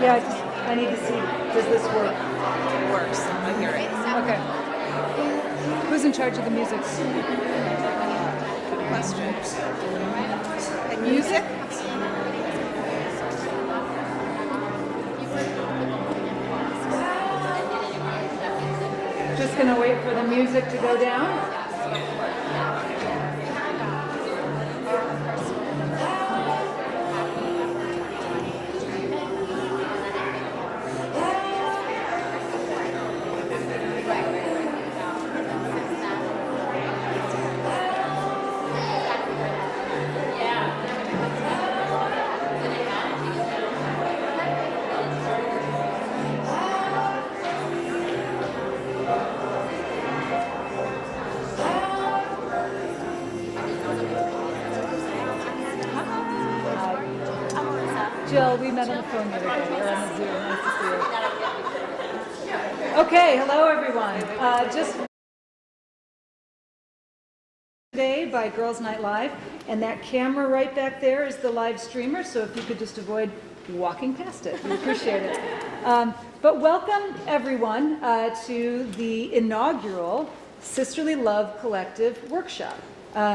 Yeah, I need to see, does this work? It works. I hear it. Okay. Who's in charge of the music? Good question. And music? Just gonna wait for the music to go down. Jill, we met on the phone the other day, or on the Zoom. Nice to see you. Okay, hello everyone. Just today by Girls Night Live, and that camera right back there is the live streamer, so if you could just avoid walking past it, we appreciate it. But welcome everyone to the inaugural Sisterly Love Collective Workshop.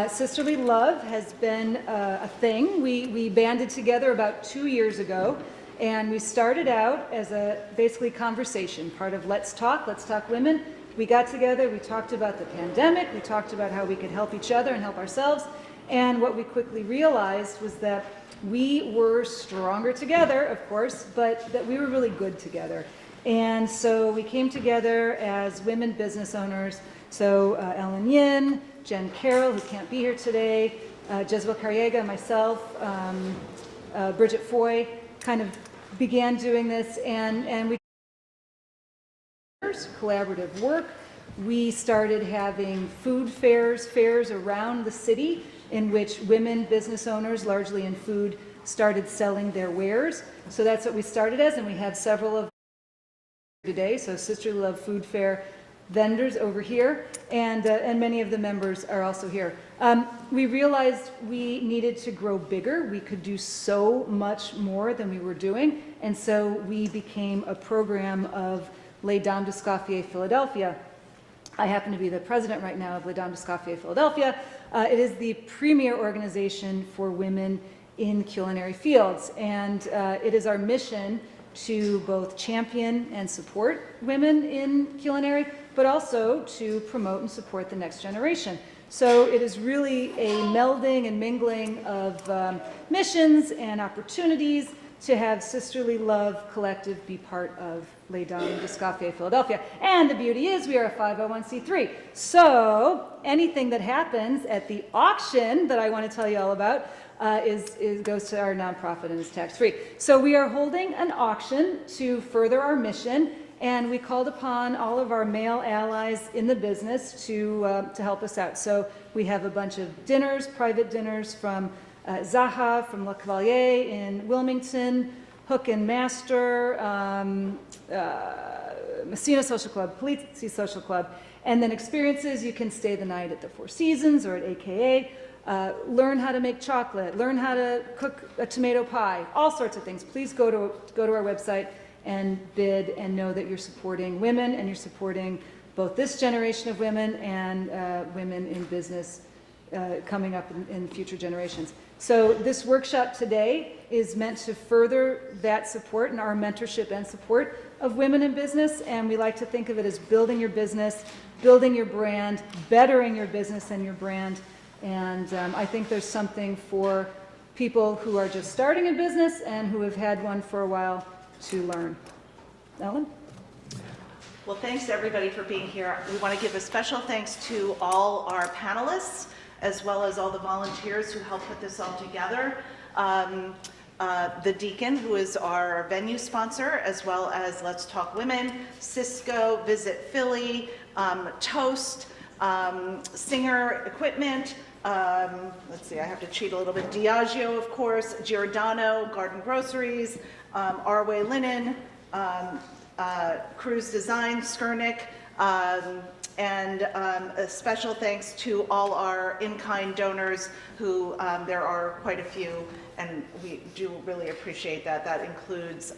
Sisterly Love has been a thing. We banded together about 2 years ago, and we started out as a basically conversation, part of Let's Talk Women. We got together, we talked about the pandemic, we talked about how we could help each other and help ourselves, and what we quickly realized was that we were stronger together, of course, but that we were really good together. And so we came together as women business owners. So Ellen Yin, Jen Carroll, who can't be here today, Jezebel Cariega, myself, Bridget Foy, kind of began doing this, and we collaborative work. We started having food fairs around the city in which women business owners, largely in food, started selling their wares. So that's what we started as, and we have several of today. So Sisterly Love Food Fair vendors over here, and many of the members are also here. We realized we needed to grow bigger. We could do so much more than we were doing, and so we became a program of Les Dames d'Escoffier Philadelphia. I happen to be the president right now of Les Dames d'Escoffier Philadelphia. It is the premier organization for women in culinary fields, and it is our mission to both champion and support women in culinary, but also to promote and support the next generation. So it is really a melding and mingling of missions and opportunities to have Sisterly Love Collective be part of Les Dames d'Escoffier Philadelphia. And the beauty is we are a 501c3. So anything that happens at the auction that I want to tell you all about goes to our nonprofit and is tax-free. So we are holding an auction to further our mission, and we called upon all of our male allies in the business to help us out. So we have a bunch of dinners, private dinners from Zaha, from Le Cavalier in Wilmington, Hook and Master, Messina Social Club, Polizzi Social Club, and then experiences. You can stay the night at the Four Seasons or at AKA. Learn how to make chocolate, learn how to cook a tomato pie, all sorts of things. Please go to our website and bid, and know that you're supporting women, and you're supporting both this generation of women and women in business coming up in future generations. So this workshop today is meant to further that support and our mentorship and support of women in business, and we like to think of it as building your business, building your brand, bettering your business and your brand. And I think there's something for people who are just starting a business and who have had one for a while to learn. Ellen? Well, thanks to everybody for being here. We want to give a special thanks to all our panelists, as well as all the volunteers who helped put this all together. The Deacon, who is our venue sponsor, as well as Let's Talk Women, Cisco, Visit Philly, Toast, Singer Equipment, let's see, I have to cheat a little bit, Diageo, of course, Giordano, Garden Groceries, Arway Linen, Cruise Design, Skurnick, and a special thanks to all our in-kind donors who there are quite a few, and we do really appreciate that. That includes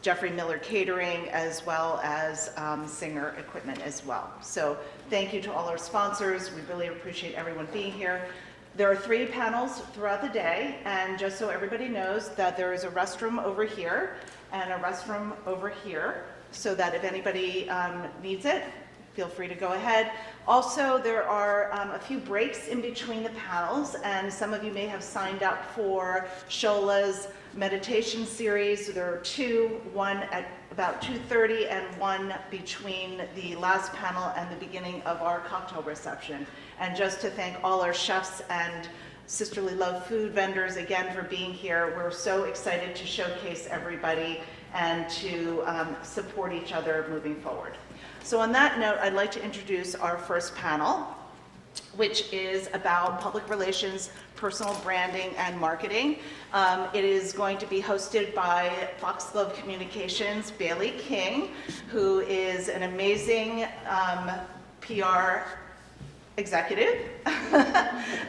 Jeffrey Miller Catering as well as Singer Equipment as well. So thank you to all our sponsors. We really appreciate everyone being here. There are 3 panels throughout the day, and just so everybody knows that there is a restroom over here and a restroom over here, so that if anybody needs it, feel free to go ahead. Also, there are a few breaks in between the panels, and some of you may have signed up for Shola's meditation series. There are 2, one at about 2:30 and one between the last panel and the beginning of our cocktail reception. And just to thank all our chefs and Sisterly Love food vendors again for being here. We're so excited to showcase everybody and to support each other moving forward. So on that note, I'd like to introduce our first panel, which is about public relations, personal branding, and marketing. It is going to be hosted by Foxglove Communications, Bailey King, who is an amazing PR executive.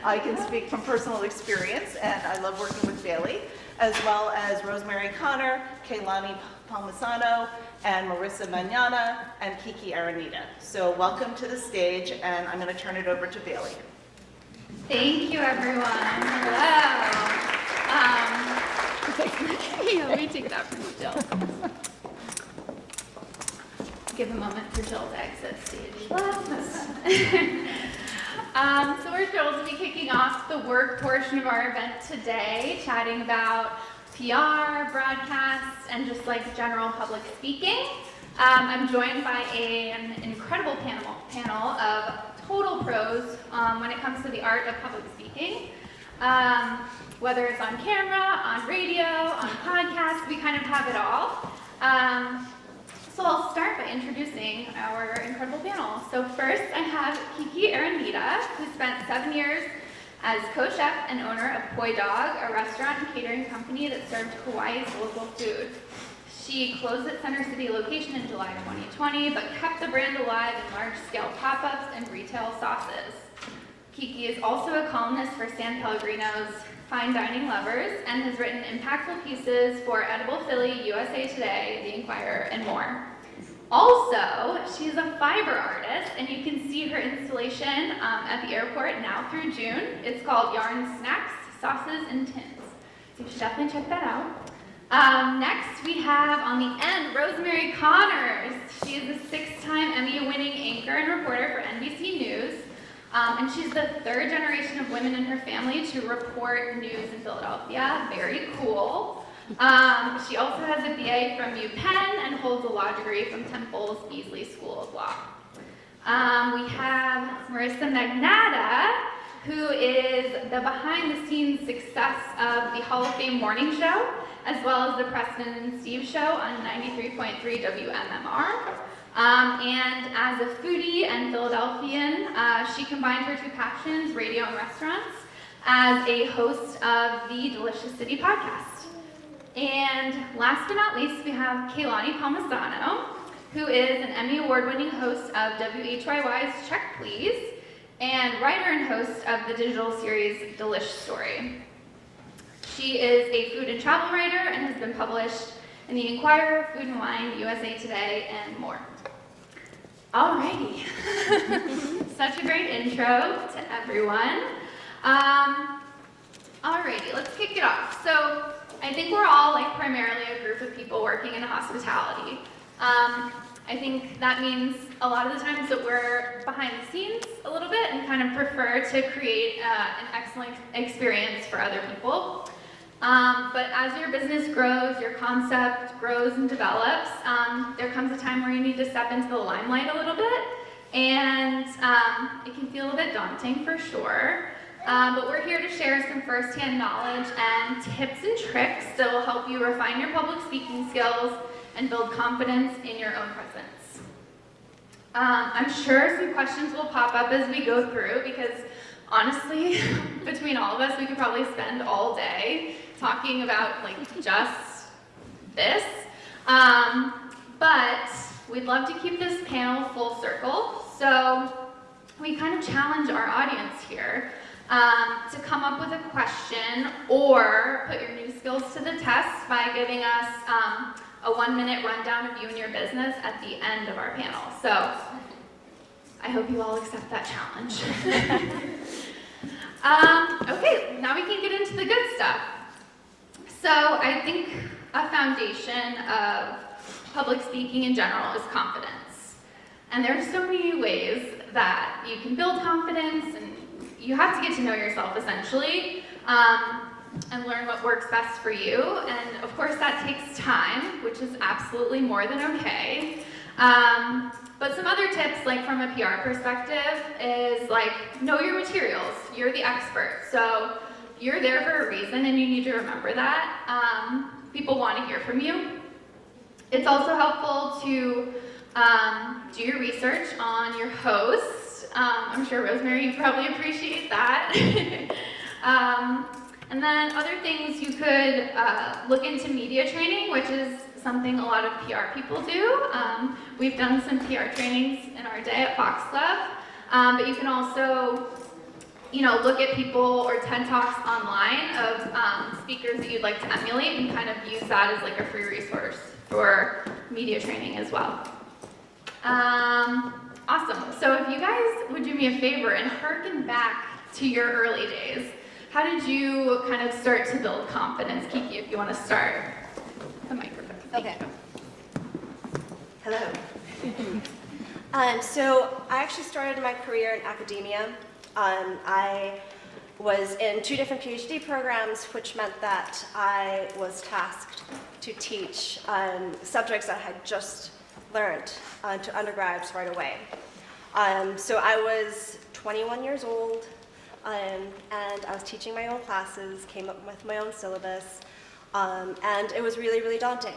I can speak from personal experience, and I love working with Bailey, as well as Rosemary Connor, Lani Palmisano, and Marisa, Magnatta, and Kiki, Aranita. So welcome to the stage, and I'm going to turn it over to Bailey. Thank you, everyone. Hello. Let me take that from Jill. Give a moment for Jill to exit stage left. So we're thrilled to be kicking off the work portion of our event today, chatting about PR, broadcasts, and just like general public speaking. I'm joined by an incredible panel of total pros when it comes to the art of public speaking. Whether it's on camera, on radio, on podcasts, we kind of have it all. So I'll start by introducing our incredible panel. So first I have Kiki Aranita, who spent 7 years as co-chef and owner of Koi Dog, a restaurant and catering company that served Hawaii's local food. She closed its Center City location in July 2020, but kept the brand alive in large-scale pop-ups and retail sauces. Kiki is also a columnist for San Pellegrino's Fine Dining Lovers and has written impactful pieces for Edible Philly, USA Today, The Inquirer, and more. Also, she's a fiber artist, and you can see her installation at the airport now through June. It's called Yarn Snacks, Sauces, and Tins. So you should definitely check that out. Next, we have on the end, Rosemary Connors. She is a 6-time Emmy-winning anchor and reporter for NBC News. And she's the 3rd generation of women in her family to report news in Philadelphia. Very cool. She also has a BA from UPenn and holds a law degree from Temple's Beasley School of Law. We have Marisa Magnatta, who is the behind-the-scenes success of the Hall of Fame morning show, as well as the Preston and Steve show on 93.3 WMMR. And as a foodie and Philadelphian, she combined her 2 passions, radio and restaurants, as a host of the Delicious City podcast. And last but not least, we have Lani Palmisano, who is an Emmy Award-winning host of WHYY's Check Please, and writer and host of the digital series Delish Story. She is a food and travel writer and has been published in The Inquirer, Food and Wine, USA Today, and more. Alrighty. Such a great intro to everyone. Alrighty, let's kick it off. So I think we're all primarily a group of people working in hospitality. I think that means a lot of the times that we're behind the scenes a little bit and kind of prefer to create an excellent experience for other people. But as your business grows, your concept grows and develops, there comes a time where you need to step into the limelight a little bit, and it can feel a bit daunting for sure. But we're here to share some first-hand knowledge and tips and tricks that will help you refine your public speaking skills and build confidence in your own presence. I'm sure some questions will pop up as we go through because honestly, between all of us, we could probably spend all day talking about just this. But we'd love to keep this panel full circle, so we kind of challenge our audience here to come up with a question or put your new skills to the test by giving us a 1-minute rundown of you and your business at the end of our panel. So I hope you all accept that challenge. Okay, now we can get into the good stuff. So I think a foundation of public speaking in general is confidence. And there are so many ways that you can build confidence, and you have to get to know yourself essentially, and learn what works best for you. And of course that takes time, which is absolutely more than okay. But some other tips, like from a PR perspective, is like, know your materials. You're the expert. So you're there for a reason, and you need to remember that. People want to hear from you. It's also helpful to do your research on your host. I'm sure, Rosemary, you probably appreciate that. And then other things, you could look into media training, which is something a lot of PR people do. We've done some PR trainings in our day at Foxglove, but you can also, look at people or TED Talks online of speakers that you'd like to emulate, and kind of use that as like a free resource for media training as well. Awesome. So if you guys would do me a favor and hearken back to your early days, how did you kind of start to build confidence? Kiki, if you want to start. The microphone. Okay. Hello. So I actually started my career in academia. I was in 2 different PhD programs, which meant that I was tasked to teach subjects that I had just learned to undergrads right away. So I was 21 years old, and I was teaching my own classes, came up with my own syllabus, and it was really, really daunting.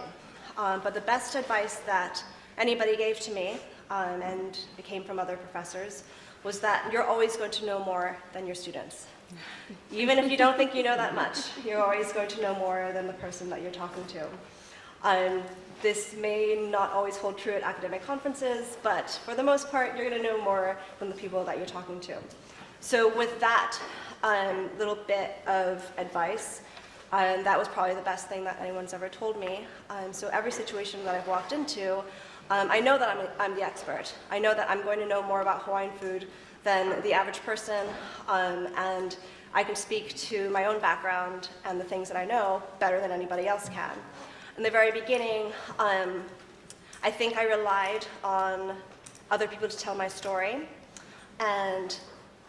But the best advice that anybody gave to me, and it came from other professors, was that you're always going to know more than your students. Even if you don't think you know that much, you're always going to know more than the person that you're talking to. This may not always hold true at academic conferences, but for the most part, you're going to know more than the people that you're talking to. So with that little bit of advice, that was probably the best thing that anyone's ever told me. So every situation that I've walked into, I know that I'm the expert. I know that I'm going to know more about Hawaiian food than the average person, and I can speak to my own background and the things that I know better than anybody else can. In the very beginning, I think I relied on other people to tell my story, and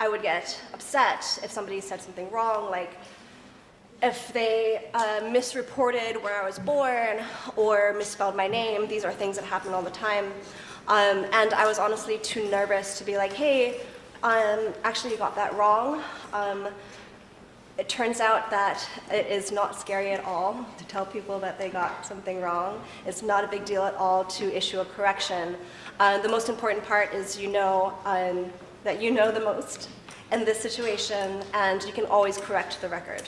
I would get upset if somebody said something wrong, like if they misreported where I was born or misspelled my name. These are things that happen all the time. And I was honestly too nervous to be like, hey, actually you got that wrong. It turns out that it is not scary at all to tell people that they got something wrong. It's not a big deal at all to issue a correction. The most important part is that you know the most in this situation, and you can always correct the record.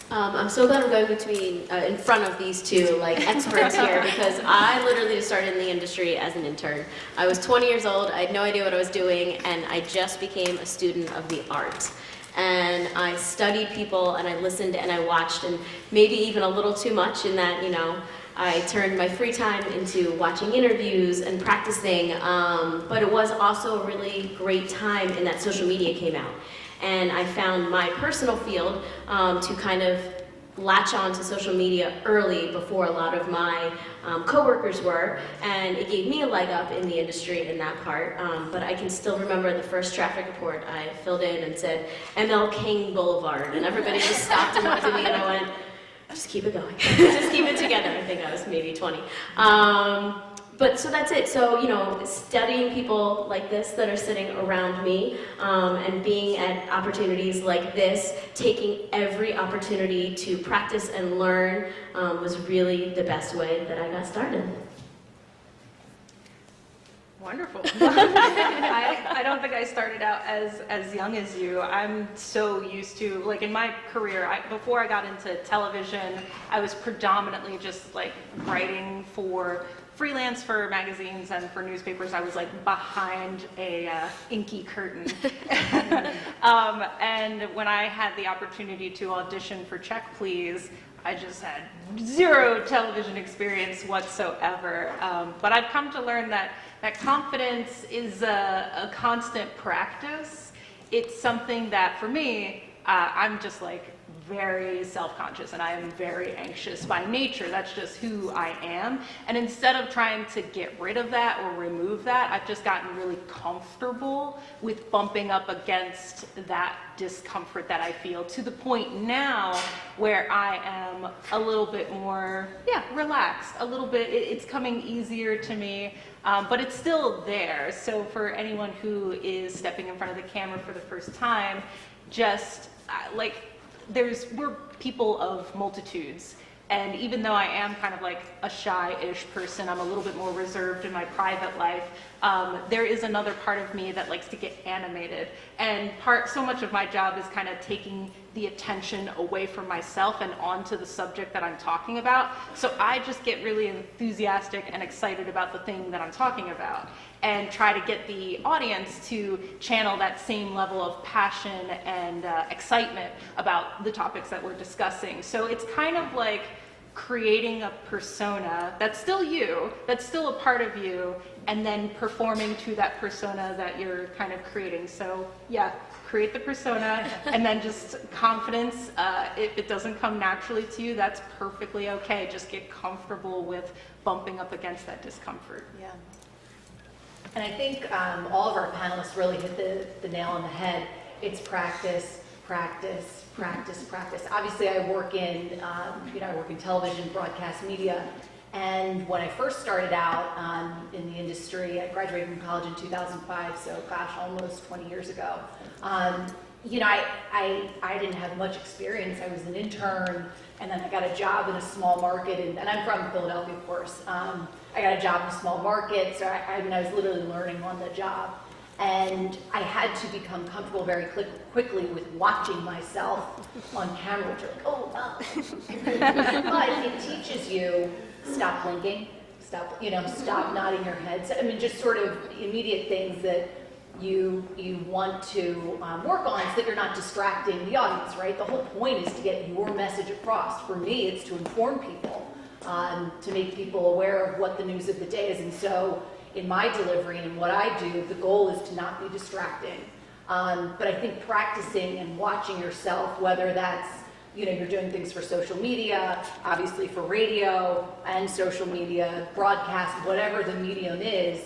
I'm so glad I'm going in front of these two experts here, because I literally started in the industry as an intern. I was 20 years old, I had no idea what I was doing, and I just became a student of the art. And I studied people, and I listened, and I watched, and maybe even a little too much in that, I turned my free time into watching interviews and practicing, but it was also a really great time in that social media came out. And I found my personal field to kind of latch on to social media early before a lot of my coworkers were, and it gave me a leg up in the industry in that part. But I can still remember the first traffic report I filled in and said ML King Boulevard, and everybody just stopped and looked at me, and I went, just keep it going, just keep it together. I think I was maybe 20. But so that's it. So, studying people like this that are sitting around me, and being at opportunities like this, taking every opportunity to practice and learn, was really the best way that I got started. Wonderful. I don't think I started out as young as you. I'm so used to, in my career, before I got into television, I was predominantly just writing for freelance for magazines and for newspapers, I was like behind a inky curtain. And when I had the opportunity to audition for Check Please, I just had zero television experience whatsoever. But I've come to learn that confidence is a constant practice. It's something that for me, I'm just like very self-conscious and I am very anxious by nature. That's just who I am. And instead of trying to get rid of that or remove that, I've just gotten really comfortable with bumping up against that discomfort that I feel, to the point now where I am a little bit more, relaxed, a little bit, it's coming easier to me, but it's still there. So for anyone who is stepping in front of the camera for the first time, just we're people of multitudes. And even though I am kind of like a shy-ish person, I'm a little bit more reserved in my private life, there is another part of me that likes to get animated. And so much of my job is kind of taking the attention away from myself and onto the subject that I'm talking about. So I just get really enthusiastic and excited about the thing that I'm talking about, and try to get the audience to channel that same level of passion and excitement about the topics that we're discussing. So it's kind of like creating a persona that's still you, that's still a part of you, and then performing to that persona that you're kind of creating. So yeah, create the persona, and then just confidence. If it doesn't come naturally to you, that's perfectly okay. Just get comfortable with bumping up against that discomfort. Yeah. And I think all of our panelists really hit the nail on the head. It's practice, practice, practice, practice. Obviously, I work in television, broadcast media, and when I first started out in the industry, I graduated from college in 2005, so gosh, almost 20 years ago. I didn't have much experience. I was an intern, and then I got a job in a small market, and I'm from Philadelphia, of course. I got a job in a small market, so I was literally learning on the job. And I had to become comfortable very quickly with watching myself on camera, which are like, oh, wow. But it teaches you, stop blinking, stop nodding your head. So, I mean, just sort of immediate things that you want to work on so that you're not distracting the audience, right? The whole point is to get your message across. For me, it's to inform people, to make people aware of what the news of the day is. And so in my delivery and in what I do, the goal is to not be distracting. But I think practicing and watching yourself, whether that's, you're doing things for social media, obviously for radio and social media, broadcast, whatever the medium is,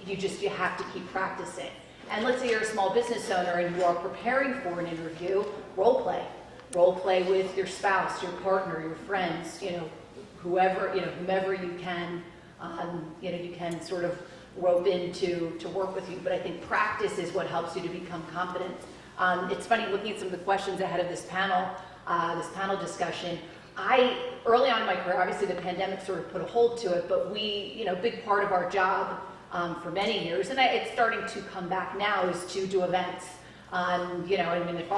you have to keep practicing. And let's say you're a small business owner and you are preparing for an interview, role play. Role play with your spouse, your partner, your friends, whomever you can, you can sort of rope in to work with you. But I think practice is what helps you to become confident. It's funny looking at some of the questions ahead of this panel discussion. Early on in my career, obviously the pandemic sort of put a hold to it, but we, big part of our job for many years, and it's starting to come back now, is to do events. If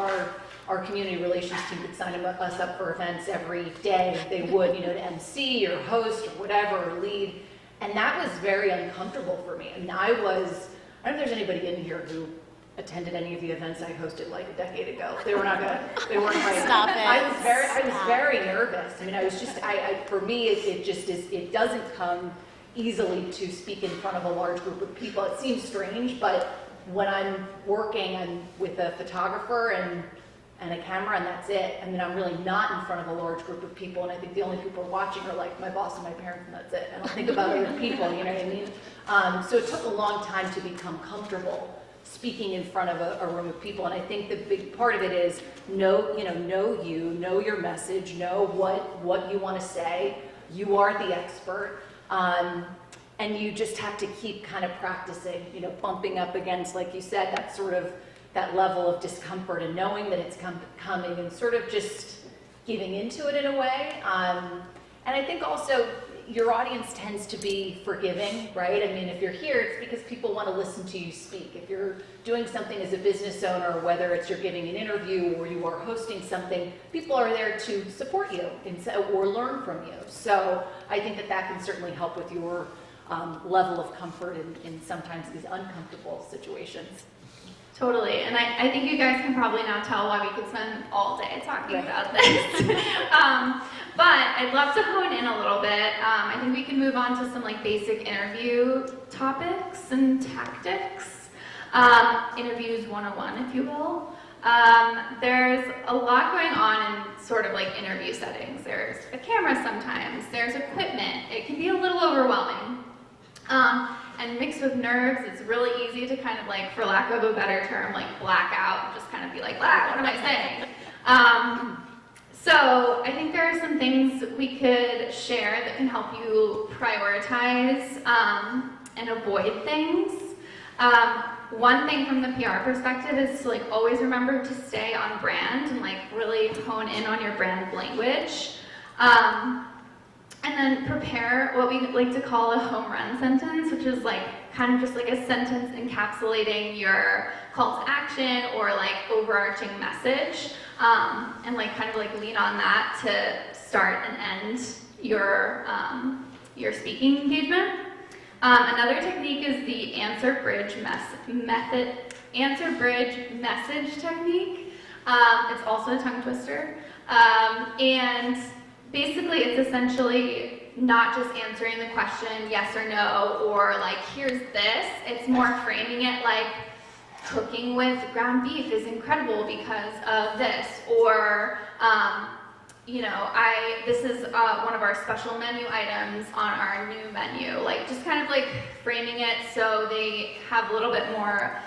our community relations team could sign us up for events every day, they would, to MC or host or whatever, or lead. And that was very uncomfortable for me. I mean, I don't know if there's anybody in here who attended any of the events I hosted like a decade ago. They weren't right. Stop it. I was very nervous. I mean, for me, it doesn't come easily to speak in front of a large group of people. It seems strange, but when I'm working, I'm with a photographer and a camera, and that's it. I mean, I'm really not in front of a large group of people, and I think the only people watching are like my boss and my parents, and that's it. I don't think about other people, you know what I mean? So it took a long time to become comfortable speaking in front of a room of people, and I think the big part of it is know your message, know what you want to say. You are the expert, and you just have to keep kind of practicing, bumping up against, like you said, that level of discomfort and knowing that it's coming and sort of just giving into it in a way. And I think also your audience tends to be forgiving, right? I mean, if you're here, it's because people want to listen to you speak. If you're doing something as a business owner, whether it's you're giving an interview or you are hosting something, people are there to support you or learn from you. So I think that can certainly help with your level of comfort in sometimes these uncomfortable situations. Totally, and I think you guys can probably now tell why we could spend all day talking about this. But I'd love to hone in a little bit. I think we can move on to some like basic interview topics and tactics. Interviews 101, if you will. There's a lot going on in sort of like interview settings. There's a camera sometimes, there's equipment. It can be a little overwhelming. And mixed with nerves, it's really easy to kind of like, for lack of a better term, like black out and just kind of be like, wow, what am I saying? So I think there are some things we could share that can help you prioritize and avoid things. One thing from the PR perspective is to like always remember to stay on brand and like really hone in on your brand language. And then prepare what we like to call a home run sentence, which is like kind of just like a sentence encapsulating your call to action or like overarching message, and like kind of like lean on that to start and end your speaking engagement. Another technique is the answer bridge message technique. It's also a tongue twister, and basically, it's essentially not just answering the question yes or no, or like, here's this. It's more framing it like, cooking with ground beef is incredible because of this, or, you know, this is one of our special menu items on our new menu. Like, just kind of like framing it so they have a little bit more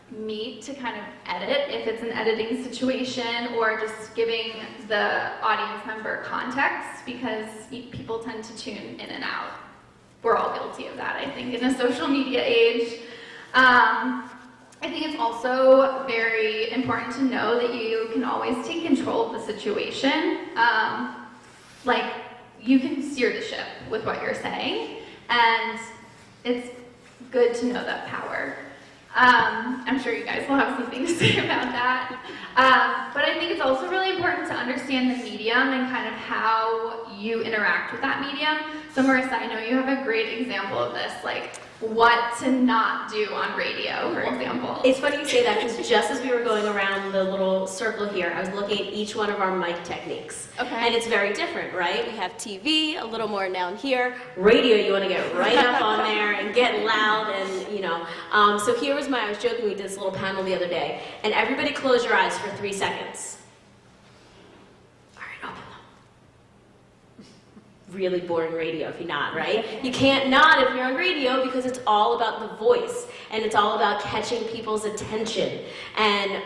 meat to kind of edit if it's an editing situation, or just giving the audience member context, because people tend to tune in and out. We're all guilty of that, I think, in a social media age. I think it's also very important to know that you can always take control of the situation. Like, you can steer the ship with what you're saying, and it's good to know that power. I'm sure you guys will have something to say about that. But I think it's also really important to understand the medium and kind of how you interact with that medium. So Marisa, I know you have a great example of this, like what to not do on radio, for example. It's funny you say that, because just as we were going around the little circle here, I was looking at each one of our mic techniques. Okay. And it's very different, right? We have TV, a little more down here. Radio, you want to get right up on there and get loud, and you know. So here was I was joking, we did this little panel the other day, and everybody close your eyes for 3 seconds. All right, open them. Really boring radio if you're not, right? You can't nod if you're on radio, because it's all about the voice, and it's all about catching people's attention. And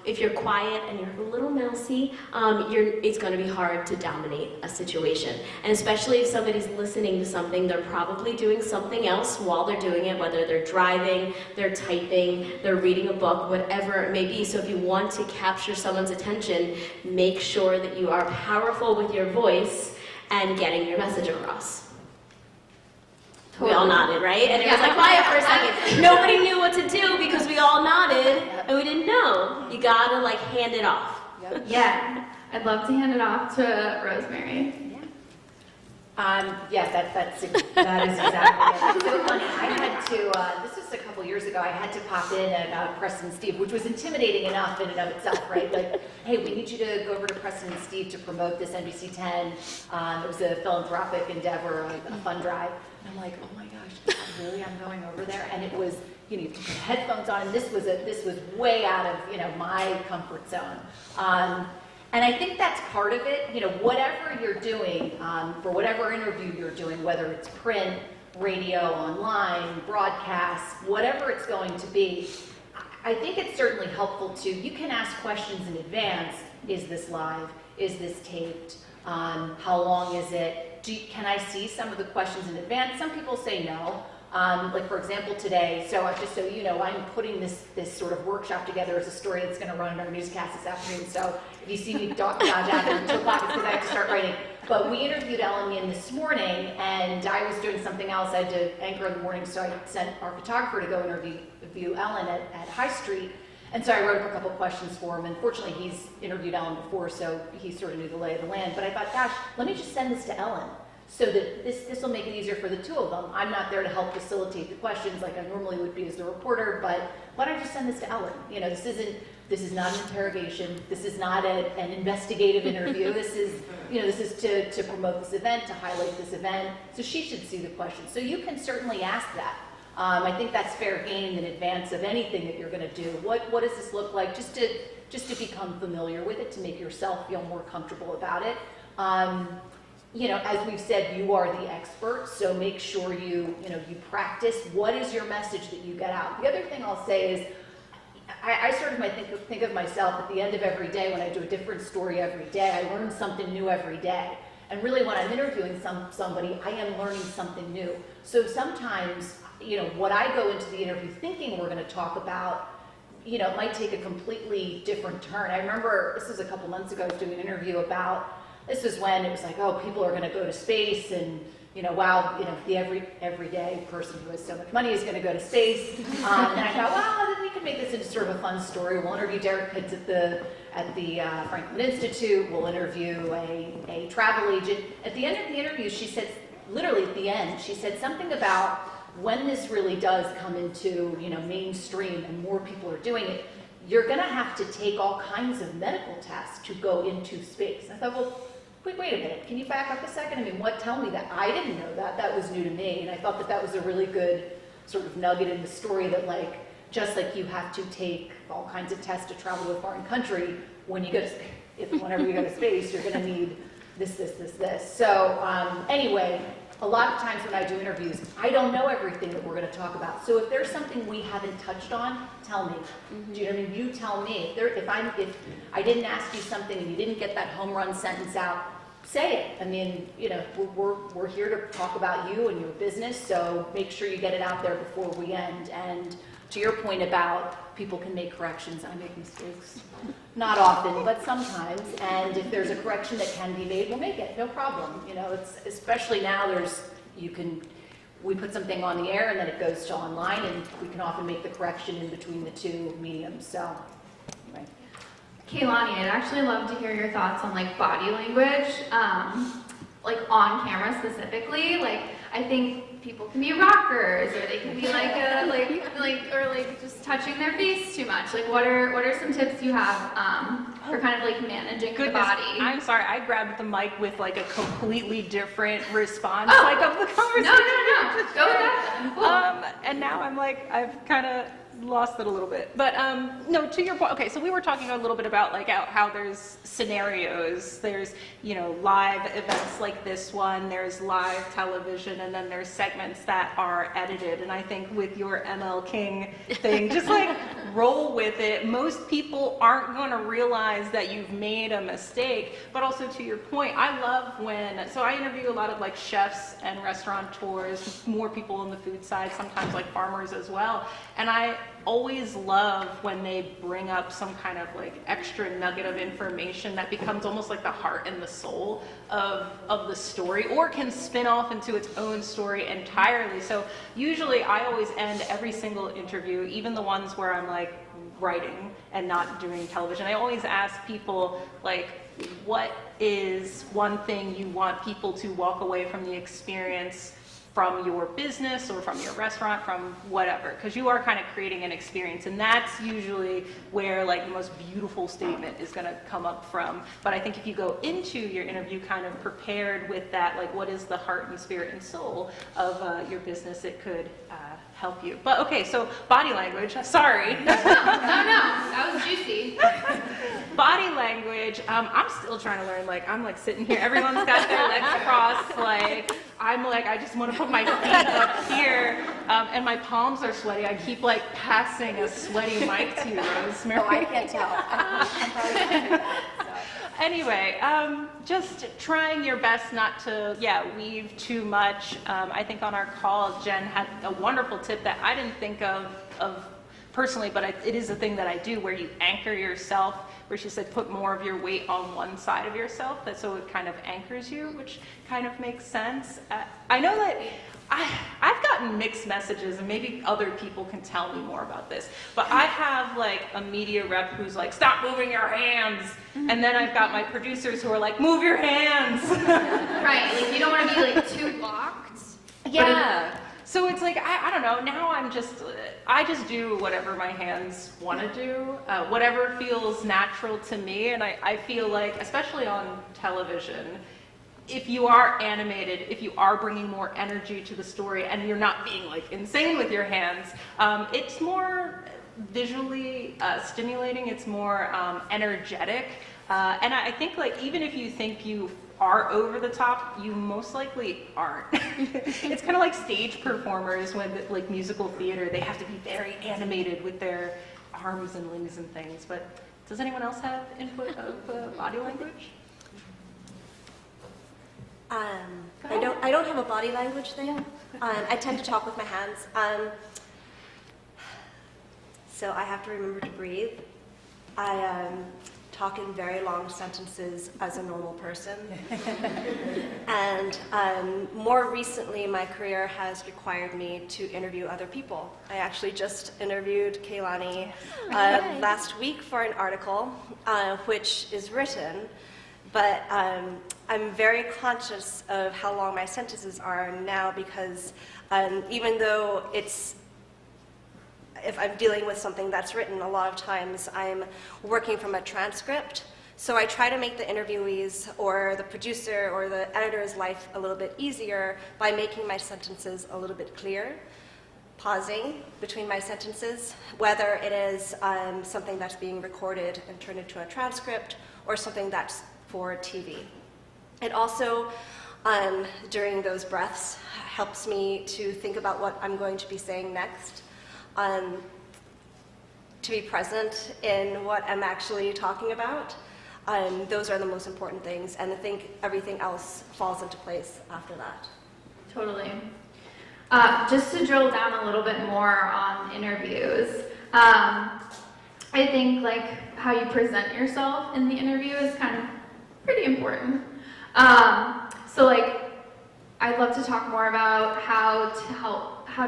if you're quiet and you're a little mousy, it's going to be hard to dominate a situation. And especially if somebody's listening to something, they're probably doing something else while they're doing it, whether they're driving, they're typing, they're reading a book, whatever it may be. So if you want to capture someone's attention, make sure that you are powerful with your voice and getting your message across. Totally. We all nodded, right? And it was like quiet for a second. Nobody knew what to do because we all nodded and we didn't know. You gotta like hand it off. Yeah, I'd love to hand it off to Rosemary. Yeah, that is exactly it. So funny, I had to, this was a couple years ago, I had to pop in at Preston and Steve, which was intimidating enough in and of itself, right? Like, hey, we need you to go over to Preston and Steve to promote this NBC 10. It was a philanthropic endeavor, a fund drive. And I'm like, oh my gosh, really, I'm going over there? And it was, you know, you put headphones on, and this was way out of, you know, my comfort zone. And I think that's part of it, you know, whatever you're doing, for whatever interview you're doing, whether it's print, radio, online, broadcast, whatever it's going to be, I think it's certainly helpful to, you can ask questions in advance. Is this live? Is this taped? How long is it? Can I see some of the questions in advance? Some people say no. Like for example today, so just so you know, I'm putting this sort of workshop together as a story that's going to run in our newscast this afternoon. So if you see me dodge out there until 2 o'clock, it's because I have to start writing. But we interviewed Ellen Yin this morning, and I was doing something else. I had to anchor in the morning, so I sent our photographer to go interview Ellen at High Street. And so I wrote up a couple of questions for him. And fortunately, he's interviewed Ellen before, so he sort of knew the lay of the land. But I thought, gosh, let me just send this to Ellen. so that this will make it easier for the two of them. I'm not there to help facilitate the questions like I normally would be as the reporter, but why don't you send this to Ellen? You know, this is not an interrogation. This is not an investigative interview. This is, you know, this is to promote this event, to highlight this event. So she should see the questions. So you can certainly ask that. I think that's fair game in advance of anything that you're going to do. What does this look like? Just to become familiar with it, to make yourself feel more comfortable about it. You know, as we've said, you are the expert, so make sure you practice. What is your message that you get out? The other thing I'll say is, I sort of might think of myself at the end of every day when I do a different story every day. I learn something new every day. And really when I'm interviewing somebody, I am learning something new. So sometimes, you know, what I go into the interview thinking we're going to talk about, you know, it might take a completely different turn. I remember, this was a couple months ago, I was doing an interview about, this was when it was like, oh, people are going to go to space, and, you know, wow, you know, the everyday person who has so much money is going to go to space. And I thought, well, then we could make this into sort of a fun story. We'll interview Derek Pitts at the Franklin Institute. We'll interview a travel agent. At the end of the interview, she said, literally at the end, she said something about when this really does come into, you know, mainstream and more people are doing it, you're going to have to take all kinds of medical tests to go into space. I thought, well, wait a minute, can you back up a second? I mean, tell me that. I didn't know that. That was new to me. And I thought that was a really good sort of nugget in the story that, like, just like you have to take all kinds of tests to travel to a foreign country, when you go to space, whenever you go to space, you're going to need this. So anyway, a lot of times when I do interviews, I don't know everything that we're going to talk about. So if there's something we haven't touched on, tell me. Do you know what I mean? You tell me. If I didn't ask you something and you didn't get that home run sentence out, say it. I mean, you know, we're here to talk about you and your business, so make sure you get it out there before we end. And to your point about people can make corrections, I make mistakes. Not often, but sometimes. And if there's a correction that can be made, we'll make it. No problem. You know, it's especially now. We put something on the air and then it goes to online, and we can often make the correction in between the two mediums. So, anyway. Okay, Lani, I'd actually love to hear your thoughts on like body language, like on camera specifically. Like, I think people can be rockers, or they can be like just touching their face too much. Like, what are some tips you have for kind of like managing the body? I'm sorry, I grabbed the mic with like a completely different response, like of the conversation. No, go with that. Cool. And now I'm like, I've kind of lost it a little bit. But no, to your point, okay, so we were talking a little bit about like how there's scenarios. There's, you know, live events like this one, there's live television, and then there's segments that are edited. And I think with your ML King thing, just like roll with it. Most people aren't going to realize that you've made a mistake. But also to your point, I love so I interview a lot of like chefs and restaurateurs, more people on the food side, sometimes like farmers as well. And I always love when they bring up some kind of like extra nugget of information that becomes almost like the heart and the soul of the story, or can spin off into its own story entirely. So usually I always end every single interview, even the ones where I'm like writing and not doing television, I always ask people, like, what is one thing you want people to walk away from the experience from your business or from your restaurant, from whatever, because you are kind of creating an experience, and that's usually where like the most beautiful statement is going to come up from. But I think if you go into your interview kind of prepared with that, like what is the heart and spirit and soul of your business, it could help you. But okay, so body language, sorry. No, that was juicy. Body language, I'm still trying to learn. Like, I'm like sitting here, everyone's got their legs crossed, like, I'm like, I just want to put my feet up here, and my palms are sweaty. I keep like passing a sweaty mic to you, Rosemary. Oh, I can't tell. I'm probably not doing that, so. Anyway, just trying your best not to, weave too much. I think on our call, Jen had a wonderful tip that I didn't think of personally, but it is a thing that I do, where you anchor yourself, where she said put more of your weight on one side of yourself, so it kind of anchors you, which kind of makes sense. I know that I've got gotten mixed messages, and maybe other people can tell me more about this, but I have like a media rep who's like, stop moving your hands, and then I've got my producers who are like, move your hands. Right, like you don't want to be like too locked. Yeah. So it's like, I don't know, now I just do whatever my hands want to do, whatever feels natural to me, and I feel like, especially on television, if you are animated, if you are bringing more energy to the story and you're not being like insane with your hands, it's more visually stimulating, it's more energetic, and I think like even if you think you are over the top, you most likely aren't. It's kind of like stage performers when like musical theater, they have to be very animated with their arms and limbs and things, but does anyone else have input of body language? I don't have a body language thing. I tend to talk with my hands. So I have to remember to breathe. I talk in very long sentences as a normal person. And more recently, my career has required me to interview other people. I actually just interviewed Lani last week for an article, which is written. But I'm very conscious of how long my sentences are now because even though if I'm dealing with something that's written, a lot of times I'm working from a transcript. So I try to make the interviewees or the producer or the editor's life a little bit easier by making my sentences a little bit clear, pausing between my sentences, whether it is something that's being recorded and turned into a transcript or something that's for TV. It also, during those breaths, helps me to think about what I'm going to be saying next, to be present in what I'm actually talking about. Those are the most important things, and I think everything else falls into place after that. Totally. Just to drill down a little bit more on interviews, I think like how you present yourself in the interview is kind of pretty important. So like, I'd love to talk more about how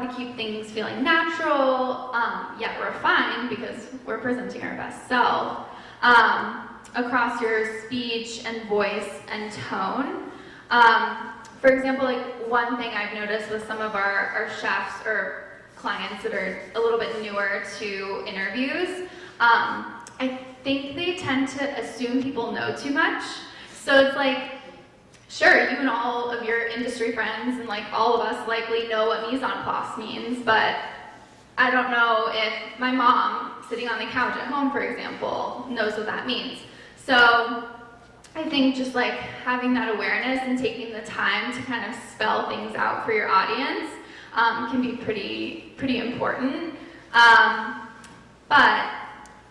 to keep things feeling natural, yet refined, because we're presenting our best self, across your speech and voice and tone. For example, like one thing I've noticed with some of our chefs or clients that are a little bit newer to interviews, I think they tend to assume people know too much. So it's like, sure, you and all of your industry friends and like all of us likely know what mise en place means, but I don't know if my mom sitting on the couch at home, for example, knows what that means. So I think just like having that awareness and taking the time to kind of spell things out for your audience can be pretty important. But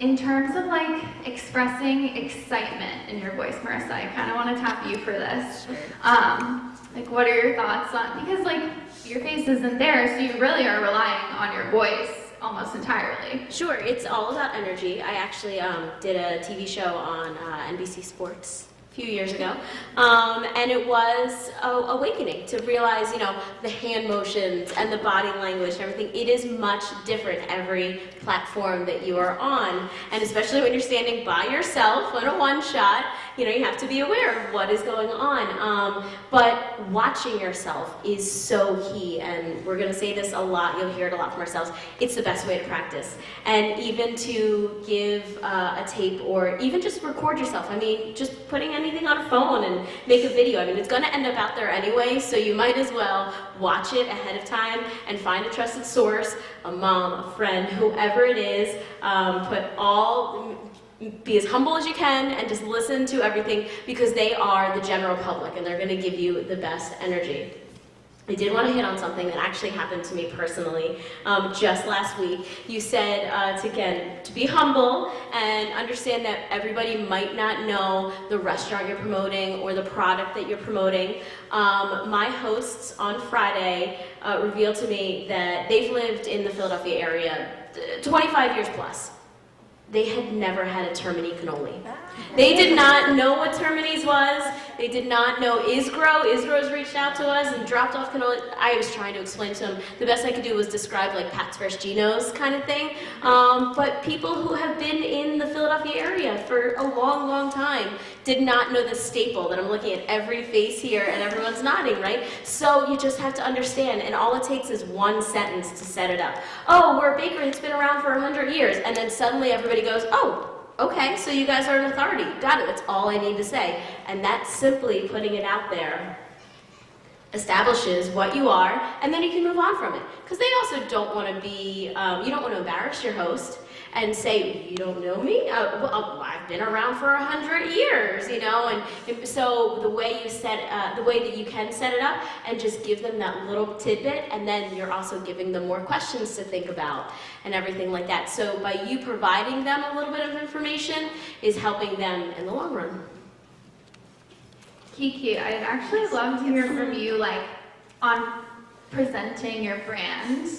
in terms of like expressing excitement in your voice, Marisa, I kind of want to tap you for this. Like, what are your thoughts on, because like your face isn't there, so you really are relying on your voice almost entirely. Sure, it's all about energy. I actually did a TV show on NBC Sports a few years ago, and it was awakening to realize, you know, the hand motions and the body language and everything. It is much different every platform that you are on, and especially when you're standing by yourself on a one shot, you know, you have to be aware of what is going on. But watching yourself is so key, and we're going to say this a lot, you'll hear it a lot from ourselves, it's the best way to practice. And even to give a tape or even just record yourself, I mean, just putting anything on a phone and make a video, I mean, it's going to end up out there anyway, so you might as well watch it ahead of time and find a trusted source, a mom, a friend, whoever it is, be as humble as you can and just listen to everything, because they are the general public and they're going to give you the best energy. I did want to hit on something that actually happened to me personally just last week. You said, to be humble and understand that everybody might not know the restaurant you're promoting or the product that you're promoting. My hosts on Friday revealed to me that they've lived in the Philadelphia area 25 years plus. They had never had a termini cannoli. They did not know what Terminese was. They did not know Isgro. Isgro's reached out to us and dropped off canola. I was trying to explain to them. The best I could do was describe like Pat's Fresh Geno's kind of thing. But people who have been in the Philadelphia area for a long, long time did not know the staple that I'm looking at every face here and everyone's nodding, right? So you just have to understand, and all it takes is one sentence to set it up. Oh, we're a bakery that's been around for 100 years. And then suddenly everybody goes, oh, okay, so you guys are an authority. Got it, that's all I need to say. And that's simply putting it out there establishes what you are, and then you can move on from it. Because they also don't want to be, you don't want to embarrass your host and say, you don't know me? Well, I've been around for 100 years, you know? And so the way you the way that you can set it up and just give them that little tidbit, and then you're also giving them more questions to think about and everything like that. So by you providing them a little bit of information is helping them in the long run. Kiki, I'd actually love to hear from you, like, on presenting your brand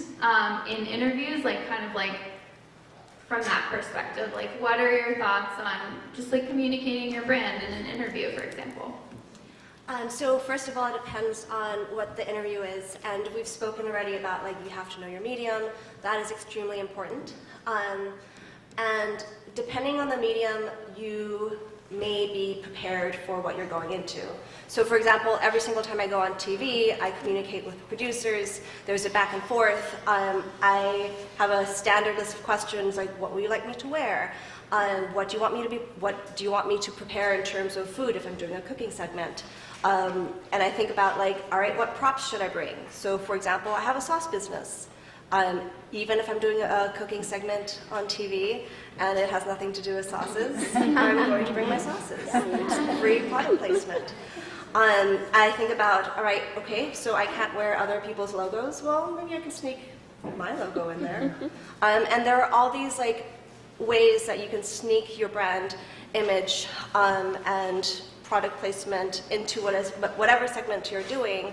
in interviews, like, kind of like, from that perspective. Like, what are your thoughts on just, like, communicating your brand in an interview, for example? So first of all, it depends on what the interview is, and we've spoken already about, like, you have to know your medium. That is extremely important. And depending on the medium, you may be prepared for what you're going into. So for example, every single time I go on TV, I communicate with the producers, there's a back and forth. I have a standard list of questions like, what would you like me to wear? What do you want me to prepare in terms of food if I'm doing a cooking segment? And I think about like, all right, what props should I bring? So for example, I have a sauce business. Even if I'm doing a cooking segment on TV and it has nothing to do with sauces, I'm going to bring my sauces. It's free product placement. I think about, all right, okay, so I can't wear other people's logos. Well, maybe I can sneak my logo in there. And there are all these like ways that you can sneak your brand image and product placement into whatever segment you're doing.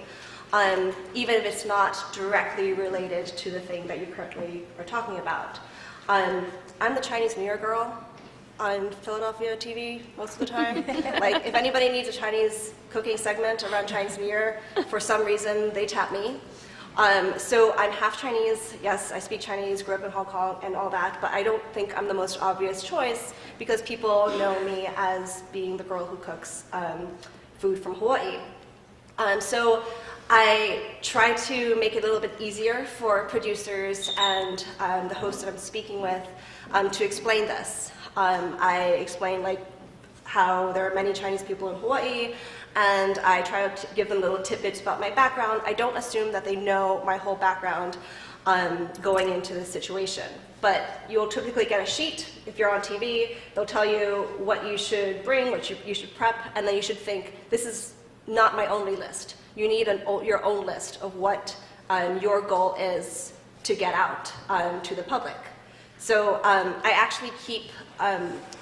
Even if it's not directly related to the thing that you currently are talking about. I'm the Chinese New Year girl on Philadelphia TV most of the time. Like, if anybody needs a Chinese cooking segment around Chinese New Year, for some reason, they tap me. So I'm half Chinese. Yes, I speak Chinese, grew up in Hong Kong and all that, but I don't think I'm the most obvious choice because people know me as being the girl who cooks food from Hawaii. So I try to make it a little bit easier for producers and the host that I'm speaking with to explain this. I explain like how there are many Chinese people in Hawaii, and I try to give them little tidbits about my background. I don't assume that they know my whole background going into the situation. But you'll typically get a sheet if you're on TV. They'll tell you what you should bring, what you should prep, and then you should think, this is not my only list. You need your own list of what your goal is to get out to the public. So I actually keep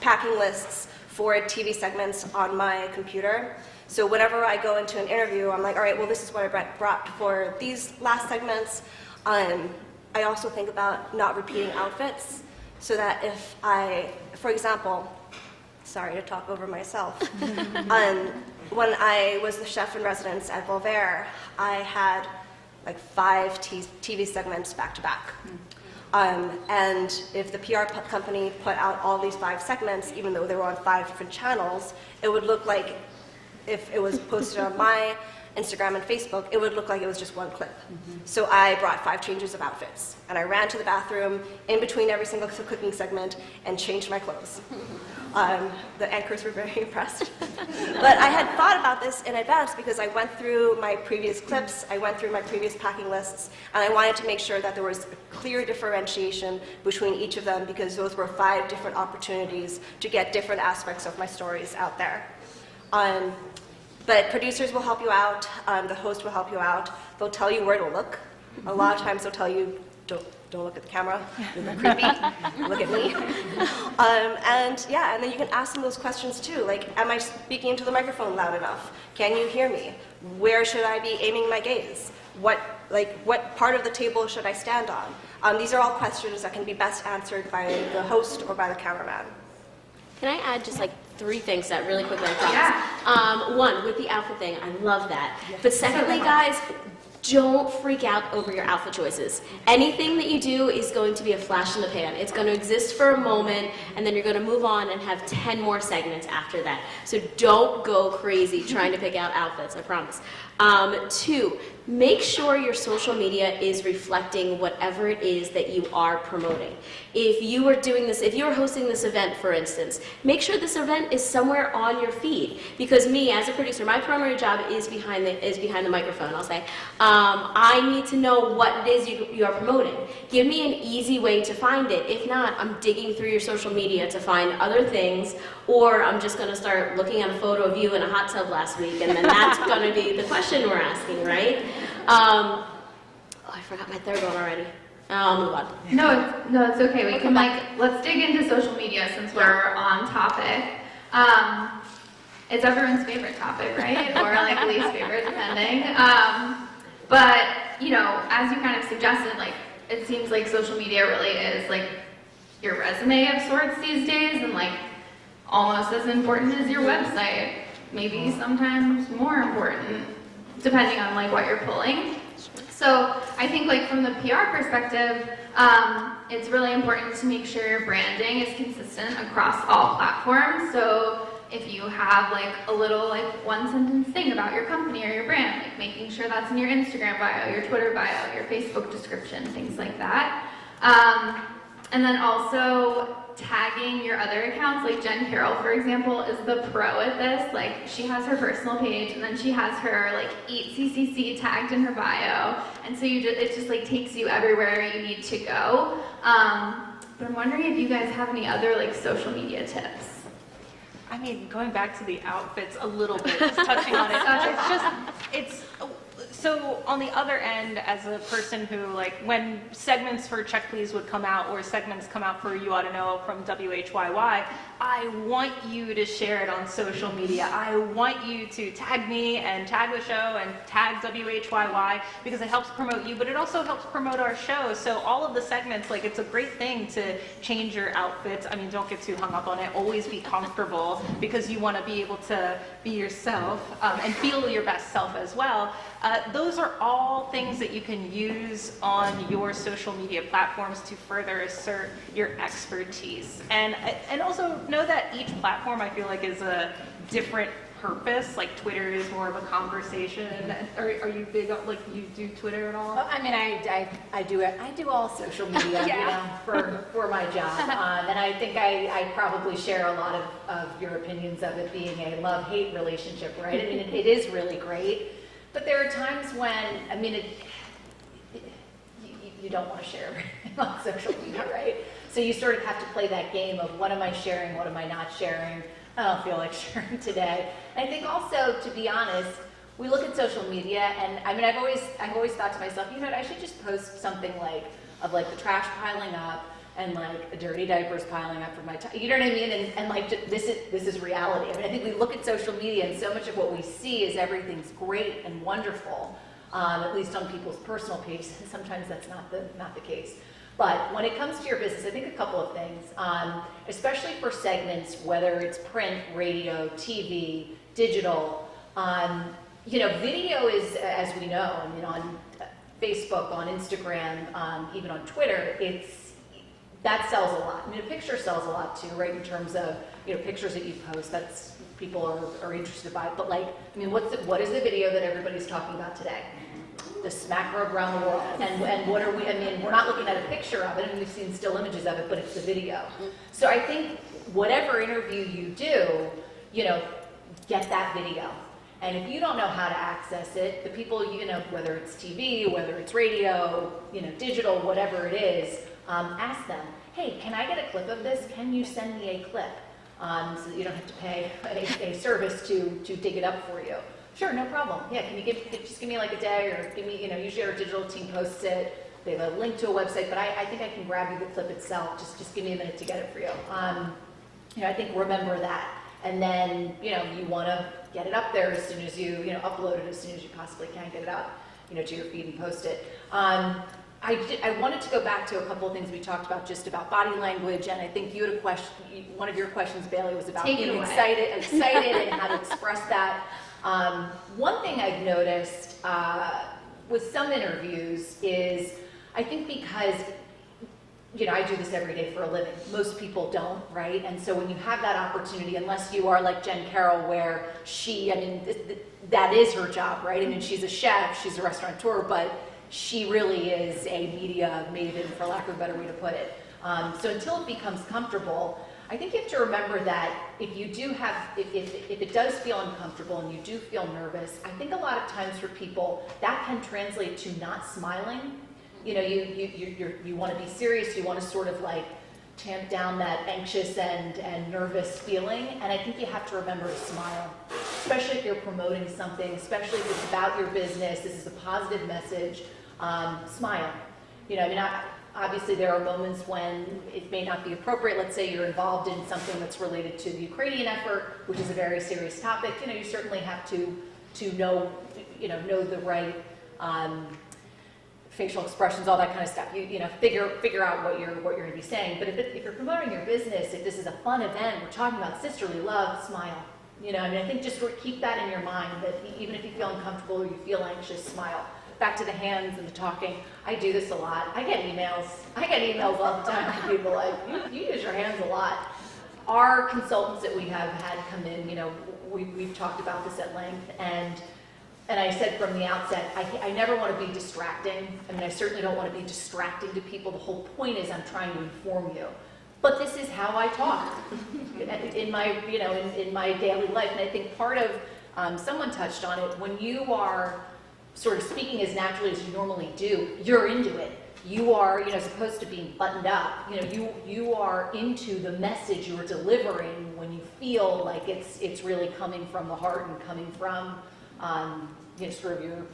packing lists for TV segments on my computer. So whenever I go into an interview, I'm like, all right, well, this is what I brought for these last segments. I also think about not repeating outfits so that if for example, sorry to talk over myself, when I was the chef in residence at Volvaire, I had like 5 TV segments back to back. And if the PR company put out all these 5 segments, even though they were on 5 different channels, it would look like, if it was posted on my Instagram and Facebook, it would look like it was just one clip. So I brought 5 changes of outfits, and I ran to the bathroom in between every single cooking segment and changed my clothes. The anchors were very impressed. But I had thought about this in advance because I went through my previous clips, I went through my previous packing lists, and I wanted to make sure that there was a clear differentiation between each of them because those were 5 different opportunities to get different aspects of my stories out there. But producers will help you out, the host will help you out, they'll tell you where to look. A lot of times they'll tell you, don't look at the camera, you're creepy, look at me. And yeah, and then you can ask them those questions too, like, am I speaking into the microphone loud enough? Can you hear me? Where should I be aiming my gaze? What part of the table should I stand on? These are all questions that can be best answered by the host or by the cameraman. Can I add just like 3 things that really quickly, I promise. One, with the outfit thing, I love that. But secondly, guys, don't freak out over your outfit choices. Anything that you do is going to be a flash in the pan. It's going to exist for a moment, and then you're going to move on and have 10 more segments after that. So don't go crazy trying to pick out outfits, I promise. 2, make sure your social media is reflecting whatever it is that you are promoting. If you are doing this, if you are hosting this event, for instance, make sure this event is somewhere on your feed. Because me, as a producer, my primary job is behind the microphone, I'll say. I need to know what it is you are promoting. Give me an easy way to find it. If not, I'm digging through your social media to find other things, or I'm just gonna start looking at a photo of you in a hot tub last week, and then that's gonna be the question we're asking, right? Oh, I forgot my third one already. I'll move on. No, it's okay. We can let's dig into social media since we're on topic. It's everyone's favorite topic, right? Or like least favorite, depending. But, you know, as you kind of suggested, like, it seems like social media really is like your resume of sorts these days, and like almost as important as your website. Maybe sometimes more important, depending on like what you're pulling. So I think like from the PR perspective, it's really important to make sure your branding is consistent across all platforms. So if you have like a little like 1-sentence thing about your company or your brand, like making sure that's in your Instagram bio, your Twitter bio, your Facebook description, things like that. And then also tagging your other accounts, like Jen Carroll, for example, is the pro at this. Like, she has her personal page, and then she has her like Eat CCC tagged in her bio, and so it just like takes you everywhere you need to go. But I'm wondering if you guys have any other like social media tips. I mean, going back to the outfits a little bit, just touching on it, so on the other end, as a person who, like, when segments for Check Please would come out, or segments come out for You Ought to Know from WHYY, I want you to share it on social media. I want you to tag me and tag the show and tag WHYY, because it helps promote you, but it also helps promote our show. So all of the segments, like, it's a great thing to change your outfits. I mean, don't get too hung up on it. Always be comfortable, because you want to be able to be yourself and feel your best self as well. Those are all things that you can use on your social media platforms to further assert your expertise. And also know that each platform, I feel like, is a different purpose. Like, Twitter is more of a conversation. Are you big on, like, you do Twitter at all? I mean, I do it. I do all social media, Yeah. you know, for my job. And I think I probably share a lot of your opinions of it being a love-hate relationship, right? I mean, it is really great. But there are times when, I mean, you don't want to share everything on social media, right? So you sort of have to play that game of what am I sharing, what am I not sharing? I don't feel like sharing today. And I think also, to be honest, we look at social media, and I mean, I've always thought to myself, you know what, I should just post something like the trash piling up, and like dirty diapers piling up from my you know what I mean? And like, this is reality. I mean, I think we look at social media, and so much of what we see is everything's great and wonderful, at least on people's personal pages, and sometimes that's not the case. But when it comes to your business, I think a couple of things, especially for segments, whether it's print, radio, TV, digital, you know, video is, as we know, I mean, on Facebook, on Instagram, even on Twitter, that sells a lot. I mean, a picture sells a lot too, right? In terms of, you know, pictures that you post, that's people are interested by. But like, I mean, what is the video that everybody's talking about today? The smack rub around the world. And what are we? I mean, we're not looking at a picture of it, and we've seen still images of it, but it's the video. So I think whatever interview you do, you know, get that video. And if you don't know how to access it, the people, you know, whether it's TV, whether it's radio, you know, digital, whatever it is, ask them, hey, can I get a clip of this? Can you send me a clip? So that you don't have to pay a service to dig it up for you. Sure, no problem. Yeah, can you just give me like a day, or give me, you know, usually our digital team posts it. They have a link to a website, but I think I can grab you the clip itself. Just give me a minute to get it for you. You know, I think remember that. And then, you know, you want to get it up there as soon as you know, upload it as soon as you possibly can, get it up, you know, to your feed and post it. I wanted to go back to a couple of things we talked about, just about body language, and I think you had a question, one of your questions, Bailey, was about being excited and how to express that. One thing I've noticed with some interviews is, I think because, you know, I do this every day for a living. Most people don't, right? And so when you have that opportunity, unless you are like Jen Carroll, where she, I mean, that is her job, right? I mean, she's a chef, she's a restaurateur, but she really is a media maven, for lack of a better way to put it. So until it becomes comfortable, I think you have to remember that if you do have, if it does feel uncomfortable and you do feel nervous, I think a lot of times for people, that can translate to not smiling. You know, you want to be serious, you want to sort of like tamp down that anxious and nervous feeling, and I think you have to remember to smile, especially if you're promoting something, especially if it's about your business, this is a positive message, smile. You know, I mean, obviously there are moments when it may not be appropriate. Let's say you're involved in something that's related to the Ukrainian effort, which is a very serious topic. You know, you certainly have to know the right facial expressions, all that kind of stuff. You know, figure out what you're going to be saying. But if you're promoting your business, if this is a fun event, we're talking about sisterly love, smile. You know, I mean, I think just keep that in your mind, that even if you feel uncomfortable or you feel anxious, smile. Back to the hands and the talking. I do this a lot. I get emails all the time from people like, you use your hands a lot. Our consultants that we have had come in, you know, we've talked about this at length, and I said from the outset, I never want to be distracting. I mean, I certainly don't want to be distracting to people. The whole point is I'm trying to inform you. But this is how I talk in my, you know, in my daily life. And I think part of, someone touched on it, when you are sort of speaking as naturally as you normally do, you're into it. You are, you know, as opposed to being buttoned up, you know, you are into the message you are delivering when you feel like it's really coming from the heart and coming from, you know, sort of your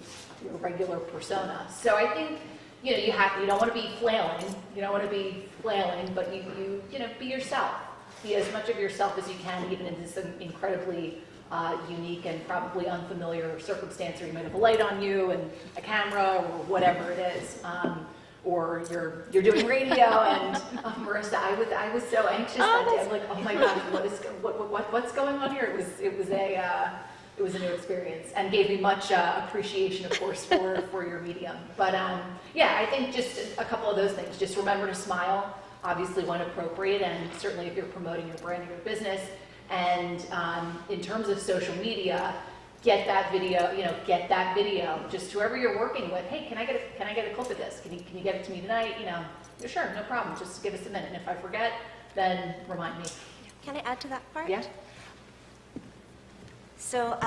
regular persona. So I think, you know, you don't want to be flailing. You don't want to be flailing, but you know, be yourself. Be as much of yourself as you can, even in this incredibly unique and probably unfamiliar circumstance, or you might have a light on you and a camera or whatever it is, or you're doing radio. And Marisa, I was so anxious that day. I'm like, oh my gosh, what's going on here? It was a new experience and gave me much appreciation, of course, for your medium. But yeah, I think just a couple of those things. Just remember to smile, obviously when appropriate, and certainly if you're promoting your brand or your business. And in terms of social media, get that video. Just whoever you're working with, hey, can I get a clip of this? Can you get it to me tonight? You know, yeah, sure, no problem. Just give us a minute. And if I forget, then remind me. Can I add to that part? Yeah. So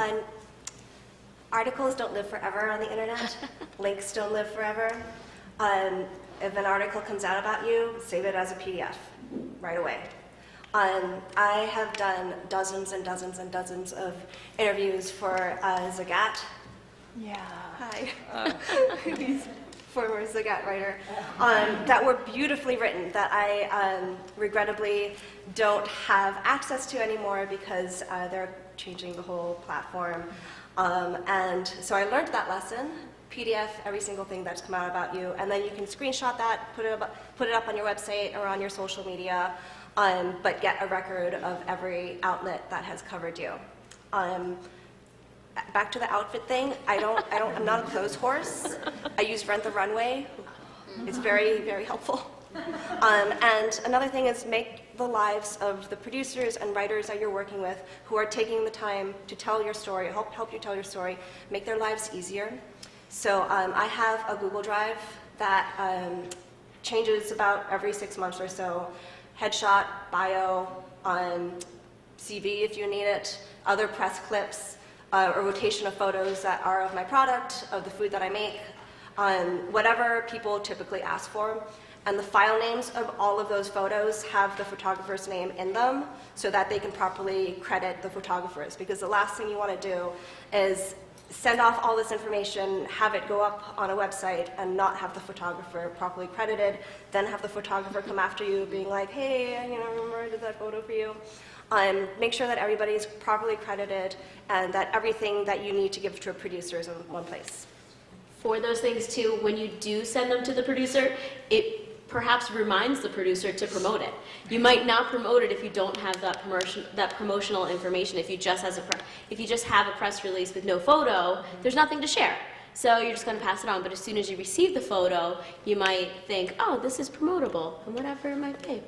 articles don't live forever on the internet. Links don't live forever. If an article comes out about you, save it as a PDF right away. I have done dozens and dozens and dozens of interviews for Zagat. Yeah. Hi. He's former Zagat writer. That were beautifully written, that I regrettably don't have access to anymore because they're changing the whole platform. And so I learned that lesson. PDF every single thing that's come out about you, and then you can screenshot that, put it up on your website or on your social media. But get a record of every outlet that has covered you. Back to the outfit thing, I'm not a clothes horse. I use Rent the Runway. It's very, very helpful. And another thing is make the lives of the producers and writers that you're working with who are taking the time to tell your story, help you tell your story, make their lives easier. So I have a Google Drive that changes about every 6 months or so. Headshot, bio, CV if you need it, other press clips, a rotation of photos that are of my product, of the food that I make, whatever people typically ask for. And the file names of all of those photos have the photographer's name in them so that they can properly credit the photographers. Because the last thing you want to do is send off all this information, have it go up on a website and not have the photographer properly credited, then have the photographer come after you being like, hey, you know, remember I did that photo for you. Make sure that everybody's properly credited and that everything that you need to give to a producer is in one place. for those things too, when you do send them to the producer, it perhaps reminds the producer to promote it. You might not promote it if you don't have that promotional information. If you just have a press release with no photo, there's nothing to share. So you're just going to pass it on. But as soon as you receive the photo, you might think, oh, this is promotable, and whatever it might be.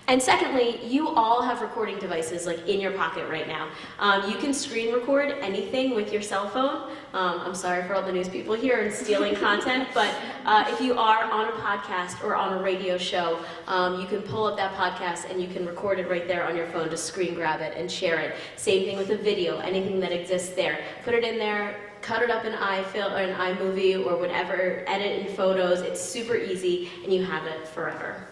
And secondly, you all have recording devices like in your pocket right now. You can screen record anything with your cell phone. I'm sorry for all the news people here and stealing content, but if you are on a podcast or on a radio show, you can pull up that podcast and you can record it right there on your phone, just screen grab it and share it. Same thing with a video, anything that exists there. Put it in there. Cut it up in iFilm or an iMovie or whatever, edit in photos. It's super easy, and you have it forever.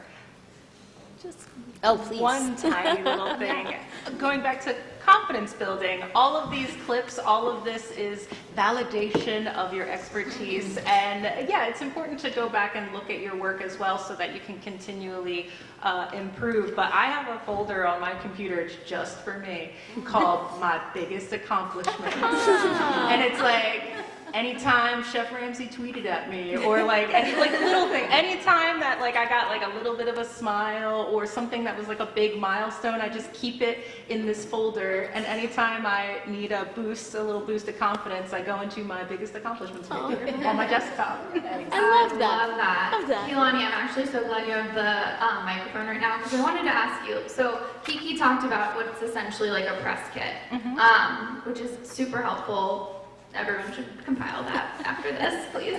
Oh, please. One tiny little thing. Going back to confidence building, all of these clips, all of this is validation of your expertise. And yeah, it's important to go back and look at your work as well so that you can continually improve. But I have a folder on my computer just for me called My Biggest Accomplishments. And it's like, anytime Chef Ramsay tweeted at me, or like little thing, anytime that like I got like a little bit of a smile or something that was like a big milestone, I just keep it in this folder. And anytime I need a little boost of confidence, I go into My Biggest Accomplishments folder on my desktop. I love that. Love that. Love that. Hey, Lani, I'm actually so glad you have the microphone right now because I wanted to ask you. So Kiki talked about what's essentially like a press kit, which is super helpful. Everyone should compile that after this, please.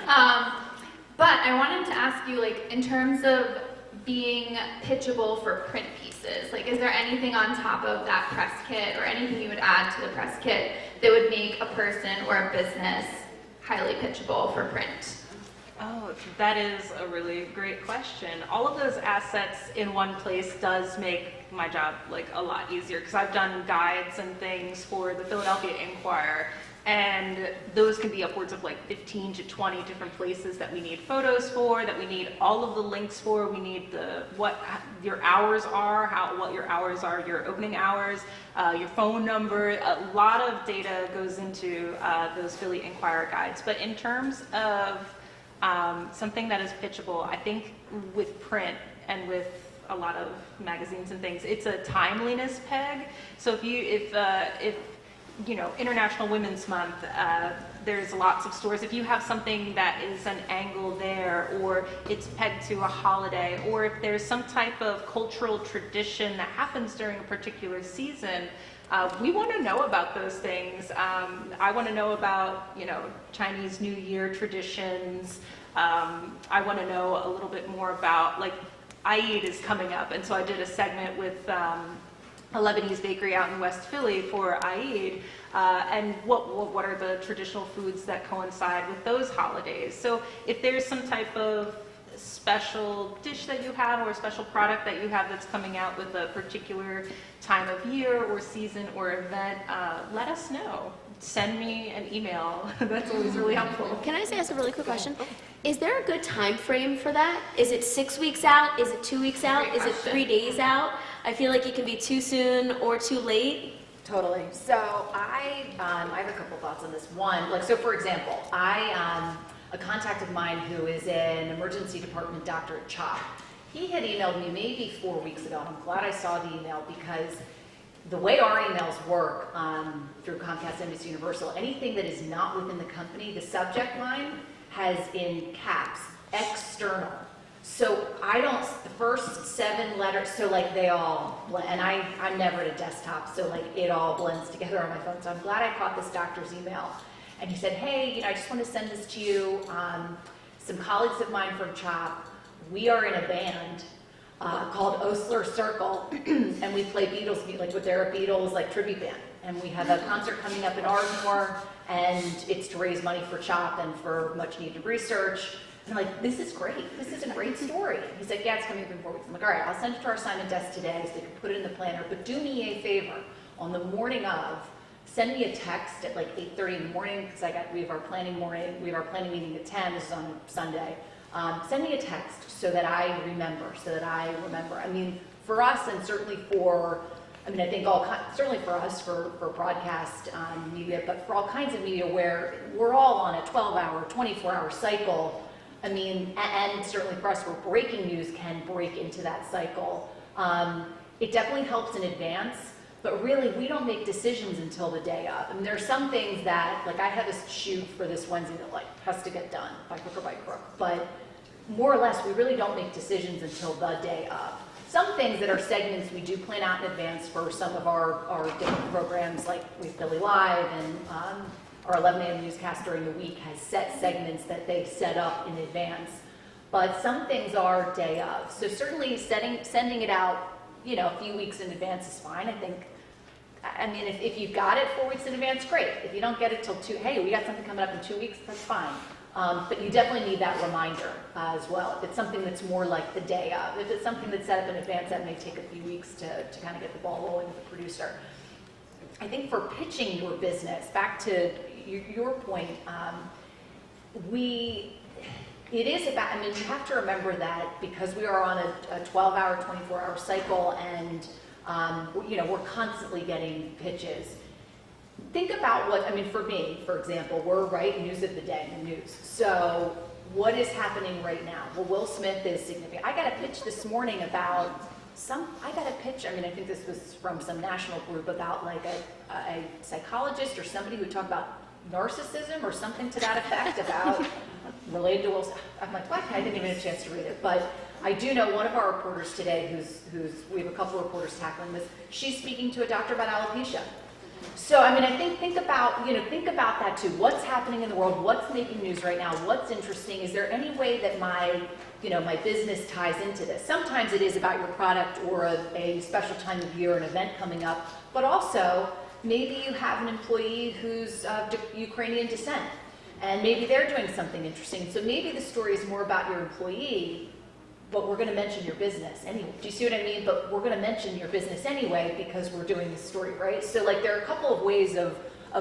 But I wanted to ask you, like, in terms of being pitchable for print pieces, like, is there anything on top of that press kit or anything you would add to the press kit that would make a person or a business highly pitchable for print? Oh, that is a really great question. All of those assets in one place does make my job like a lot easier because I've done guides and things for the Philadelphia Inquirer, and those can be upwards of like 15 to 20 different places that we need photos for, that we need all of the links for. We need what your hours are, what your hours are, your opening hours, your phone number. A lot of data goes into those Philly Inquirer guides. But in terms of something that is pitchable, I think with print and with a lot of magazines and things, it's a timeliness peg. So if you know, International Women's Month, there's lots of stores. If you have something that is an angle there, or it's pegged to a holiday, or if there's some type of cultural tradition that happens during a particular season, we want to know about those things. I want to know about, you know, Chinese New Year traditions. I want to know a little bit more about, like, Eid is coming up, and so I did a segment with a Lebanese bakery out in West Philly for Eid, and what are the traditional foods that coincide with those holidays. So if there's some type of special dish that you have or a special product that you have that's coming out with a particular time of year or season or event, let us know. Send me an email. That's always really helpful. Can I just ask a really quick question? Is there a good time frame for that? Is it 6 weeks out? Is it 2 weeks out? Is it 3 days out? I feel like it can be too soon or too late. Totally. So I have a couple thoughts on this. One, like, so for example, a contact of mine who is an emergency department doctor at CHOP, he had emailed me maybe 4 weeks ago, and I'm glad I saw the email because the way our emails work through Comcast, NBC Universal, anything that is not within the company, the subject line has in caps, external. So I don't, the first 7 letters, so like they all blend, and I'm never at a desktop, so like it all blends together on my phone. So I'm glad I caught this doctor's email. And he said, hey, you know, I just want to send this to you. Some colleagues of mine from CHOP, we are in a band called Osler Circle, and we play Beatles music, like with their Beatles like tribute band. And we have a concert coming up in Ardmore, and it's to raise money for CHOP and for much needed research. And I'm like, this is great. This is a great story. He's like, yeah, it's coming up in 4 weeks. I'm like, all right, I'll send it to our assignment desk today so they can put it in the planner. But do me a favor. On the morning of, send me a text at like 8:30 in the morning because we have our planning meeting at 10. This is on Sunday. Send me a text so that I remember. I mean, for us and certainly for I mean, I think certainly for us, for broadcast media, but for all kinds of media where we're all on a 12-hour, 24-hour cycle, I mean, and certainly for us where breaking news can break into that cycle, it definitely helps in advance, but really we don't make decisions until the day of. I mean, there are some things that, like I have a shoot for this Wednesday that like has to get done by hook or by crook, but more or less we really don't make decisions until the day of. Some things that are segments we do plan out in advance for some of our different programs, like with Billy Live and our 11 a.m. newscast during the week has set segments that they set up in advance. But some things are day of. So certainly sending it out, you know, a few weeks in advance is fine. I mean, if you've got it 4 weeks in advance, great. If you don't get it till hey, we got something coming up in 2 weeks, that's fine. But you definitely need that reminder as well. If it's something that's more like the day of, if it's something that's set up in advance, that may take a few weeks to kind of get the ball rolling with the producer. I think for pitching your business, back to your point, it is about, I mean, you have to remember that because we are on a 12-hour, 24-hour cycle and, you know, we're constantly getting pitches. Think about what, I mean, for me, for example, we're news of the day in the news. So what is happening right now? Well, Will Smith is significant. I got a pitch this morning about I mean, I think this was from some national group about like a psychologist or somebody who talked about narcissism or something to that effect about related to Will Smith. I'm like, what? I didn't even have a chance to read it. But I do know one of our reporters today we have a couple of reporters tackling this. She's speaking to a doctor about alopecia. So, I mean, I think about that too. What's happening in the world? What's making news right now? What's interesting? Is there any way that my business ties into this? Sometimes it is about your product or a special time of year, an event coming up, but also maybe you have an employee who's of Ukrainian descent, and maybe they're doing something interesting. So maybe the story is more about your employee, but we're going to mention your business anyway. Do you see what I mean? But we're going to mention your business anyway because we're doing this story, right? So like there are a couple of ways of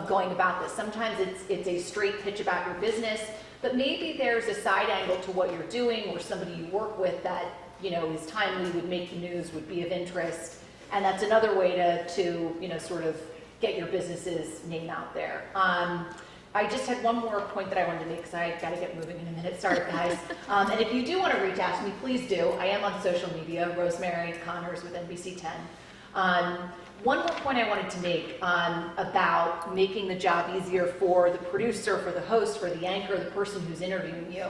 going about this. Sometimes it's a straight pitch about your business, but maybe there's a side angle to what you're doing or somebody you work with that, you know, is timely, would make the news, would be of interest. And that's another way to you know, sort of get your business's name out there. I just had one more point that I wanted to make because I got to get moving in a minute. Sorry, guys. And if you do want to reach out to me, please do. I am on social media, Rosemary Connors with NBC 10. One more point I wanted to make about making the job easier for the producer, for the host, for the anchor, the person who's interviewing you.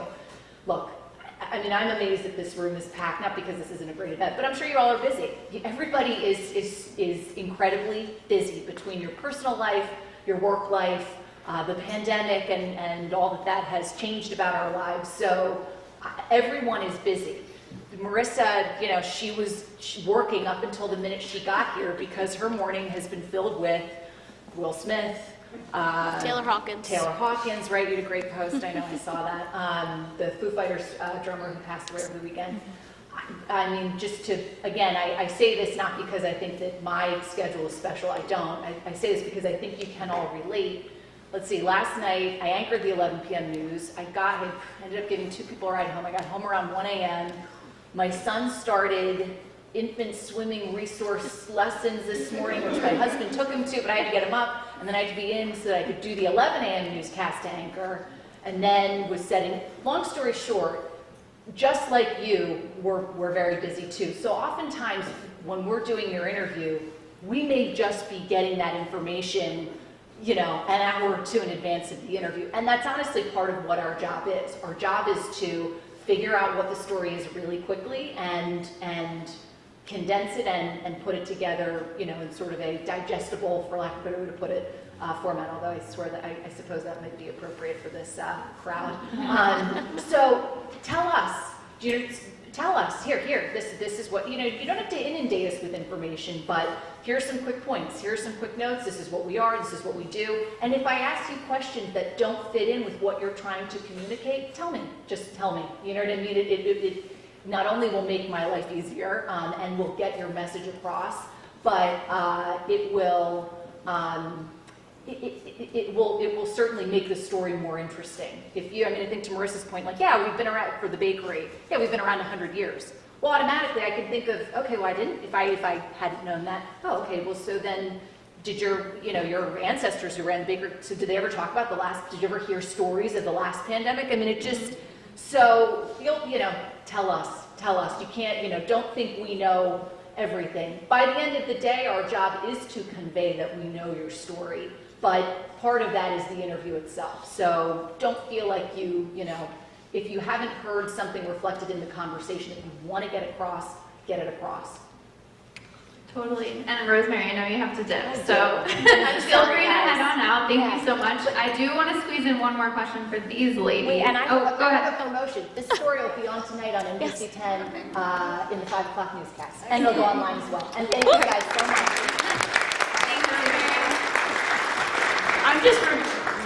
Look, I mean, I'm amazed that this room is packed, not because this isn't a great event, but I'm sure you all are busy. Everybody is incredibly busy between your personal life, your work life, the pandemic and all that has changed about our lives. So everyone is busy. Marisa, you know, she was working up until the minute she got here because her morning has been filled with Will Smith, Taylor Hawkins, right? You had a great post. I know, I saw that. The Foo Fighters drummer who passed away over the weekend. I mean, just to, again, I say this not because I think that my schedule is special. I don't. I say this because I think you can all relate. Let's see, last night I anchored the 11 p.m. news. I ended up giving 2 people a ride home. I got home around 1 a.m. My son started infant swimming resource lessons this morning, which my husband took him to, but I had to get him up, and then I had to be in so that I could do the 11 a.m. newscast to anchor, and then was setting, long story short, just like you, we're very busy too. So oftentimes when we're doing your interview, we may just be getting that information, you know, an hour or two in advance of the interview. And that's honestly part of what our job is. Our job is to figure out what the story is really quickly and condense it and put it together, you know, in sort of a digestible, for lack of a better way to put it, format, although I swear that I suppose that might be appropriate for this crowd. So tell us, tell us, here, this is what, you know, you don't have to inundate us with information, but here's some quick points, here's some quick notes, this is what we are, this is what we do. And if I ask you questions that don't fit in with what you're trying to communicate, tell me, just tell me. You know what I mean? It not only will make my life easier and will get your message across, but it will certainly make the story more interesting. If you, I mean, I think to Marissa's point, like, yeah, we've been around for the bakery. Yeah, we've been around 100 years. well, automatically I can think of, okay, well, if I hadn't known that, oh, okay, well, so then did your ancestors who ran the bakery, so did they ever talk about did you ever hear stories of the last pandemic? I mean, it just, so tell us, you can't, don't think we know everything. By the end of the day, our job is to convey that we know your story, but part of that is the interview itself. So don't feel like if you haven't heard something reflected in the conversation that you want to get it across. Totally. And Rosemary, I know you have to dip, so feel free to head on out. Thank you so much. I do want to squeeze in one more question for these ladies. Wait, and I go ahead. have a promotion. This story will be on tonight on NBC 10 in the 5 o'clock newscast. And it'll go online as well. And thank you guys so much. I'm just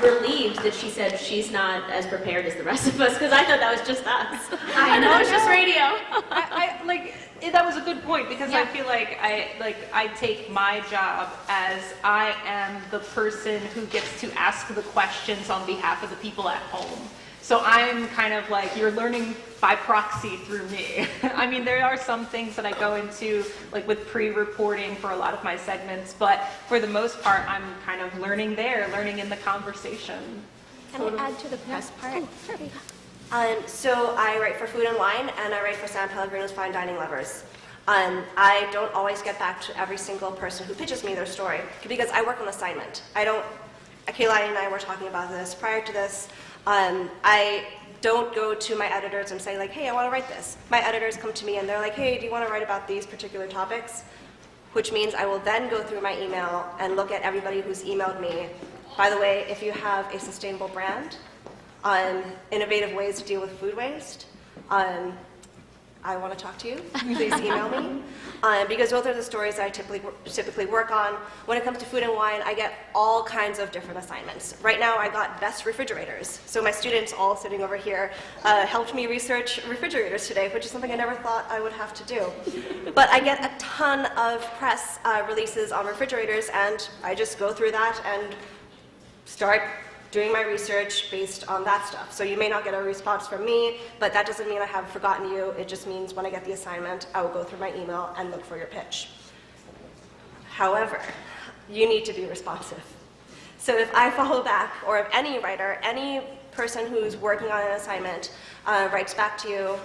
relieved that she said she's not as prepared as the rest of us, because I thought that was just us. I know it's just radio. That was a good point, because I feel like I take my job as I am the person who gets to ask the questions on behalf of the people at home. So I'm kind of like, you're learning by proxy through me. I mean, there are some things that I go into like with pre-reporting for a lot of my segments, but for the most part, I'm kind of learning in the conversation. Can I add to the press part? So I write for Food and Wine, and I write for San Pellegrino's Fine Dining Lovers. I don't always get back to every single person who pitches me their story, because I work on assignment. Lani and I were talking about this prior to this. I don't go to my editors and say like, hey, I want to write this. My editors come to me and they're like, hey, do you want to write about these particular topics? Which means I will then go through my email and look at everybody who's emailed me. By the way, if you have a sustainable brand, innovative ways to deal with food waste, I want to talk to you. Please email me. Because those are the stories that I typically work on. When it comes to Food and Wine, I get all kinds of different assignments. Right now, I got best refrigerators. So my students, all sitting over here, helped me research refrigerators today, which is something I never thought I would have to do. But I get a ton of press releases on refrigerators, and I just go through that and start doing my research based on that stuff. So you may not get a response from me, but that doesn't mean I have forgotten you. It just means when I get the assignment, I will go through my email and look for your pitch. However, you need to be responsive. So if I follow back, or if any writer, any person who's working on an assignment writes back to you,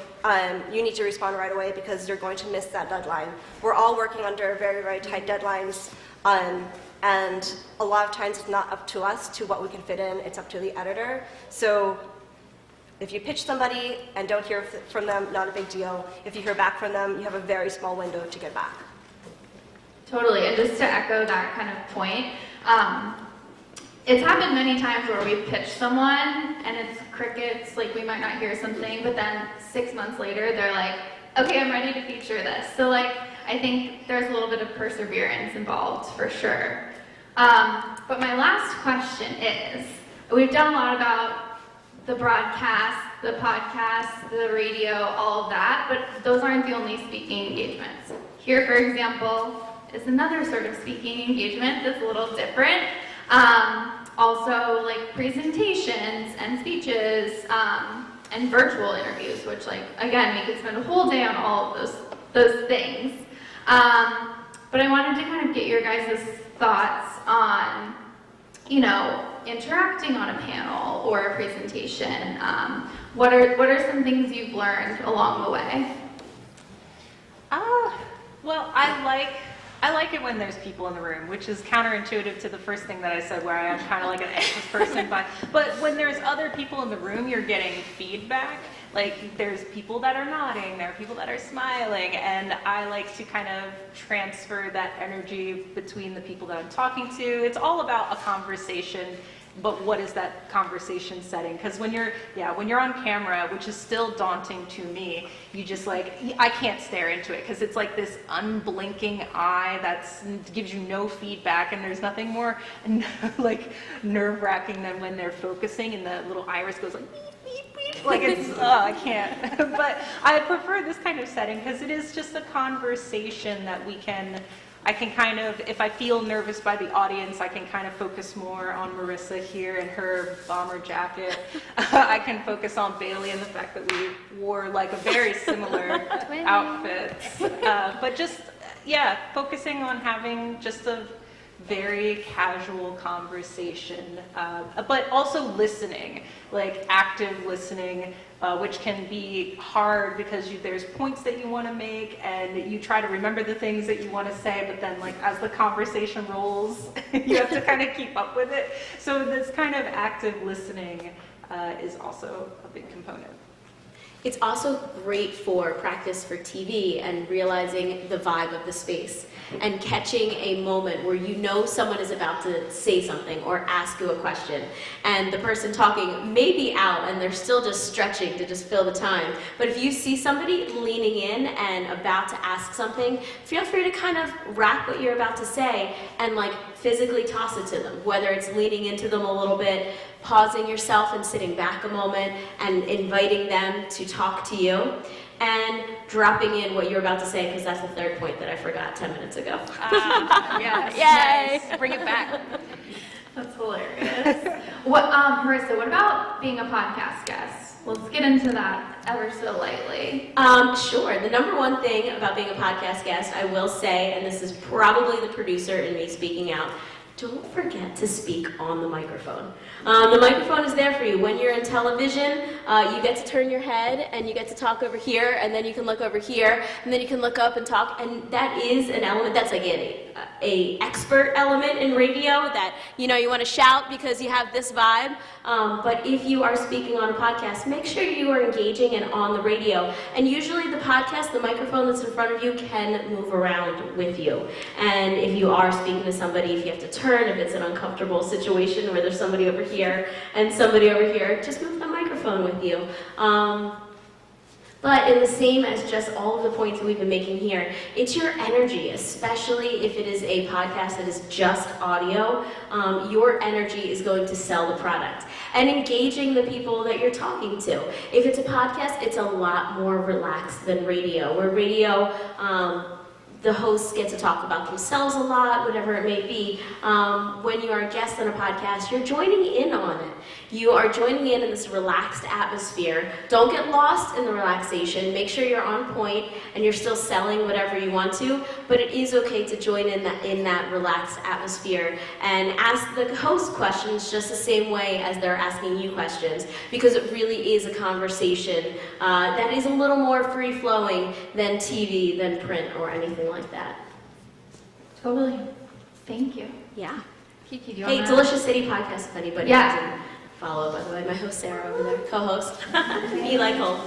you need to respond right away, because you're going to miss that deadline. We're all working under very, very tight deadlines. And a lot of times it's not up to us to what we can fit in, it's up to the editor. So if you pitch somebody and don't hear from them, not a big deal. If you hear back from them, you have a very small window to get back. Totally, and just to echo that kind of point, it's happened many times where we pitch someone and it's crickets, like we might not hear something, but then 6 months later they're like, okay, I'm ready to feature this. So I think there's a little bit of perseverance involved for sure. But my last question is, we've done a lot about the broadcast, the podcast, the radio, all of that, but those aren't the only speaking engagements. Here, for example, is another sort of speaking engagement that's a little different. Also, like presentations and speeches and virtual interviews, which, again, we could spend a whole day on all of those things. But I wanted to kind of get your guys' thoughts on, interacting on a panel or a presentation. What are some things you've learned along the way? Well, I like it when there's people in the room, which is counterintuitive to the first thing that I said, where I am kind of like an anxious person. But when there's other people in the room, you're getting feedback. Like, there's people that are nodding, there are people that are smiling, and I like to kind of transfer that energy between the people that I'm talking to. It's all about a conversation, but what is that conversation setting? Because when you're on camera, which is still daunting to me, you just I can't stare into it, because it's like this unblinking eye that gives you no feedback, and there's nothing more nerve-wracking than when they're focusing and the little iris goes like, I can't. But I prefer this kind of setting, because it is just a conversation that we can I can kind of, if I feel nervous by the audience, I can kind of focus more on Marisa here and her bomber jacket. I can focus on Bailey and the fact that we wore like a very similar outfits. But just, yeah, focusing on having just a very casual conversation, but also listening, like active listening, which can be hard because there's points that you want to make and you try to remember the things that you want to say, but then like as the conversation rolls, you have to kind of keep up with it. So this kind of active listening is also a big component. It's also great for practice for TV and realizing the vibe of the space and catching a moment where you know someone is about to say something or ask you a question and the person talking may be out and they're still just stretching to just fill the time. But if you see somebody leaning in and about to ask something, feel free to kind of wrap what you're about to say and like physically toss it to them, whether it's leaning into them a little bit, pausing yourself and sitting back a moment and inviting them to talk to you, and dropping in what you're about to say, because that's the third point that I forgot 10 minutes ago. Yes. Yay! Nice. Bring it back. That's hilarious. What, Marisa, what about being a podcast guest? Let's get into that ever so lightly. Sure. The number one thing about being a podcast guest, I will say, and this is probably the producer in me speaking out, don't forget to speak on the microphone. The microphone is there for you. When you're in television, you get to turn your head and you get to talk over here, and then you can look over here, and then you can look up and talk, and that is an element that's like a expert element in radio that, you know, you want to shout because you have this vibe. But if you are speaking on a podcast, make sure you are engaging and on the radio. And usually the podcast, the microphone that's in front of you can move around with you. And if you are speaking to somebody, if you have to turn, if it's an uncomfortable situation where there's somebody over here and somebody over here, just move the microphone with you. But in the same as just all of the points that we've been making here, it's your energy, especially if it is a podcast that is just audio. Your energy is going to sell the product. And engaging the people that you're talking to. If it's a podcast, it's a lot more relaxed than radio. Where radio, the hosts get to talk about themselves a lot, whatever it may be. When you are a guest on a podcast, you're joining in on it. You are joining in this relaxed atmosphere. Don't get lost in the relaxation. Make sure you're on point and you're still selling whatever you want to, but it is okay to join in that relaxed atmosphere and ask the host questions just the same way as they're asking you questions, because it really is a conversation that is a little more free-flowing than TV, than print, or anything like that. Totally. Thank you. Yeah. Kiki, do you Hey, want Delicious City Podcast, if anybody Yeah. doesn't follow, by the way. My host Sarah over there, co-host. Be like home.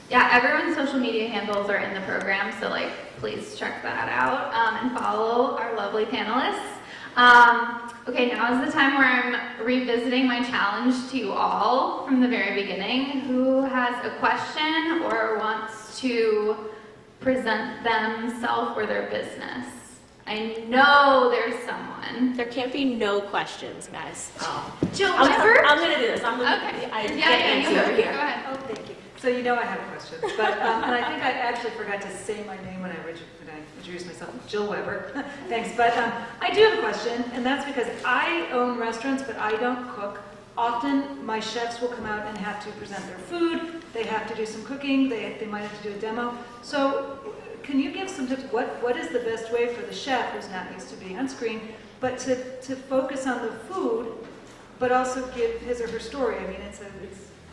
Yeah, everyone's social media handles are in the program, so like please check that out and follow our lovely panelists. Okay, now is the time where I'm revisiting my challenge to you all from the very beginning. Who has a question or wants to present themselves or their business? I know there's someone. There can't be no questions, guys. Jill I'm Weber? gonna do this. I'm gonna. Okay. I Yeah, get you over go here. ahead. Oh, thank you. So you know I have questions, but and I think I actually forgot to say my name when I introduced myself, Jill Weber. Thanks, but I do have a question, and that's because I own restaurants, but I don't cook. Often my chefs will come out and have to present their food. They have to do some cooking. They might have to do a demo. So can you give some tips? What is the best way for the chef who's not used to being on screen, but to focus on the food, but also give his or her story? I mean, it's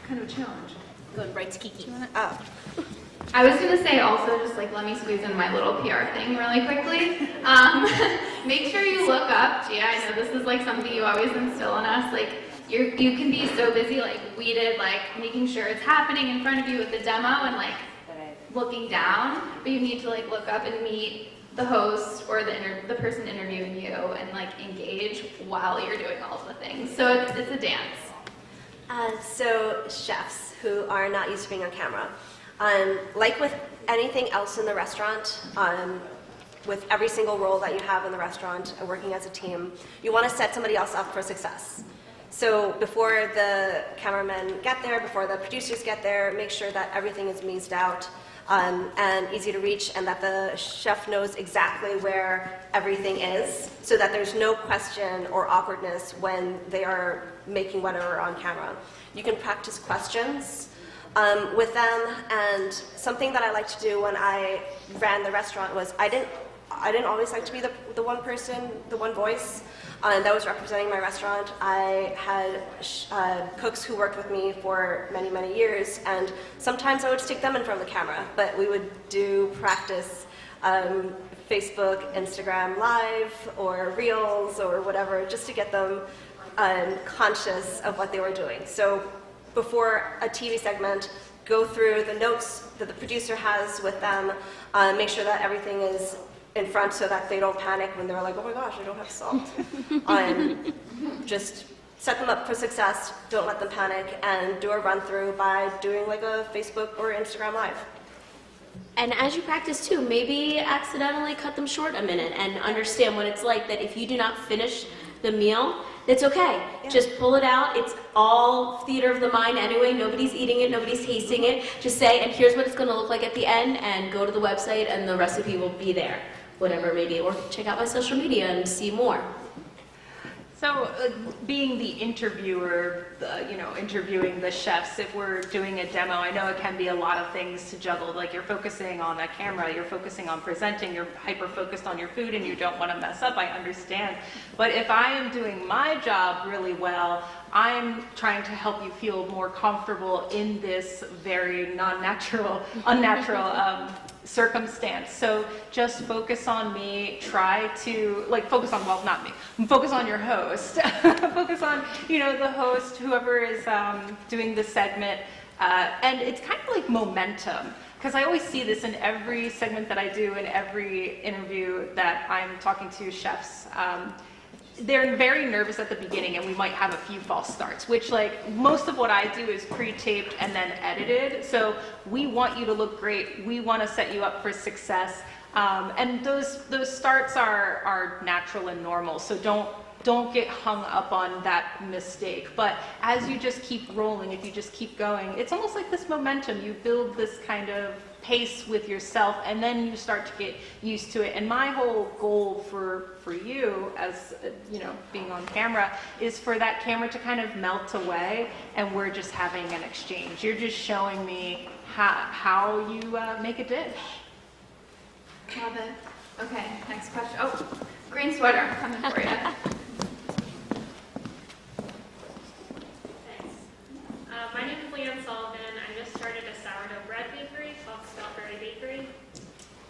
kind of a challenge. Going right to Kiki. Oh. I was gonna say also, just like let me squeeze in my little PR thing really quickly. Make sure you look up. Gia, I know this is like something you always instill in us. Like you can be so busy, like we did, like making sure it's happening in front of you with the demo and like looking down, but you need to like look up and meet the host or the person interviewing you and like engage while you're doing all of the things. So it's a dance. So chefs who are not used to being on camera, like with anything else in the restaurant, with every single role that you have in the restaurant, working as a team, you want to set somebody else up for success. So before the cameramen get there, before the producers get there, make sure that everything is meased out. and easy to reach, and that the chef knows exactly where everything is, so that there's no question or awkwardness when they are making whatever on camera. You can practice questions with them, and something that I liked to do when I ran the restaurant was I didn't always like to be the one person, the one voice that was representing my restaurant. I had cooks who worked with me for many, many years, and sometimes I would stick them in front of the camera, but we would do practice Facebook, Instagram Live, or Reels, or whatever, just to get them conscious of what they were doing. So before a TV segment, go through the notes that the producer has with them, make sure that everything is in front so that they don't panic when they're like, oh my gosh, I don't have salt. Just set them up for success, don't let them panic, and do a run through by doing like a Facebook or Instagram Live. And as you practice too, maybe accidentally cut them short a minute and understand what it's like that if you do not finish the meal, it's okay. Yeah. Just pull it out. It's all theater of the mind anyway. Nobody's eating it. Nobody's tasting it. Just say, and here's what it's going to look like at the end, and go to the website and the recipe will be there. Whatever it may be. Or check out my social media and see more. So being the interviewer, interviewing the chefs, if we're doing a demo, I know it can be a lot of things to juggle. Like you're focusing on a camera, you're focusing on presenting, you're hyper-focused on your food and you don't want to mess up, I understand. But if I am doing my job really well, I'm trying to help you feel more comfortable in this very unnatural circumstance. So just focus on me, try to, focus on, well, not me, focus on your host. Focus on, the host, whoever is doing the segment. And it's kind of like momentum. Because I always see this in every segment that I do, in every interview that I'm talking to chefs. They're very nervous at the beginning, and we might have a few false starts, which most of what I do is pre-taped and then edited. So we want you to look great. We want to set you up for success. And those starts are natural and normal. So don't get hung up on that mistake. But as you just keep rolling, if you just keep going, it's almost like this momentum. You build this kind of pace with yourself, and then you start to get used to it. And my whole goal for you, as being on camera, is for that camera to kind of melt away, and we're just having an exchange. You're just showing me how you make a dish. Love it. Okay, next question. Oh, green sweater coming for you. Thanks. My name is Leanne Sullivan. I just started a sourdough bread bakery called Spellberry Bakery.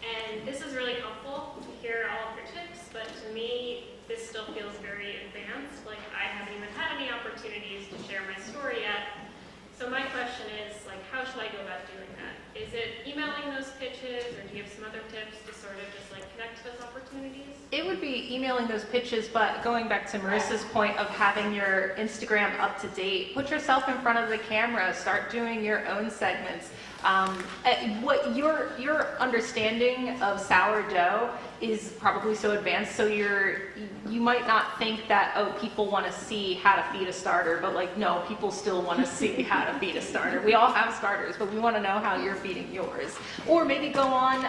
And this is really helpful to hear all of your tips, but to me, this still feels very advanced. Like I haven't even had any opportunities to share my story yet. So my question is, how should I go about doing that? Is it emailing those pitches, or do you have some other tips to sort of just connect to those opportunities? It would be emailing those pitches, but going back to Marisa's point of having your Instagram up to date, put yourself in front of the camera, start doing your own segments. What your understanding of sourdough is probably so advanced, so you might not think that, oh, people want to see how to feed a starter, but no, people still want to see how to feed a starter. We all have starters, but we want to know how you're feeding yours. Or maybe go on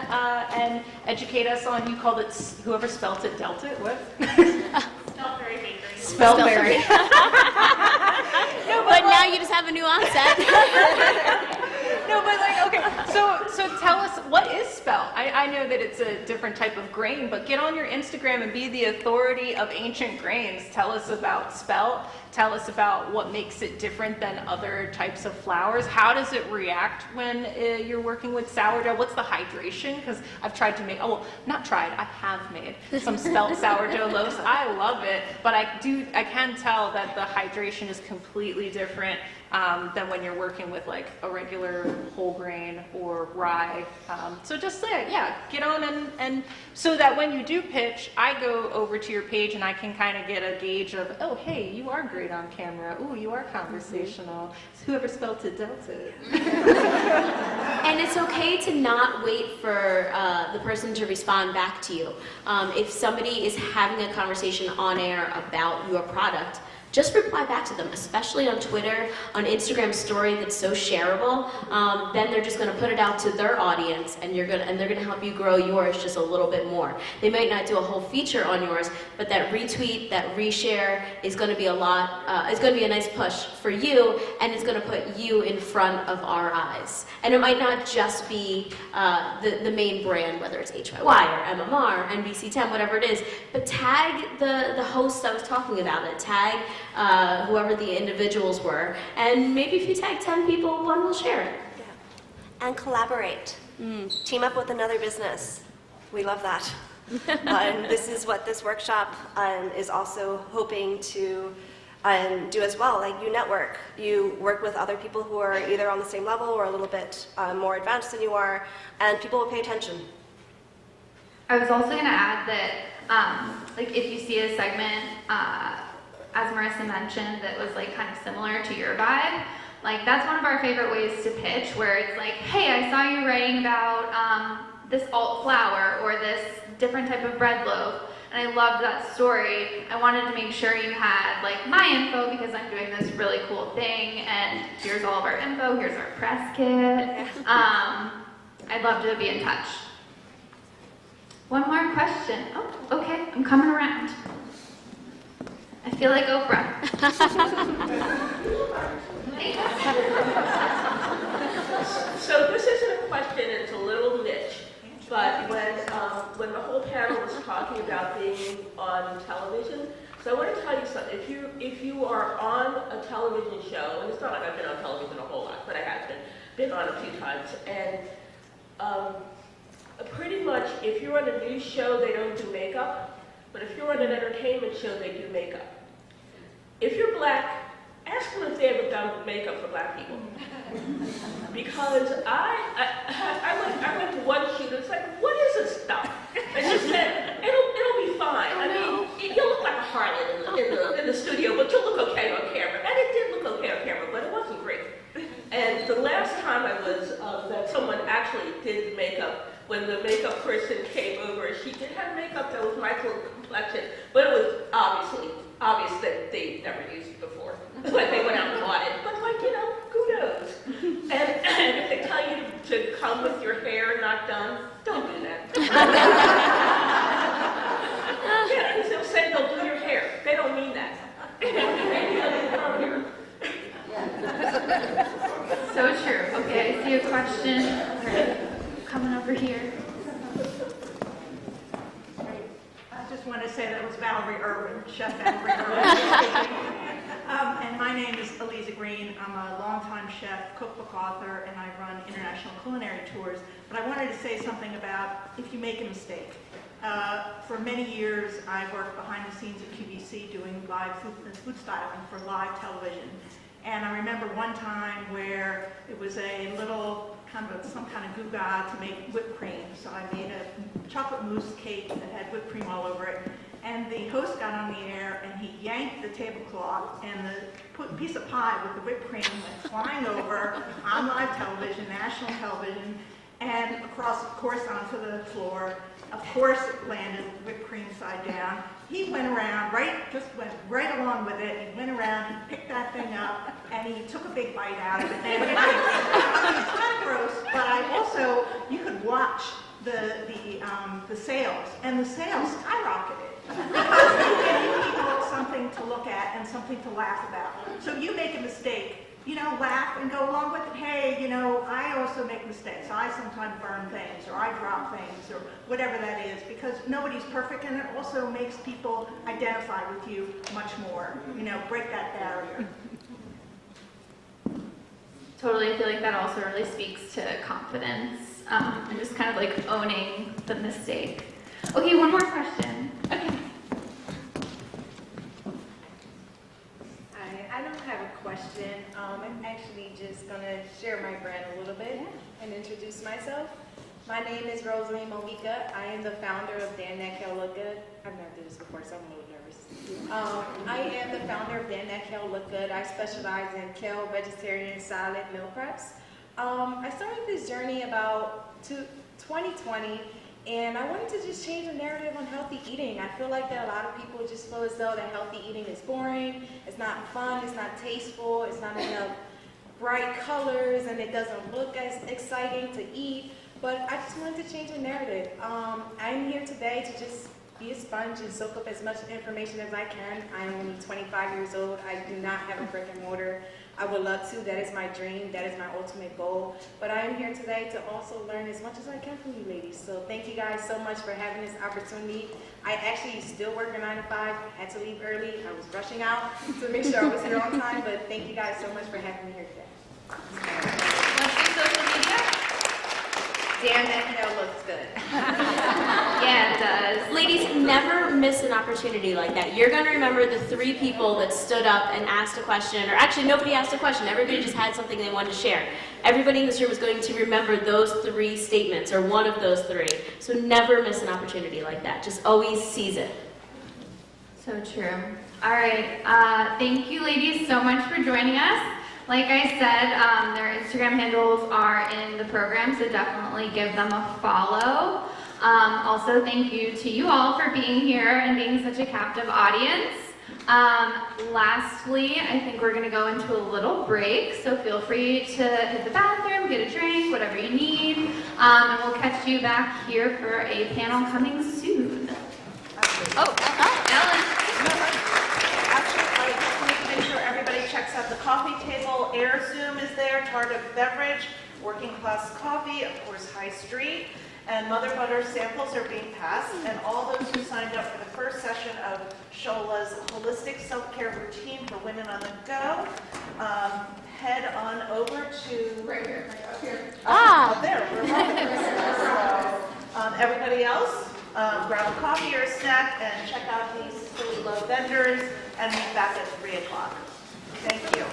and educate us on, you called it, whoever spelt it, dealt it, what? Spellberry Bakery. Spellberry. No, but now you just have a new onset. No, but okay, so tell us, what is spelt? I know that it's a different type of grain, but get on your Instagram and be the authority of ancient grains. Tell us about spelt. Tell us about what makes it different than other types of flours. How does it react when you're working with sourdough? What's the hydration? Because I've tried to make, I have made some spelt sourdough loaves. I love it, but I can tell that the hydration is completely different than when you're working with a regular whole grain or rye. So just get on and so that when you do pitch, I go over to your page and I can kind of get a gauge of, oh, hey, you are great on camera. Ooh, you are conversational. Whoever spelt it, dealt it. And it's okay to not wait for the person to respond back to you. If somebody is having a conversation on air about your product, just reply back to them, especially on Twitter, on Instagram story that's so shareable. Then they're just going to put it out to their audience, and they're going to help you grow yours just a little bit more. They might not do a whole feature on yours, but that retweet, that reshare is going to be a lot. It's going to be a nice push for you, and it's going to put you in front of our eyes. And it might not just be the main brand, whether it's HYY or MMR, NBC10, whatever it is, but tag the hosts I was talking about it. Tag whoever the individuals were, and maybe if you tag 10 people, one will share it. Yeah. And collaborate. Team up with another business. We love that. And this is what this workshop is also hoping to do as well. Like, you network. You work with other people who are either on the same level or a little bit more advanced than you are, and people will pay attention. I was also going to add that, like, if you see a segment, as Marisa mentioned, that was like kind of similar to your vibe, like that's one of our favorite ways to pitch, where it's like, hey, I saw you writing about this alt flour or this different type of bread loaf, and I loved that story. I wanted to make sure you had like my info because I'm doing this really cool thing, and here's all of our info, here's our press kit. I'd love to be in touch. One more question. Oh, okay, I'm coming around. I feel like Oprah. So this isn't a question, it's a little niche, but when the whole panel was talking about being on television, so I want to tell you something. If you are on a television show, and it's not like I've been on television a whole lot, but I have been on a few times, and pretty much if you're on a news show, they don't do makeup, but if you're on an entertainment show, they do makeup. If you're black, ask them if they ever done makeup for black people. Because I went to one shoot, it's like, what is this stuff? And she said, it'll be fine. I mean, you'll look like a harlot in the studio, but you'll look okay on camera. And it did look okay on camera, but it wasn't great. And the last time I was, that someone actually did the makeup, when the makeup person came over, she did have makeup that was my complexion, but it was obvious that they never used it before. But they went out and bought it. But like, you know, kudos. And if they tell you to come with your hair not done, don't do that. Yeah, because they'll say they'll do your hair. They don't mean that. So true. Okay, I see a question. Coming over here. I just want to say that was Valerie Erwin, Chef Valerie Erwin. And my name is Eliza Green. I'm a longtime chef, cookbook author, and I run international culinary tours. But I wanted to say something about if you make a mistake. For many years, I worked behind the scenes at QVC doing live food styling for live television. And I remember one time where it was a little some kind of gouda to make whipped cream. So I made a chocolate mousse cake that had whipped cream all over it. And the host got on the air and he yanked the tablecloth, and the piece of pie with the whipped cream went flying over on live television, national television, and across, of course, onto the floor. Of course, it landed whipped cream side down. He went around, just went right along with it. He went around, he picked that thing up, and he took a big bite out of it. And it's kind of gross, but you could watch the sales, and the sales skyrocketed because you gave people something to look at and something to laugh about. So you make a mistake, laugh and go along with it. Hey, I also make mistakes. I sometimes burn things, or I drop things, or whatever that is, because nobody's perfect, and it also makes people identify with you much more. Break that barrier. Totally, I feel like that also really speaks to confidence and just kind of like owning the mistake. Okay, one more question. Okay. I don't have a question. I'm actually just going to share my brand a little bit and introduce myself. My name is Rosemary Monica. I am the founder of Dan That Kale Look Good. I've never done this before, so I'm a little nervous. I am the founder of Dan That Kale Look Good. I specialize in kale, vegetarian, salad, meal preps. I started this journey about 2020, And I wanted to just change the narrative on healthy eating. I feel like that a lot of people just feel as though that healthy eating is boring, it's not fun, it's not tasteful, it's not enough bright colors, and it doesn't look as exciting to eat. But I just wanted to change the narrative. I'm here today to just be a sponge and soak up as much information as I can. I am only 25 years old. I do not have a brick and mortar. I would love to. That is my dream. That is my ultimate goal. But I am here today to also learn as much as I can from you ladies. So thank you guys so much for having this opportunity. I actually still work a 9 to 5. I had to leave early. I was rushing out to make sure I was here on time. But thank you guys so much for having me here today. What's your social media? Damn, that hair looks good. Yeah, it does. Ladies, never miss an opportunity like that. You're going to remember the 3 people that stood up and asked a question, or actually nobody asked a question. Everybody just had something they wanted to share. Everybody in this room is going to remember those 3 statements, or one of those 3. So never miss an opportunity like that. Just always seize it. So true. All right. Thank you, ladies, so much for joining us. Like I said, their Instagram handles are in the program, so definitely give them a follow. Also, thank you to you all for being here and being such a captive audience. Lastly, I think we're going to go into a little break, so feel free to hit the bathroom, get a drink, whatever you need, and we'll catch you back here for a panel coming soon. Ellen. Actually, I just need to make sure everybody checks out the coffee table. Air Zoom is there, Target Beverage, Working Class Coffee, of course, High Street, and Mother Butter samples are being passed. And all those who signed up for the first session of Shola's Holistic Self-Care Routine for Women on the Go, head on over to... Right here. Up there. We're right. So, everybody else, grab a coffee or a snack and check out these silly low vendors and meet back at 3 o'clock. Thank you.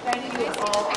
Thank you all.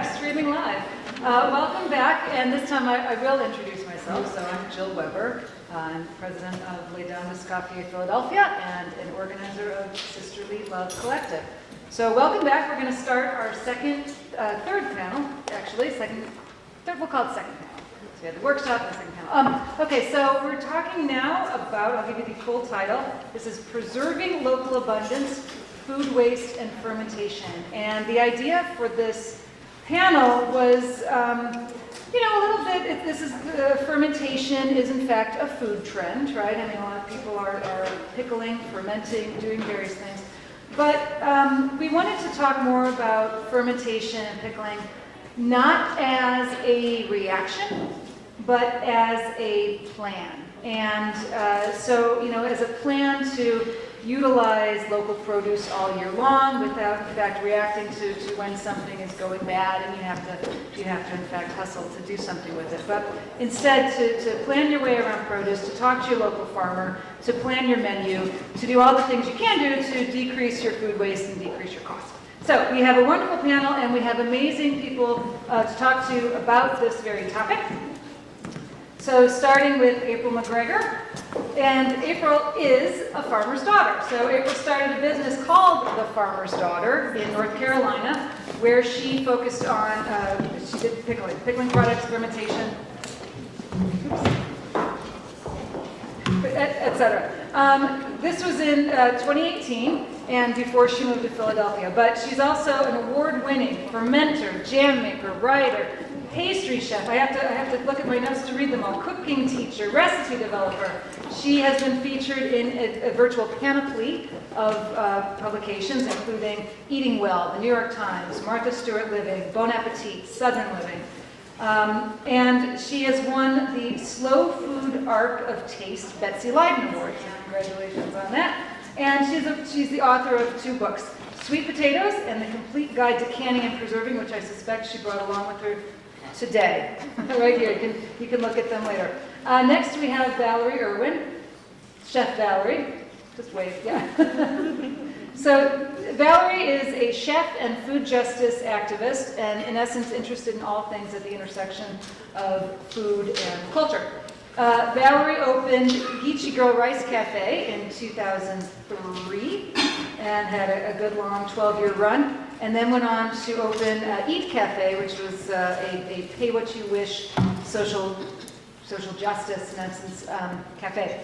back, streaming live. Welcome back, and this time I will introduce myself. So I'm Jill Weber. I'm president of Lay Down This Coffee Philadelphia and an organizer of Sisterly Love Collective. So welcome back. We're going to start our third panel, actually. We'll call it second panel. So we had the workshop and the second panel. Okay, so we're talking now about, I'll give you the full title. This is Preserving Local Abundance, Food Waste, and Fermentation. And the idea for this panel was, a little bit, fermentation is in fact a food trend, right? I mean, a lot of people are pickling, fermenting, doing various things. But we wanted to talk more about fermentation and pickling, not as a reaction, but as a plan. And so, as a plan to utilize local produce all year long without, in fact, reacting to when something is going bad and you have to, in fact, hustle to do something with it. But instead, to plan your way around produce, to talk to your local farmer, to plan your menu, to do all the things you can do to decrease your food waste and decrease your costs. So we have a wonderful panel, and we have amazing people to talk to about this very topic. So starting with April MacGreger, and April is a farmer's daughter. So April started a business called The Farmer's Daughter in North Carolina, where she focused on, she did pickling products, fermentation, etc. This was in 2018, and before she moved to Philadelphia. But she's also an award-winning fermenter, jam maker, writer, pastry chef. I have to look at my notes to read them all. Cooking teacher, recipe developer. She has been featured in a virtual panoply of publications, including Eating Well, The New York Times, Martha Stewart Living, Bon Appetit, Southern Living. And she has won the Slow Food Arc of Taste Betsy Leiden Award. So congratulations on that. And she's the author of 2 books, Sweet Potatoes and The Complete Guide to Canning and Preserving, which I suspect she brought along with her today. Right here, you can look at them later. Next we have Valerie Erwin, Chef Valerie. Just wave, yeah. So Valerie is a chef and food justice activist, and in essence interested in all things at the intersection of food and culture. Valerie opened Geechee Girl Rice Cafe in 2003 and had a good long 12-year run, and then went on to open Eat Cafe, which was a pay-what-you-wish social justice, in essence, cafe.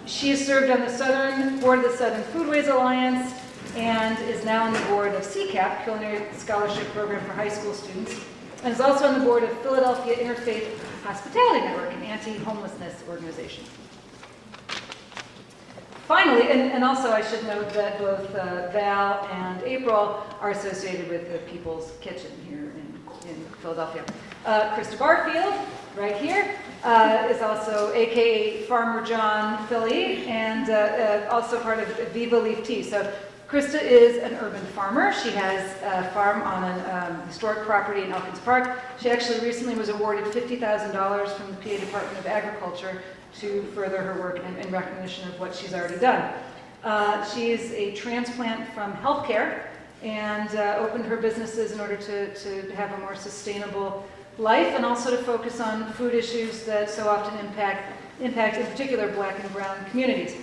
She has served on the board of the Southern Foodways Alliance and is now on the board of CCAP, Culinary Scholarship Program for High School Students, and is also on the board of Philadelphia Interfaith Hospitality Network, an anti-homelessness organization. Finally, and also I should note that both Val and April are associated with the People's Kitchen here in Philadelphia. Christa Barfield, right here, is also AKA Farmer John Philly, and also part of Viva Leaf Tea. So Christa is an urban farmer. She has a farm on an historic property in Elkins Park. She actually recently was awarded $50,000 from the PA Department of Agriculture to further her work in recognition of what she's already done. She is a transplant from healthcare and opened her businesses in order to have a more sustainable life, and also to focus on food issues that so often impact in particular Black and brown communities.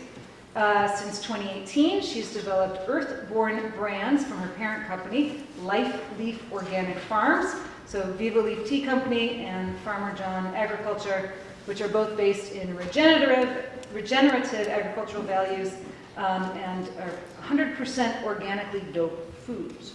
Since 2018, she's developed earth-born brands from her parent company, Life Leaf Organic Farms, so Viva Leaf Tea Company and Farmer John Agriculture, which are both based in regenerative agricultural values and are 100% organically doped foods.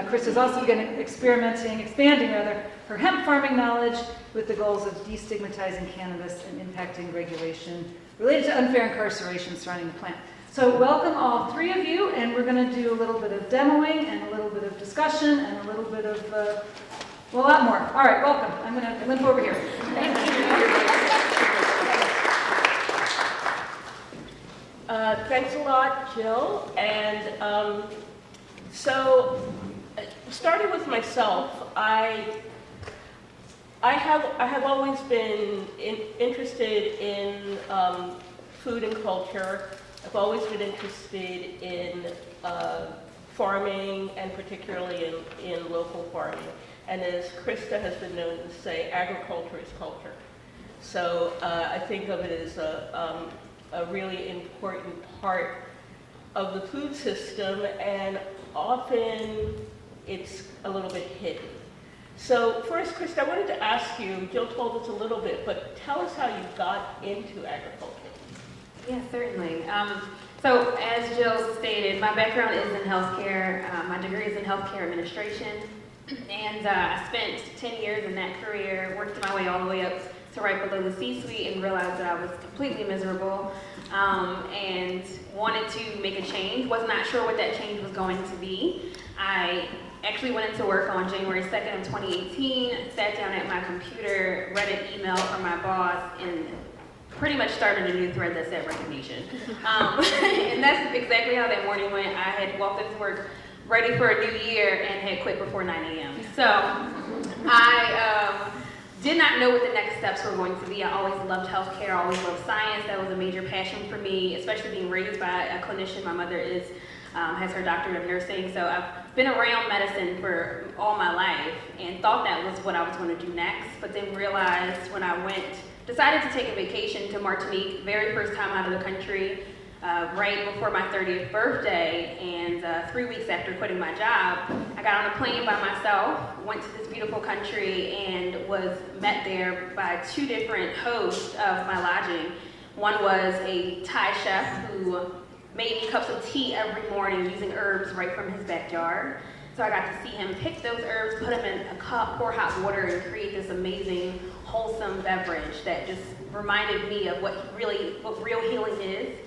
Chris has also been expanding her hemp farming knowledge with the goals of destigmatizing cannabis and impacting regulation related to unfair incarceration surrounding the plant. So welcome all 3 of you, and we're going to do a little bit of demoing and a little bit of discussion and a little bit of, a lot more. All right, welcome. I'm going to limp over here. Thank you. Thanks a lot, Jill. And so, starting with myself, I have always been interested in food and culture. I've always been interested in farming, and particularly in local farming. And as Christa has been known to say, agriculture is culture. So I think of it as a really important part of the food system, and often it's a little bit hidden. So first, Christa, I wanted to ask you, Jill told us a little bit, but tell us how you got into agriculture. Yeah, certainly. So as Jill stated, my background is in healthcare. My degree is in healthcare administration. And I spent 10 years in that career, worked my way all the way up to right below the C-suite, and realized that I was completely miserable and wanted to make a change. Was not sure what that change was going to be. I actually went into work on January 2nd of 2018, sat down at my computer, read an email from my boss, and pretty much started a new thread that said resignation. And that's exactly how that morning went. I had walked into work ready for a new year and had quit before 9 a.m. So I did not know what the next steps were going to be. I always loved healthcare, always loved science. That was a major passion for me, especially being raised by a clinician. My mother has her doctorate of nursing, so I've been around medicine for all my life and thought that was what I was going to do next, but then realized when I decided to take a vacation to Martinique, very first time out of the country, right before my 30th birthday, and 3 weeks after quitting my job, I got on a plane by myself, went to this beautiful country, and was met there by two different hosts of my lodging. One was a Thai chef who made me cups of tea every morning using herbs right from his backyard. So I got to see him pick those herbs, put them in a cup, pour hot water, and create this amazing, wholesome beverage that just reminded me of what real healing is.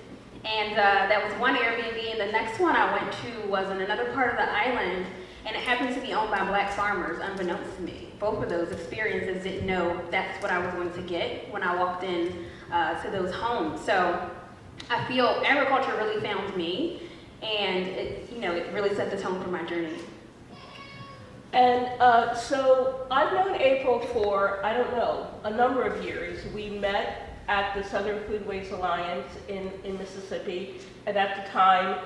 And that was one Airbnb, and the next one I went to was in another part of the island, and it happened to be owned by Black farmers, unbeknownst to me. Both of those experiences didn't know that's what I was going to get when I walked in to those homes. So I feel agriculture really found me, and it really set the tone for my journey. And so I've known April for, I don't know, a number of years. We met at the Southern Foodways Alliance in Mississippi, and at the time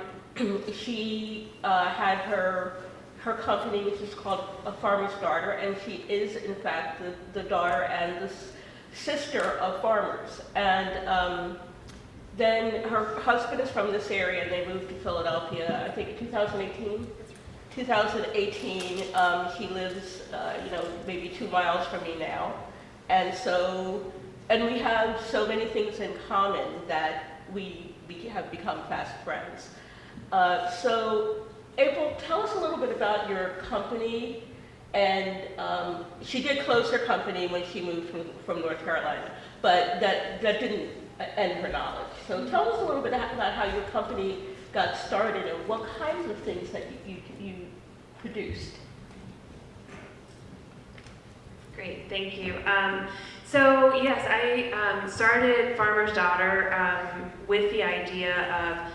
she had her company, which is called A Farmer's Daughter, and she is in fact the daughter and the sister of farmers. And then her husband is from this area, and they moved to Philadelphia, I think 2018. 2018, he lives, maybe 2 miles from me now. And we have so many things in common that we have become fast friends. So April, tell us a little bit about your company. And she did close her company when she moved from North Carolina, but that didn't end her knowledge. So tell us a little bit about how your company got started and what kinds of things that you produced. Great, thank you. So yes, I started Farmer's Daughter with the idea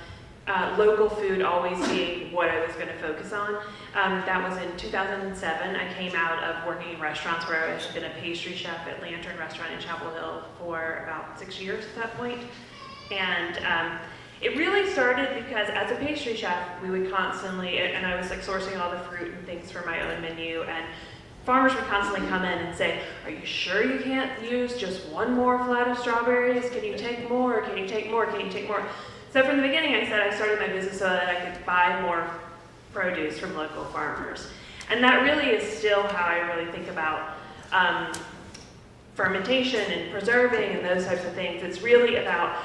of local food always being what I was going to focus on. That was in 2007. I came out of working in restaurants where I had been a pastry chef at Lantern Restaurant in Chapel Hill for about 6 years at that point. And it really started because as a pastry chef, we would constantly, and I was like sourcing all the fruit and things for my own menu, and farmers would constantly come in and say, are you sure you can't use just one more flat of strawberries? Can you take more? Can you take more? Can you take more? So from the beginning, I said I started my business so that I could buy more produce from local farmers. And that really is still how I really think about fermentation and preserving and those types of things. It's really about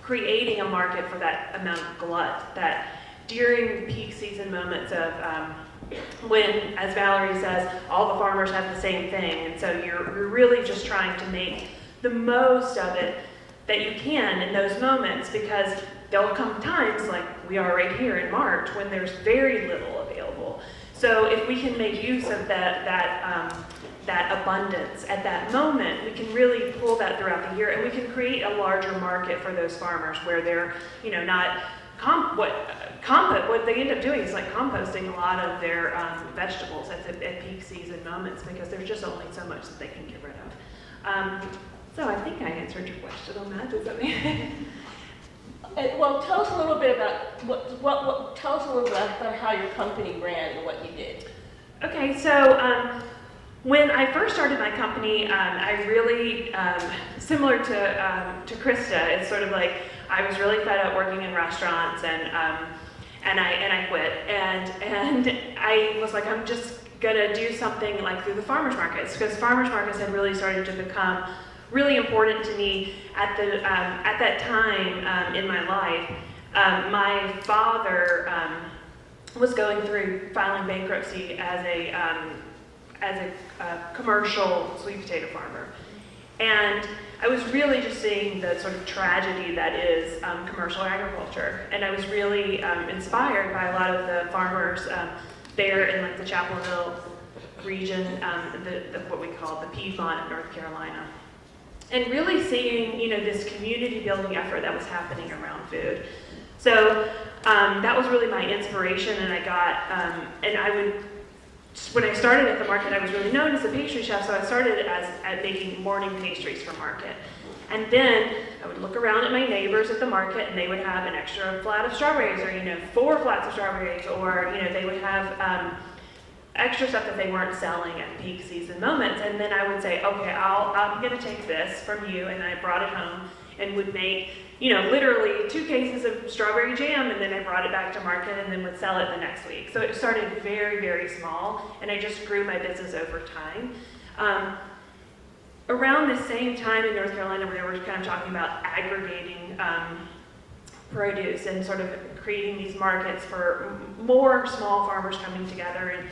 creating a market for that amount of glut, that during peak season moments of when, as Valerie says, all the farmers have the same thing, and so you're really just trying to make the most of it that you can in those moments, because there'll come times like we are right here in March when there's very little available. So if we can make use of that abundance at that moment, we can really pull that throughout the year, and we can create a larger market for those farmers where they're, not what they end up doing is like composting a lot of their vegetables at peak season moments, because there's just only so much that they can get rid of. So I think I answered your question on that. Does that mean? Well, tell us a little bit about tell us a little bit about how your company ran and what you did. Okay, so when I first started my company, I really, similar to Christa, it's sort of like I was really fed up working in restaurants, and I quit, and I was like, I'm just gonna do something like through the farmers markets, because farmers markets had really started to become really important to me at that time in my life. My father was going through filing bankruptcy as a commercial sweet potato farmer, and I was really just seeing the sort of tragedy that is commercial agriculture, and I was really inspired by a lot of the farmers there in like the Chapel Hill region, what we call the Piedmont of North Carolina, and really seeing, you know, this community building effort that was happening around food. So that was really my inspiration, and I got, when I started at the market, I was really known as a pastry chef, so I started at making morning pastries for market. And then I would look around at my neighbors at the market, and they would have an extra flat of strawberries, or, you know, 4 flats of strawberries, or, you know, they would have extra stuff that they weren't selling at peak season moments. And then I would say, okay, I'm gonna take this from you, and I brought it home and would make, you know, literally 2 cases of strawberry jam, and then I brought it back to market and then would sell it the next week. So it started very, very small, and I just grew my business over time. Around the same time in North Carolina, where they were kind of talking about aggregating produce and sort of creating these markets for more small farmers coming together and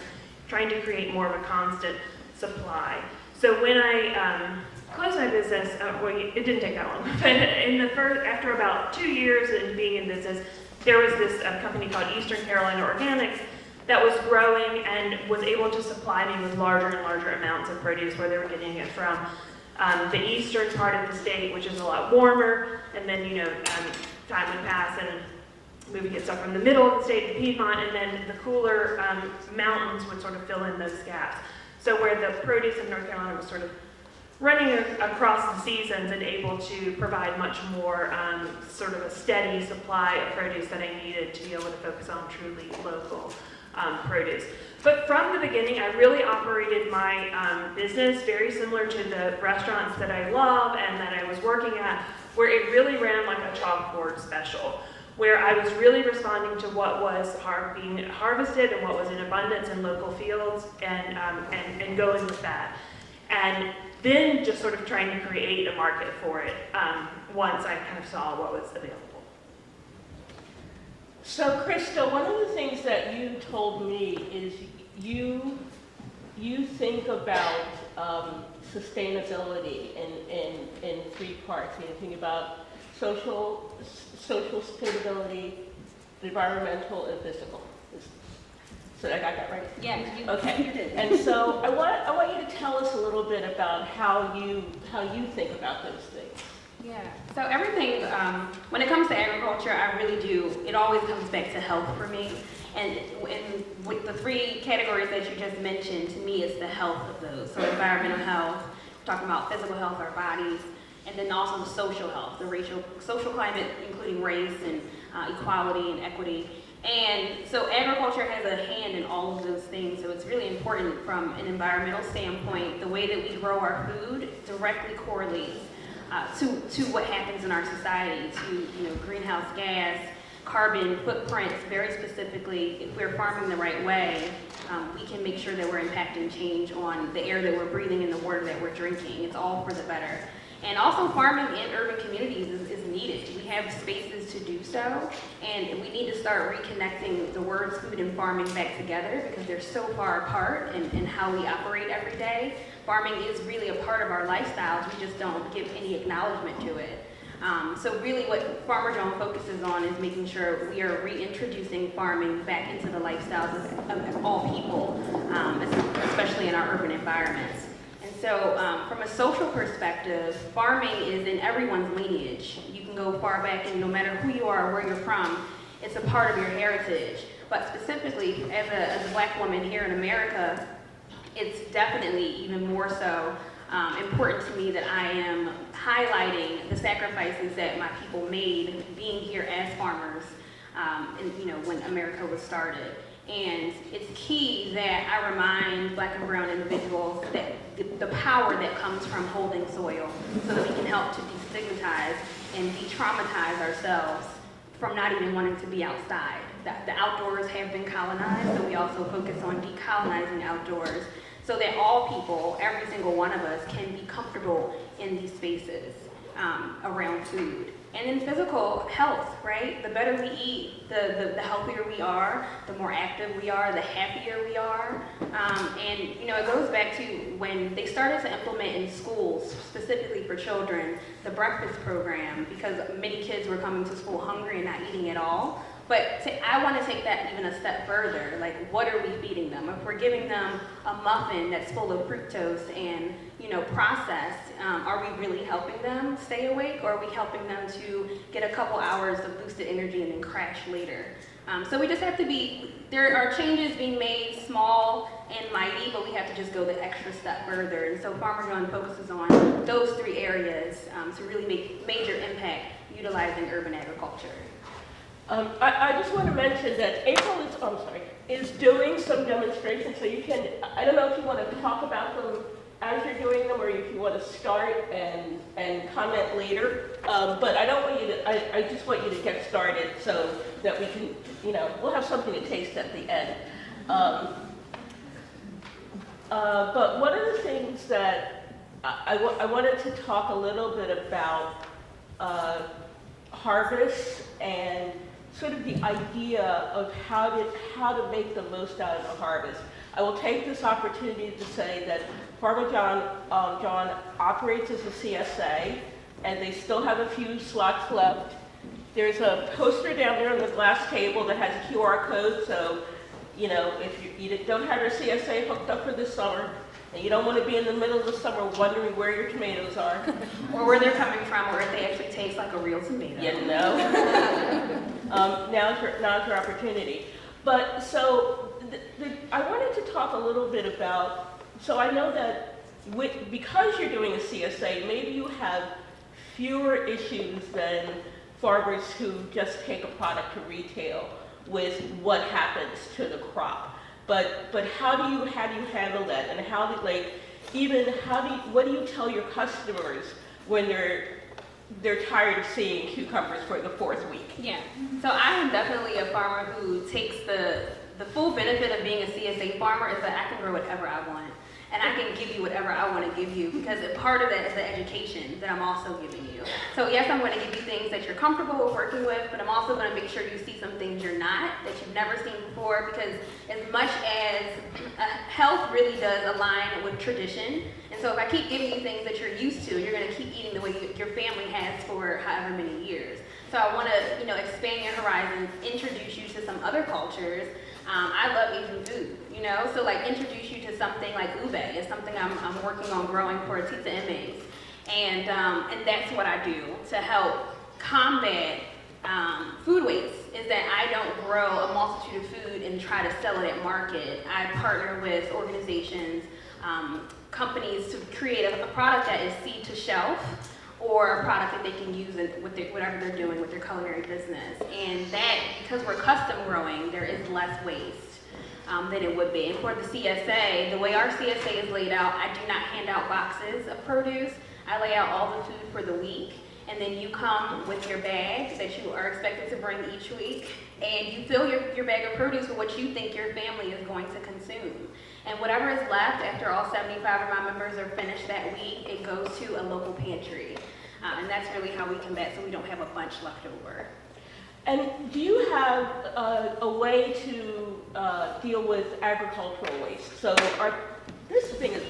trying to create more of a constant supply. So when I closed my business, well, it didn't take that long, but after about 2 years in being in business, there was this company called Eastern Carolina Organics that was growing and was able to supply me with larger and larger amounts of produce, where they were getting it from the eastern part of the state, which is a lot warmer, and then, you know, time would pass and we would get stuff from the middle of the state, the Piedmont, and then the cooler mountains would sort of fill in those gaps. So where the produce of North Carolina was sort of running across the seasons and able to provide much more sort of a steady supply of produce that I needed to be able to focus on truly local produce. But from the beginning, I really operated my business very similar to the restaurants that I love and that I was working at, where it really ran like a chalkboard special, where I was really responding to what was being harvested and what was in abundance in local fields, and going with that. And then just sort of trying to create a market for it once I kind of saw what was available. So Christa, one of the things that you told me is you think about sustainability in 3 parts. You think about social sustainability, environmental, and physical. So I got that right? Yeah, okay. You did. And so I want you to tell us a little bit about how you think about those things. Yeah, so everything, when it comes to agriculture, I really do, it always comes back to health for me. And with the 3 categories that you just mentioned, to me, it's the health of those. So environmental health, talking about physical health, our bodies, and then also the social health, the social climate, including race and equality and equity. And so agriculture has a hand in all of those things, so it's really important from an environmental standpoint. The way that we grow our food directly correlates to what happens in our society, to greenhouse gas, carbon footprints. Very specifically, if we're farming the right way, we can make sure that we're impacting change on the air that we're breathing and the water that we're drinking. It's all for the better. And also farming in urban communities is needed. We have spaces to do so, and we need to start reconnecting the words food and farming back together, because they're so far apart in how we operate every day. Farming is really a part of our lifestyles. We just don't give any acknowledgement to it. So really what Farmer Jawn focuses on is making sure we are reintroducing farming back into the lifestyles of all people, especially in our urban environments. And so from a social perspective, farming is in everyone's lineage. You can go far back, and no matter who you are or where you're from, it's a part of your heritage. But specifically, as a Black woman here in America, it's definitely even more so important to me that I am highlighting the sacrifices that my people made being here as farmers, and, you know, when America was started. And it's key that I remind Black and brown individuals that the power that comes from holding soil, so that we can help to destigmatize and de-traumatize ourselves from not even wanting to be outside. The outdoors have been colonized, so we also focus on decolonizing outdoors, so that all people, every single one of us, can be comfortable in these spaces around food. And then physical health, right? The better we eat, the healthier we are, the more active we are, the happier we are. And you know, it goes back to when they started to implement in schools, specifically for children, the breakfast program, because many kids were coming to school hungry and not eating at all. But I want to take that even a step further. Like, what are we feeding them? If we're giving them a muffin that's full of fructose and, you know, processed, are we really helping them stay awake, or are we helping them to get a couple hours of boosted energy and then crash later? So we just have to be, there are changes being made, small and mighty, but we have to just go the extra step further. And so Farmer Jawn focuses on those 3 areas to really make major impact utilizing urban agriculture. I just want to mention that April is doing some demonstrations, so you can, I don't know if you want to talk about them as you're doing them, or if you want to start and comment later. But I don't want you to, I just want you to get started so that we can, you know, we'll have something to taste at the end. But one of the things that I wanted to talk a little bit about harvest and sort of the idea of how to make the most out of the harvest. I will take this opportunity to say that Farmer Jawn operates as a CSA, and they still have a few slots left. There's a poster down there on the glass table that has a QR code, so, you know, if you don't have your CSA hooked up for this summer, and you don't want to be in the middle of the summer wondering where your tomatoes are. Or where they're coming from, or if they actually taste like a real tomato. You know. Now's your opportunity. But so I wanted to talk a little bit about, so I know that because you're doing a CSA, maybe you have fewer issues than farmers who just take a product to retail with what happens to the crop. But how do you handle that, and what do you tell your customers when they're tired of seeing cucumbers for the 4th week? Yeah, so I am definitely a farmer who takes the full benefit of being a CSA farmer is that I can grow whatever I want, and I can give you whatever I want to give you, because a part of that is the education that I'm also giving you. So yes, I'm going to give you things that you're comfortable with working with, but I'm also going to make sure you see some things you're not, that you've never seen before, because as much as health really does align with tradition, and so if I keep giving you things that you're used to, you're going to keep eating the way your family has for however many years. So I want to, you know, expand your horizons, introduce you to some other cultures. I love Asian food, you know, so like introduce you to something like ube is something I'm working on growing for Tita Emes. And that's what I do to help combat food waste, is that I don't grow a multitude of food and try to sell it at market. I partner with organizations, companies to create a product that is seed to shelf, or a product that they can use with whatever they're doing with their culinary business. And that, because we're custom growing, there is less waste than it would be. And for the CSA, the way our CSA is laid out, I do not hand out boxes of produce. I lay out all the food for the week, and then you come with your bag that you are expected to bring each week, and you fill your bag of produce with what you think your family is going to consume. And whatever is left after all 75 of my members are finished that week, it goes to a local pantry. And that's really how we combat, so we don't have a bunch left over. And do you have a way to deal with agricultural waste? So this thing is,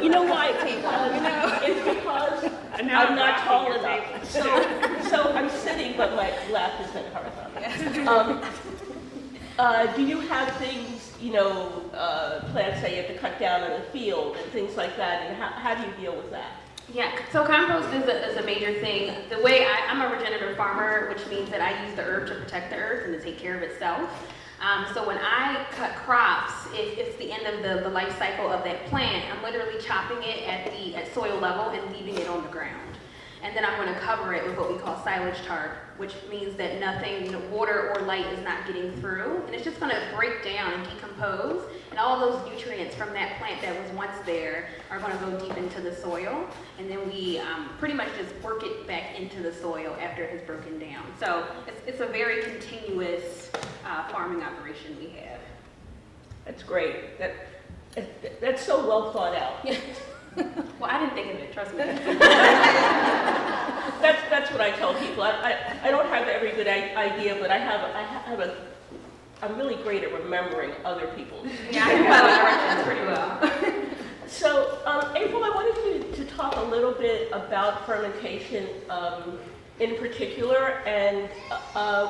you know why? It's because I'm not tall enough. So I'm sitting, but my lap isn't horizontal. Do you have things, you know, plants that you have to cut down in the field and things like that, and how do you deal with that? Yeah, so compost is a major thing. The way I'm a regenerative farmer, which means that I use the herb to protect the earth and to take care of itself. So when I cut crops, if it's the end of the life cycle of that plant, I'm literally chopping it at soil level and leaving it on the ground. And then I'm going to cover it with what we call silage tarp, which means that nothing, water or light is not getting through. And it's just going to break down and decompose. And all those nutrients from that plant that was once there are going to go deep into the soil. And then we pretty much just work it back into the soil after it has broken down. So it's a very continuous farming operation we have. That's great. That's so well thought out. Well, I didn't think of it, trust me. That's what I tell people. I don't have every good idea, but I'm really great at remembering other people's. Yeah, I can follow directions pretty well. So, April, I wanted you to talk a little bit about fermentation in particular, and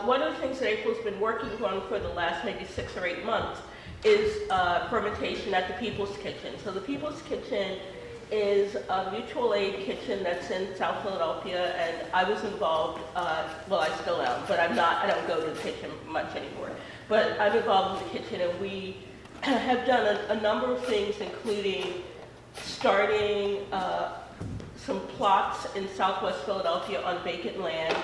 one of the things that April's been working on for the last maybe 6 or 8 months is fermentation at the People's Kitchen. So the People's Kitchen is a mutual aid kitchen that's in South Philadelphia, and I was involved, well, I still am, but I don't go to the kitchen much anymore. But I'm involved in the kitchen, and we have done a number of things, including starting some plots in Southwest Philadelphia on vacant land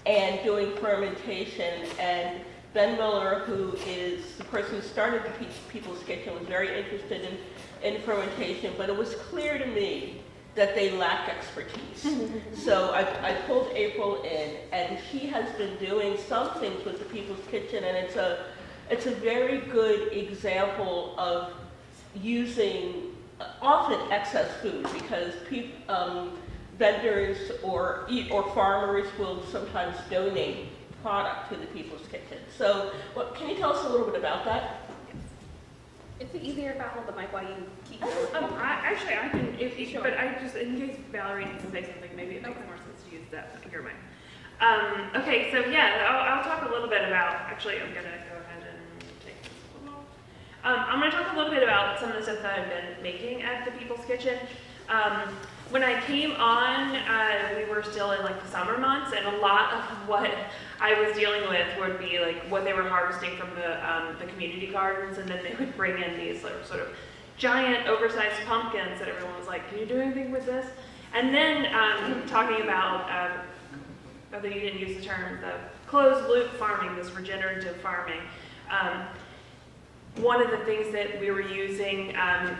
and doing fermentation. And Ben Miller, who is the person who started the People's Kitchen, was very interested in fermentation, but it was clear to me that they lack expertise. So I pulled April in, and she has been doing some things with the People's Kitchen, and it's a very good example of using often excess food, because vendors or farmers will sometimes donate product to the People's Kitchen. So can you tell us a little bit about that? Is it easier if I hold the mic while you keep going? I can, sure. But I just, in case Valerie needs to say something, maybe it makes more sense to use your mic. Okay, so yeah, I'll talk a little bit about, actually I'm going to go ahead and take this a little. I'm going to talk a little bit about some of the stuff that I've been making at the People's Kitchen. When I came on, we were still in like the summer months, and a lot of what I was dealing with would be like what they were harvesting from the community gardens, and then they would bring in these like, sort of giant oversized pumpkins that everyone was like, can you do anything with this? And then talking about, although you didn't use the term, the closed loop farming, this regenerative farming. One of the things that we were using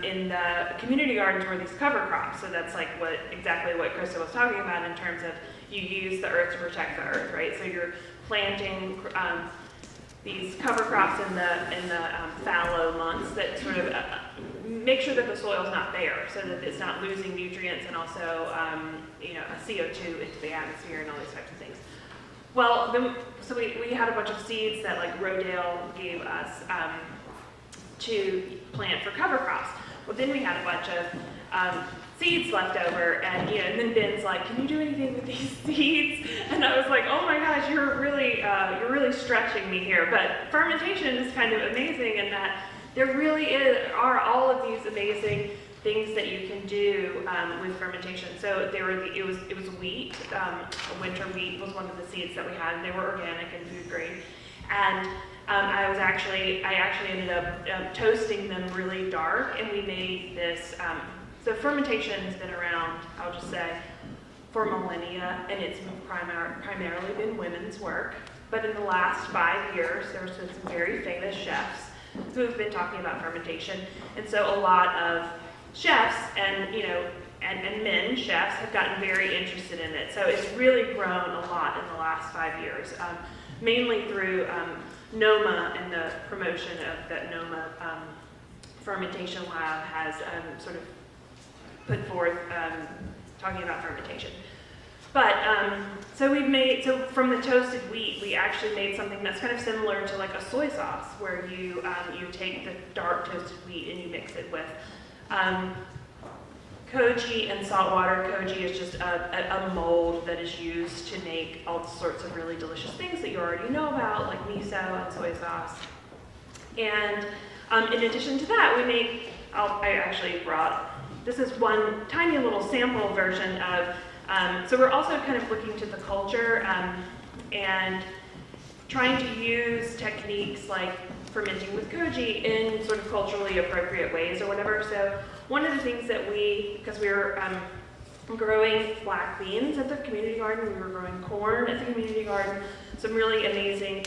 in the community gardens were these cover crops. So that's like exactly what Christa was talking about in terms of you use the earth to protect the earth, right? So you're planting these cover crops in the fallow months that sort of make sure that the soil's not bare, so that it's not losing nutrients and also CO2 into the atmosphere and all these types of things. Well, so we had a bunch of seeds that like Rodale gave us to plant for cover crops. Well, then we had a bunch of seeds left over, and and then Ben's like, "Can you do anything with these seeds?" And I was like, "Oh my gosh, you're really stretching me here." But fermentation is kind of amazing in that there really are all of these amazing things that you can do with fermentation. So it was wheat. Winter wheat was one of the seeds that we had, and they were organic and food grade. And I actually ended up toasting them really dark, and we made this. So fermentation has been around, I'll just say, for millennia, and it's primarily been women's work. But in the last 5 years, there's been some very famous chefs who have been talking about fermentation, and so a lot of chefs and men chefs have gotten very interested in it. So it's really grown a lot in the last 5 years, mainly through NOMA and the promotion of that NOMA fermentation lab has sort of put forth talking about fermentation. But so from the toasted wheat, we actually made something that's kind of similar to like a soy sauce, where you take the dark toasted wheat and you mix it with koji and salt water. Koji is just a mold that is used to make all sorts of really delicious things that you already know about, like miso and soy sauce. And in addition to that, I actually brought, this is one tiny little sample version of, so we're also kind of looking to the culture and trying to use techniques like fermenting with goji in sort of culturally appropriate ways or whatever. So one of the things that because we were growing black beans at the community garden, we were growing corn at the community garden, some really amazing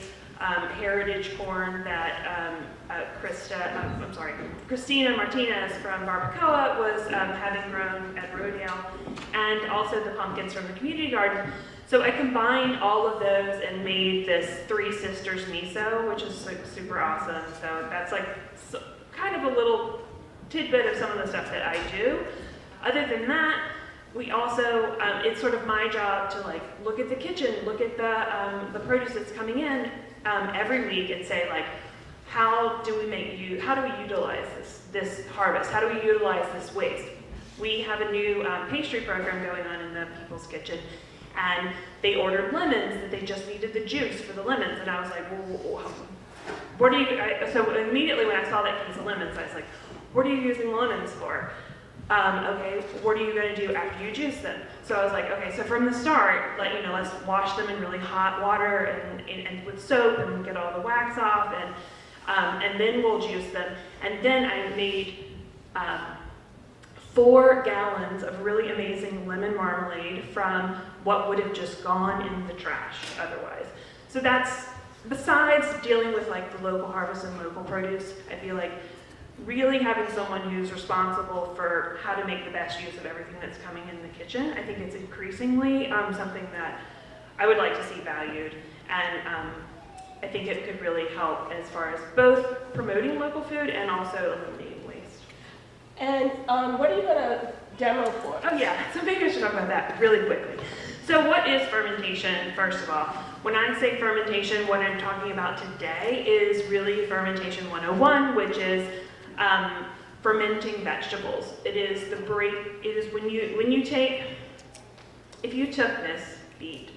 heritage corn that Christina Martinez from Barbacoa was having grown at Rodale, and also the pumpkins from the community garden. So I combined all of those and made this Three Sisters miso, which is like super awesome. So that's like kind of a little tidbit of some of the stuff that I do. Other than that, we also, it's sort of my job to like look at the kitchen, look at the produce that's coming in every week and say like, how do we utilize this harvest? How do we utilize this waste? We have a new pastry program going on in the People's Kitchen, and they ordered lemons that they just needed the juice for the lemons, and I was like, well, what are you, so immediately when I saw that case of lemons, I was like, what are you using lemons for? Okay, what are you going to do after you juice them? So I was like, okay, so from the start, like, let's wash them in really hot water and with soap and get all the wax off, and then we'll juice them. And then I made 4 gallons of really amazing lemon marmalade from what would have just gone in the trash otherwise. So that's, besides dealing with like the local harvest and local produce, I feel like really having someone who's responsible for how to make the best use of everything that's coming in the kitchen, I think it's increasingly something that I would like to see valued, and I think it could really help as far as both promoting local food and also eliminating waste. And what are you going to demo for? Oh yeah, so maybe I should talk about that really quickly. So what is fermentation, first of all? When I say fermentation, what I'm talking about today is really fermentation 101, which is fermenting vegetables. It is if you took this beet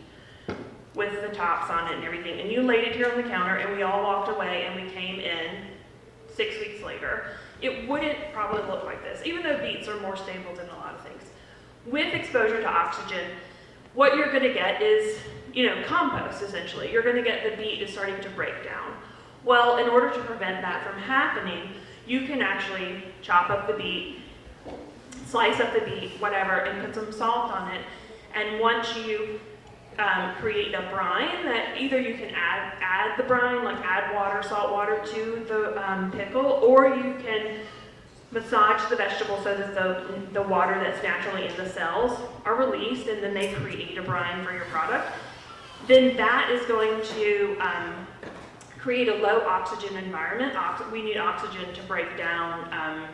with the tops on it and everything, and you laid it here on the counter, and we all walked away, and we came in 6 weeks later, it wouldn't probably look like this, even though beets are more stable than a lot of things. With exposure to oxygen, what you're going to get is, compost, essentially. You're going to get the beet is starting to break down. Well, in order to prevent that from happening, you can actually chop up the beet, slice up the beet, whatever, and put some salt on it. And once you create a brine, that either you can add the brine, like add water, salt water to the pickle, or you can massage the vegetable so that the water that's naturally in the cells are released, and then they create a brine for your product. Then that is going to create a low oxygen environment. We need oxygen to break down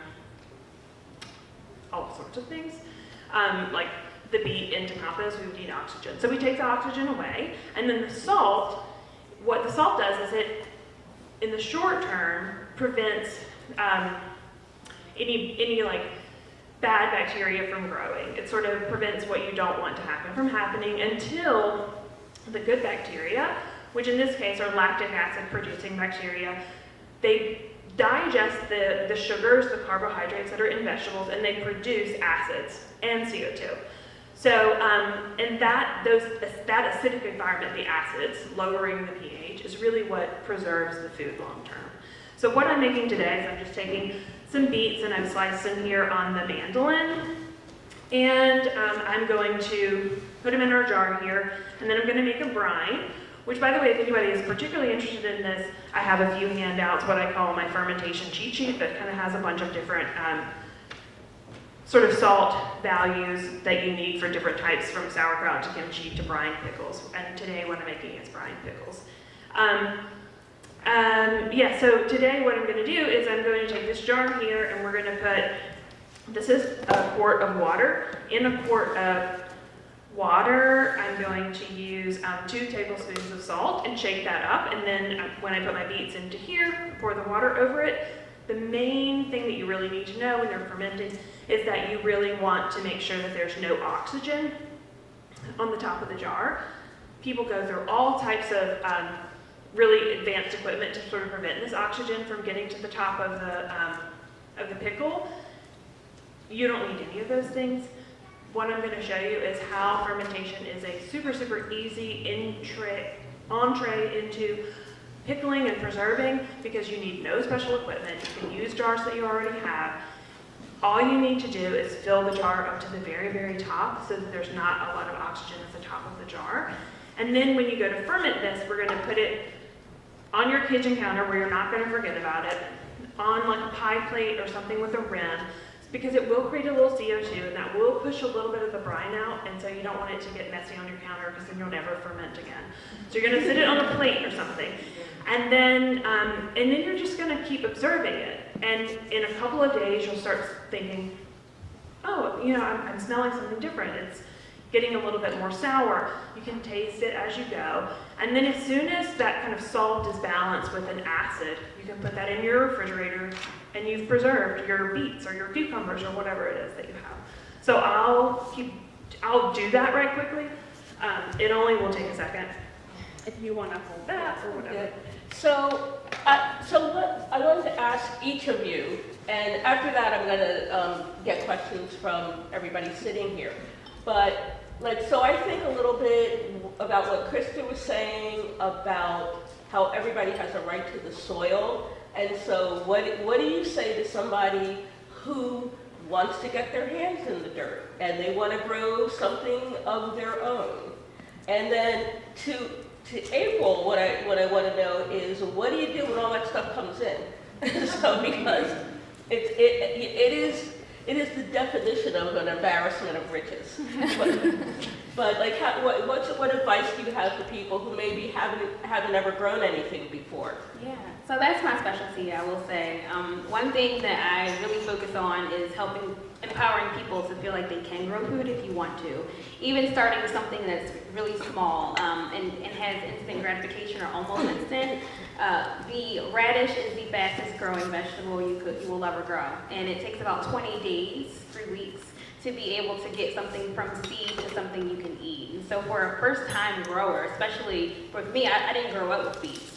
all sorts of things. Like the beet into compost, we would need oxygen. So we take the oxygen away, and then the salt, what the salt does is it, in the short term, prevents any like bad bacteria from growing. It sort of prevents what you don't want to happen from happening until the good bacteria, which in this case are lactic acid producing bacteria, they digest the sugars, the carbohydrates that are in vegetables, and they produce acids and CO2. So, and that acidic environment, the acids, lowering the pH, is really what preserves the food long term. So what I'm making today is I'm just taking some beets and I've sliced them here on the mandolin, and I'm going to put them in our jar here, and then I'm going to make a brine, which, by the way, if anybody is particularly interested in this, I have a few handouts, what I call my fermentation cheat sheet, that kind of has a bunch of different sort of salt values that you need for different types, from sauerkraut to kimchi to brine pickles. And today what I'm making is brine pickles. Yeah, so today what I'm going to do is I'm going to take this jar here, and we're going to put, this is a quart of water. In a quart of water, I'm going to use 2 tablespoons of salt and shake that up, and then when I put my beets into here, pour the water over it. The main thing that you really need to know when you're fermenting is that you really want to make sure that there's no oxygen on the top of the jar. People go through all types of really advanced equipment to sort of prevent this oxygen from getting to the top of the pickle. You don't need any of those things. What I'm going to show you is how fermentation is a super, super easy entree into pickling and preserving, because you need no special equipment. You can use jars that you already have. All you need to do is fill the jar up to the very, very top so that there's not a lot of oxygen at the top of the jar. And then when you go to ferment this, we're going to put it on your kitchen counter where you're not going to forget about it, on like a pie plate or something with a rim, because it will create a little CO2 and that will push a little bit of the brine out, and so you don't want it to get messy on your counter because then you'll never ferment again. So you're going to sit it on a plate or something. And then you're just going to keep observing it. And in a couple of days, you'll start thinking, oh, you know, I'm smelling something different. It's getting a little bit more sour. You can taste it as you go. And then as soon as that kind of salt is balanced with an acid, you can put that in your refrigerator and you've preserved your beets or your cucumbers or whatever it is that you have. So I'll do that right quickly. It only will take a second. If you want to hold that or whatever. Yeah. So I wanted to ask each of you, and after that I'm going to get questions from everybody sitting here. But so I think a little bit about what Christa was saying about how everybody has a right to the soil. And so what do you say to somebody who wants to get their hands in the dirt and they want to grow something of their own? And then to April, what I want to know is, what do you do when all that stuff comes in? So because it is the definition of an embarrassment of riches. But like, what advice do you have for people who maybe haven't ever grown anything before? Yeah, so that's my specialty, I will say. One thing that I really focus on is empowering people to feel like they can grow food if you want to. Even starting with something that's really small and has instant gratification or almost instant. The radish is the fastest growing vegetable you will ever grow. And it takes about 20 days, 3 weeks, to be able to get something from seed to something you can eat. And so for a first-time grower, especially with me, I didn't grow up with beets.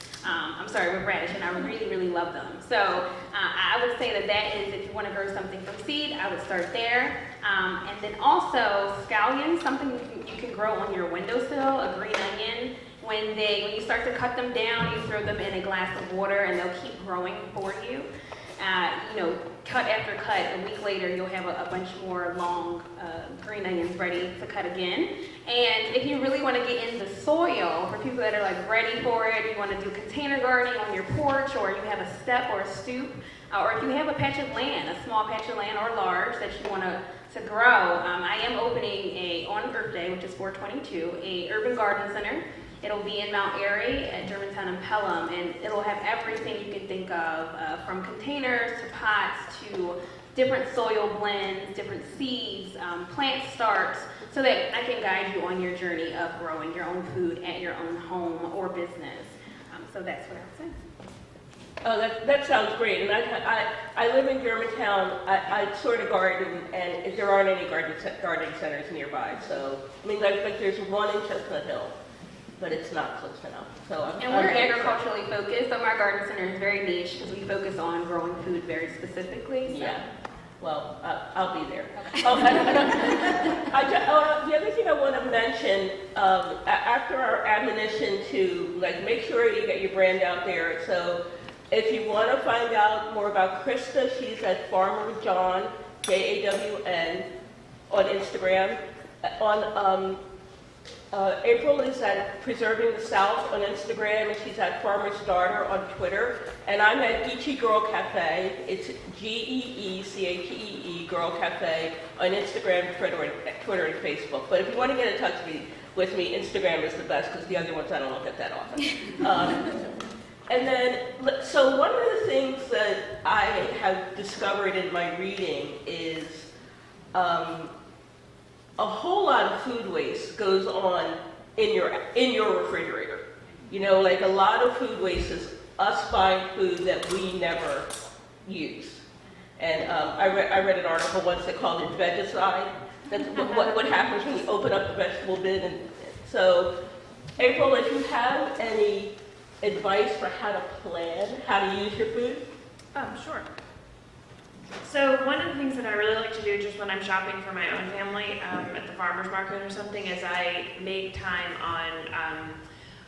With radish, and I really, really love them. So I would say that is, if you want to grow something from seed, I would start there. And then also scallions, something you can grow on your windowsill, a green onion. When you start to cut them down, you throw them in a glass of water and they'll keep growing for you. Cut after cut, a week later you'll have a bunch more long green onions ready to cut again. And if you really want to get in the soil, for people that are like ready for it, you want to do container gardening on your porch, or you have a step or a stoop, or if you have a patch of land, a small patch of land or large that you want to grow, I am opening on Earth Day, which is 4/22, a urban garden center. It'll be in Mount Airy at Germantown and Pelham, and it'll have everything you can think of, from containers to pots to different soil blends, different seeds, plant starts, so that I can guide you on your journey of growing your own food at your own home or business. So that's what I would say. Oh, that sounds great. And I live in Germantown. I sort of garden, and there aren't any gardening centers nearby. So I mean, like there's one in Chestnut Hill, but it's not close enough. So we're agriculturally focused, so my garden center is very niche because we focus on growing food very specifically. So. Yeah. Well, I'll be there. Okay. The other thing I want to mention, after our admonition to make sure you get your brand out there. So if you want to find out more about Christa, she's at Farmer Jawn, Jawn, on Instagram. April is at Preserving the South on Instagram, and she's at Farmer's Daughter on Twitter. And I'm at Geechee Girl Cafe. It's GEECHEE Girl Cafe on Instagram, Twitter, and Facebook. But if you want to get in touch with me, Instagram is the best, because the other ones I don't look at that often. And then, so one of the things that I have discovered in my reading is a whole lot of food waste goes on in your refrigerator. You know, like a lot of food waste is us buying food that we never use. And I read an article once that called it Vegicide. That's what happens when you open up the vegetable bin. And so, April, if you have any advice for how to plan, how to use your food? Sure. So one of the things that I really like to do just when I'm shopping for my own family at the farmer's market or something is I make time on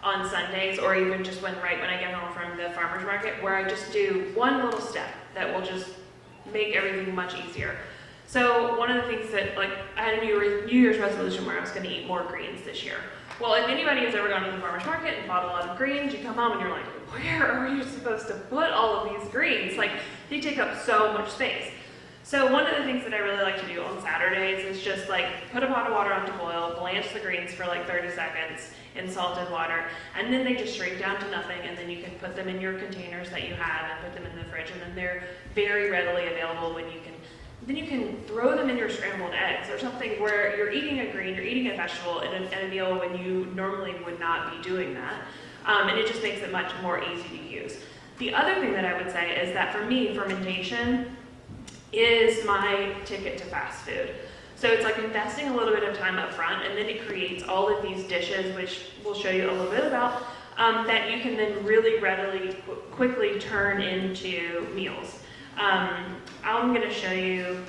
on Sundays, or even just when I get home from the farmer's market, where I just do one little step that will just make everything much easier. So one of the things that, like, I had a New Year's resolution where I was going to eat more greens this year. Well, if anybody has ever gone to the farmer's market and bought a lot of greens, you come home and you're like, where are you supposed to put all of these greens? Like, they take up so much space. So one of the things that I really like to do on Saturdays is just like put a pot of water on to boil, blanch the greens for like 30 seconds in salted water, and then they just shrink down to nothing, and then you can put them in your containers that you have and put them in the fridge, and then they're very readily available when you can. Then you can throw them in your scrambled eggs or something where you're eating a green, you're eating a vegetable in a meal when you normally would not be doing that. And it just makes it much more easy to use. The other thing that I would say is that for me, fermentation is my ticket to fast food. So it's like investing a little bit of time up front, and then it creates all of these dishes, which we'll show you a little bit about, that you can then really readily, quickly turn into meals. I'm going to show you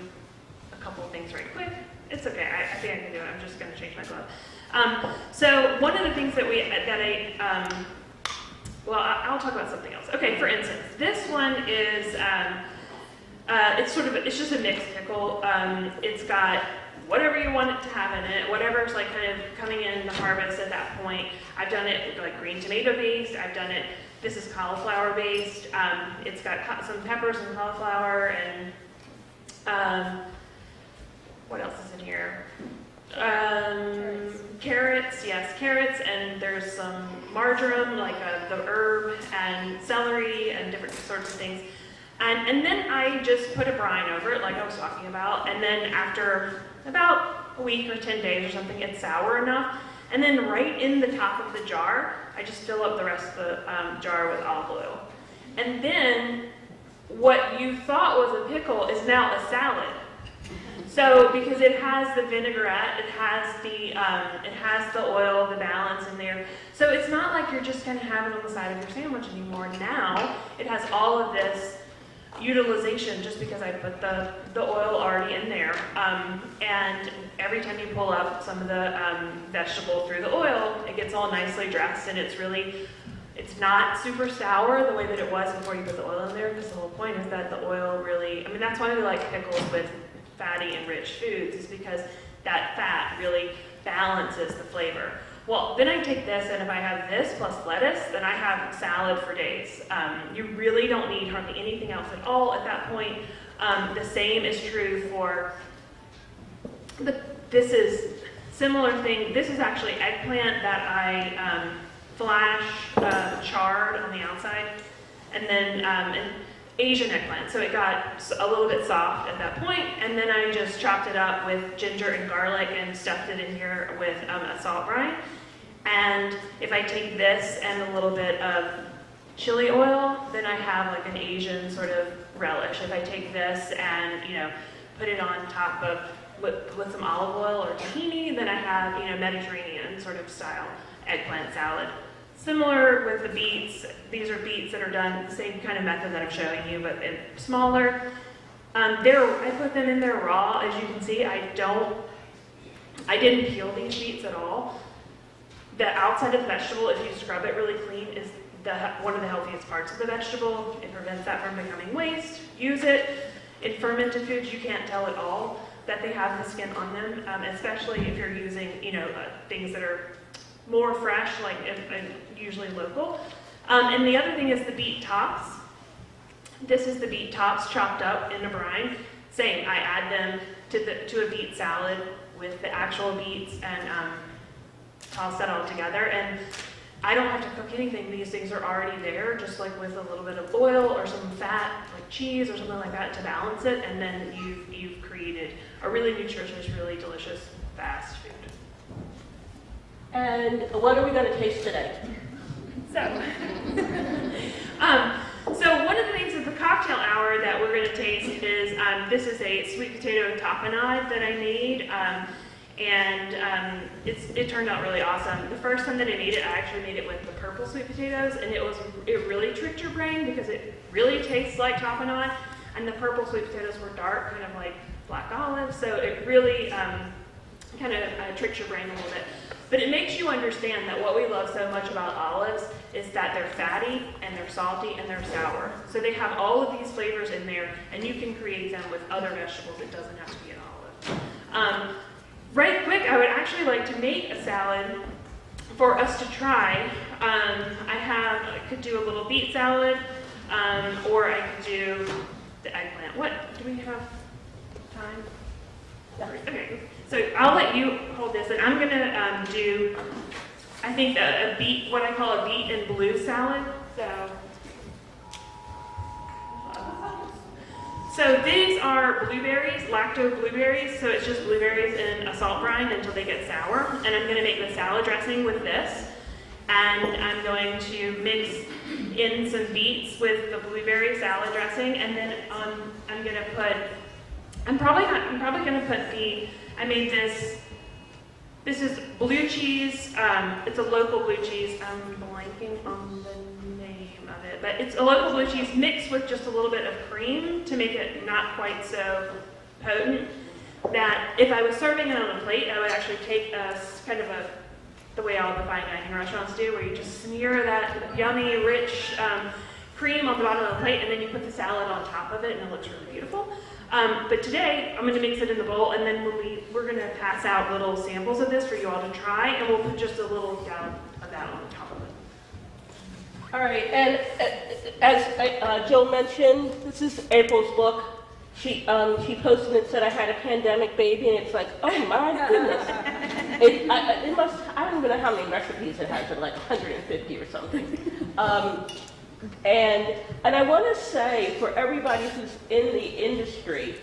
a couple of things right quick. It's okay, I think I can do it. I'm just going to change my glove. So one of the things that I'll talk about something else. Okay, for instance, this one is, it's just a mixed pickle. It's got whatever you want it to have in it, whatever's like kind of coming in the harvest at that point. I've done it like green tomato based. I've done it, this is cauliflower based. It's got some peppers and cauliflower and what else is in here? Carrots, yes, carrots, and there's some marjoram, like the herb, and celery, and different sorts of things. And then I just put a brine over it, like I was talking about, and then after about a week or 10 days or something, it's sour enough. And then right in the top of the jar, I just fill up the rest of the jar with olive oil. And then what you thought was a pickle is now a salad. So because it has the vinaigrette, it has the oil, the balance in there. So it's not like you're just going to have it on the side of your sandwich anymore. Now it has all of this utilization just because I put the oil already in there. And every time you pull up some of the vegetable through the oil, it gets all nicely dressed, and it's not super sour the way that it was before you put the oil in there, because the whole point is that the oil really, that's why we like pickles with fatty and rich foods, is because that fat really balances the flavor. Well, then I take this, and if I have this plus lettuce, then I have salad for days. You really don't need hardly anything else at all at that point. The same is true for, this is similar thing. This is actually eggplant that I flash charred on the outside, and then an Asian eggplant. So it got a little bit soft at that point, and then I just chopped it up with ginger and garlic and stuffed it in here with a salt brine. And if I take this and a little bit of chili oil, then I have like an Asian sort of relish. If I take this and put it on top of with some olive oil or tahini, then I have Mediterranean sort of style eggplant salad. Similar with the beets. These are beets that are done the same kind of method that I'm showing you, but smaller. I put them in there raw, as you can see. I didn't peel these beets at all. The outside of the vegetable, if you scrub it really clean, is one of the healthiest parts of the vegetable. It prevents that from becoming waste. Use it. In fermented foods, you can't tell at all that they have the skin on them, especially if you're using things that are more fresh, like usually local. And the other thing is the beet tops. This is the beet tops chopped up in a brine. Same, I add them to a beet salad with the actual beets, and toss that all together. And I don't have to cook anything. These things are already there, just like with a little bit of oil or some fat, like cheese or something like that, to balance it. And then you've created a really nutritious, really delicious fast food. And what are we going to taste today? So one of the things at the cocktail hour that we're going to taste is, this is a sweet potato tapenade that I made, and it turned out really awesome. The first time that I made it, I actually made it with the purple sweet potatoes, and it really tricked your brain because it really tastes like tapenade, and the purple sweet potatoes were dark, kind of like black olive, so it really kind of tricks your brain a little bit. But it makes you understand that what we love so much about olives is that they're fatty and they're salty and they're sour. So they have all of these flavors in there, and you can create them with other vegetables. It doesn't have to be an olive. Right quick, I would actually like to make a salad for us to try. I could do a little beet salad, or I could do the eggplant. What, do we have time? Okay, so I'll let you hold this, and I'm gonna do, I think, a beet, what I call a beet and blue salad. So these are blueberries, lacto blueberries, so it's just blueberries in a salt brine until they get sour. And I'm gonna make the salad dressing with this. And I'm going to mix in some beets with the blueberry salad dressing, and then I'm gonna put, I'm probably gonna put I made this is blue cheese, it's a local blue cheese, I'm blanking on the name of it, but it's a local blue cheese mixed with just a little bit of cream to make it not quite so potent, that if I was serving it on a plate, I would actually take the way all the fine dining restaurants do, where you just smear that yummy, rich cream on the bottom of the plate, and then you put the salad on top of it, and it looks really beautiful. But today, I'm going to mix it in the bowl, and then we're going to pass out little samples of this for you all to try, and we'll put just a little down of that on top of it. All right, and as Jill mentioned, this is April's book. She posted and said I had a pandemic baby, and it's like, oh my goodness. I don't even know how many recipes it has, like 150 or something. And I want to say, for everybody who's in the industry,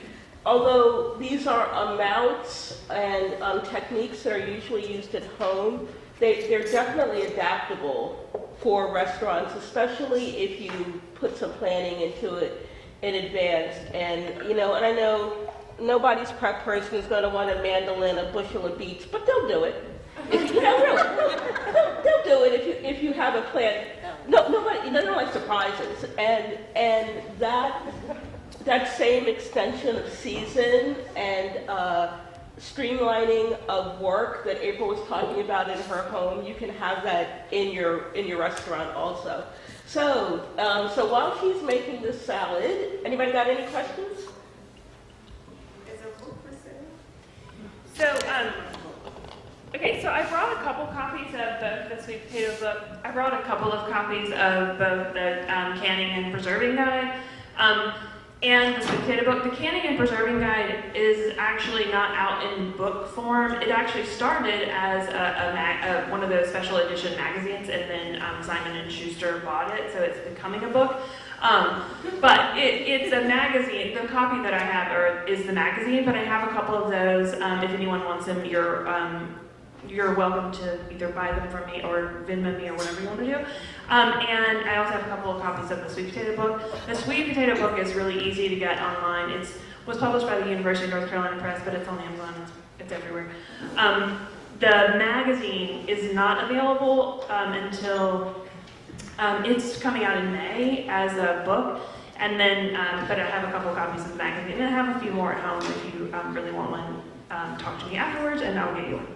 although these are amounts and techniques that are usually used at home, they're definitely adaptable for restaurants, especially if you put some planning into it in advance. And and I know nobody's prep person is going to want a mandolin, a bushel of beets, but they'll do it. If you really, they'll do it if you have a plan. Nobody doesn't like surprises, and that same extension of season and streamlining of work that April was talking about in her home, you can have that in your restaurant also. So while she's making this salad, anybody got any questions? Is there a book for sale? Okay, so I brought a couple copies of the sweet potato book. I brought a couple of copies of both the canning and preserving guide and the sweet potato book. The canning and preserving guide is actually not out in book form. It actually started as one of those special edition magazines, and then Simon & Schuster bought it, so it's becoming a book. But it's a magazine. The copy that I have is the magazine, but I have a couple of those. If anyone wants them, you're welcome to either buy them from me or Venmo me or whatever you want to do. And I also have a couple of copies of the sweet potato book. The sweet potato book is really easy to get online. It was published by the University of North Carolina Press, but it's on Amazon. It's everywhere. The magazine is not available until it's coming out in May as a book. And then, but I have a couple of copies of the magazine, and I have a few more at home if you really want one. Talk to me afterwards, and I'll get you one.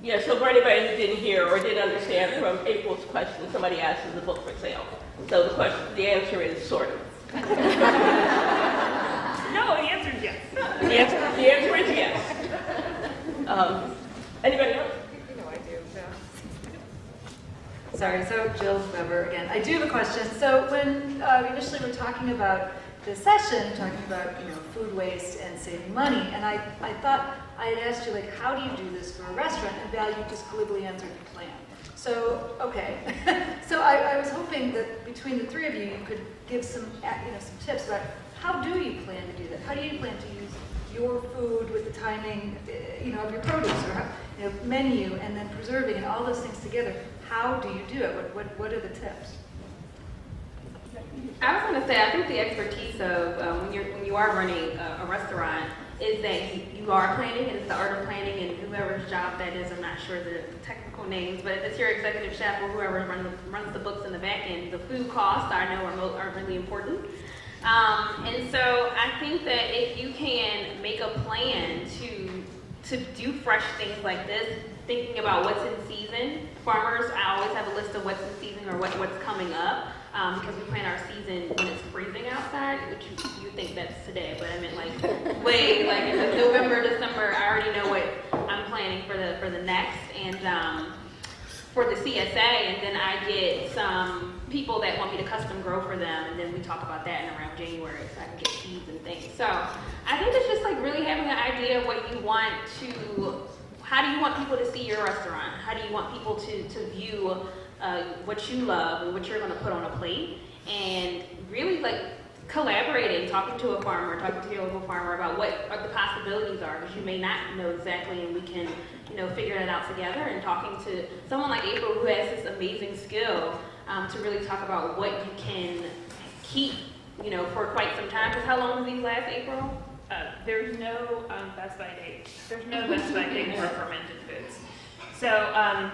Yeah, so for anybody who didn't hear or didn't understand from April's question, somebody asked, is the book for sale? So the answer is sort of. No, the answer is yes. The answer is yes. Anybody else? I do, yeah. Sorry, so Jill Weber again. I do have a question. So when we initially were talking about this session, talking about food waste and saving money, and I thought I had asked you, like, how do you do this for a restaurant? And Val, you just glibly answered plan. So, okay. So I was hoping that between the three of you could give some tips about how do you plan to do that? How do you plan to use your food with the timing, of your produce or menu, and then preserving and all those things together? How do you do it? What are the tips? I was going to say, I think the expertise of when you are running a restaurant is that you are planning, and it's the art of planning, and whoever's job that is, I'm not sure the technical names, but if it's your executive chef or whoever runs the books in the back end, the food costs I know are really important. And so I think that if you can make a plan to do fresh things like this, thinking about what's in season. Farmers, I always have a list of what's in season or what's coming up, because we plan our season when it's freezing outside, which you think that's today, but I meant like way, like in November, December. I already know what I'm planning for the next, and for the CSA, and then I get some people that want me to custom grow for them, and then we talk about that in around January, so I can get seeds and things. So I think it's just like really having an idea of what you want to, how do you want people to see your restaurant? How do you want people to view what you love and what you're gonna put on a plate? And really like collaborating, talking to a farmer, talking to your local farmer about what the possibilities are, because you may not know exactly, and we can, you know, figure that out together, and talking to someone like April who has this amazing skill to really talk about what you can keep, you know, for quite some time. Because how long do these last, April? There's no best by date. There's no best by date for fermented foods. So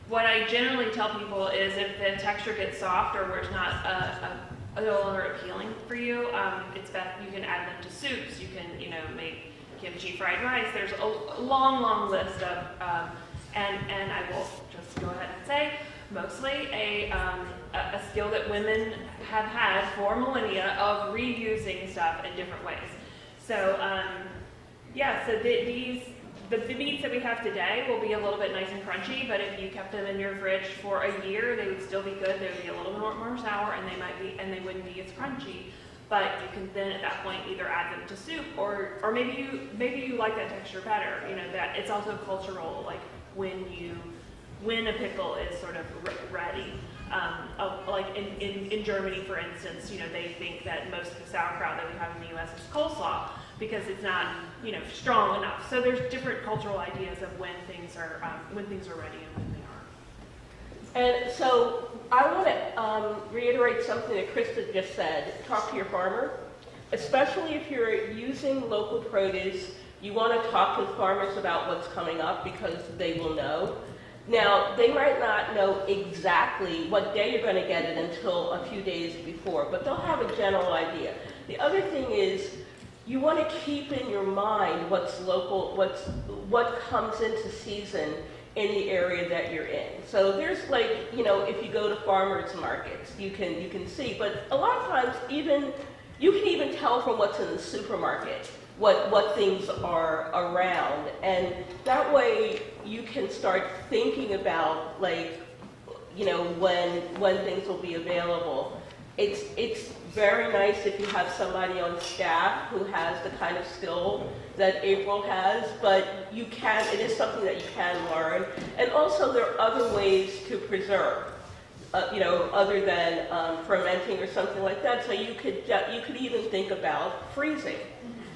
what I generally tell people is if the texture gets soft or where it's not no longer appealing for you, it's best you can add them to soups. You can, you know, make kimchi fried rice. There's a long list of, and I will just go ahead and say, mostly a skill that women have had for millennia of reusing stuff in different ways. So yeah, so the meats that we have today will be a little bit nice and crunchy, but if you kept them in your fridge for a year, they would still be good. They would be a little bit more sour, and they wouldn't be as crunchy. But you can then at that point either add them to soup, or maybe you like that texture better. You know, that it's also cultural, like when a pickle is sort of ready. Like in Germany, for instance, you know, they think that most of the sauerkraut that we have in the U.S. is coleslaw because it's not, you know, strong enough. So there's different cultural ideas of when things are ready and when they aren't. And so I want to reiterate something that Christa just said. Talk to your farmer, especially if you're using local produce. You want to talk to farmers about what's coming up because they will know. Now, they might not know exactly what day you're going to get it until a few days before, but they'll have a general idea. The other thing is you want to keep in your mind what's local, what comes into season in the area that you're in. So there's like, you know, if you go to farmers markets, you can see, but a lot of times you can even tell from what's in the supermarket what things are around, and that way you can start thinking about, like, you know, when things will be available. It's very nice if you have somebody on staff who has the kind of skill that April has, but it is something that you can learn. And also there are other ways to preserve, you know, other than fermenting or something like that. So you could even think about freezing.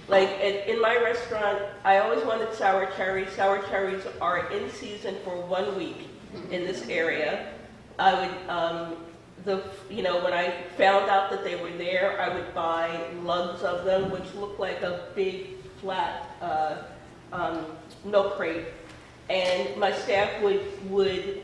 Like in my restaurant, I always wanted sour cherries. Sour cherries are in season for 1 week in this area. I would, you know, when I found out that they were there, I would buy lugs of them, which look like a big flat milk crate, and my staff would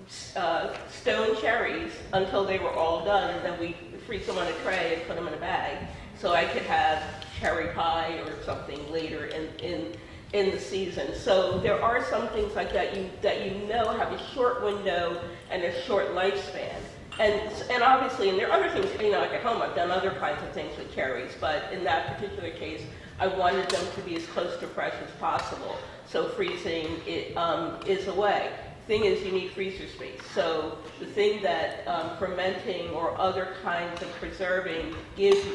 stone cherries until they were all done, and then we freeze them on a tray and put them in a bag, so I could have cherry pie or something later in the season. So there are some things like that you know have a short window and a short lifespan. And obviously, and there are other things, you know, like at home I've done other kinds of things with cherries, but in that particular case, I wanted them to be as close to fresh as possible. So freezing is a way. Thing is, you need freezer space. So the thing that fermenting or other kinds of preserving gives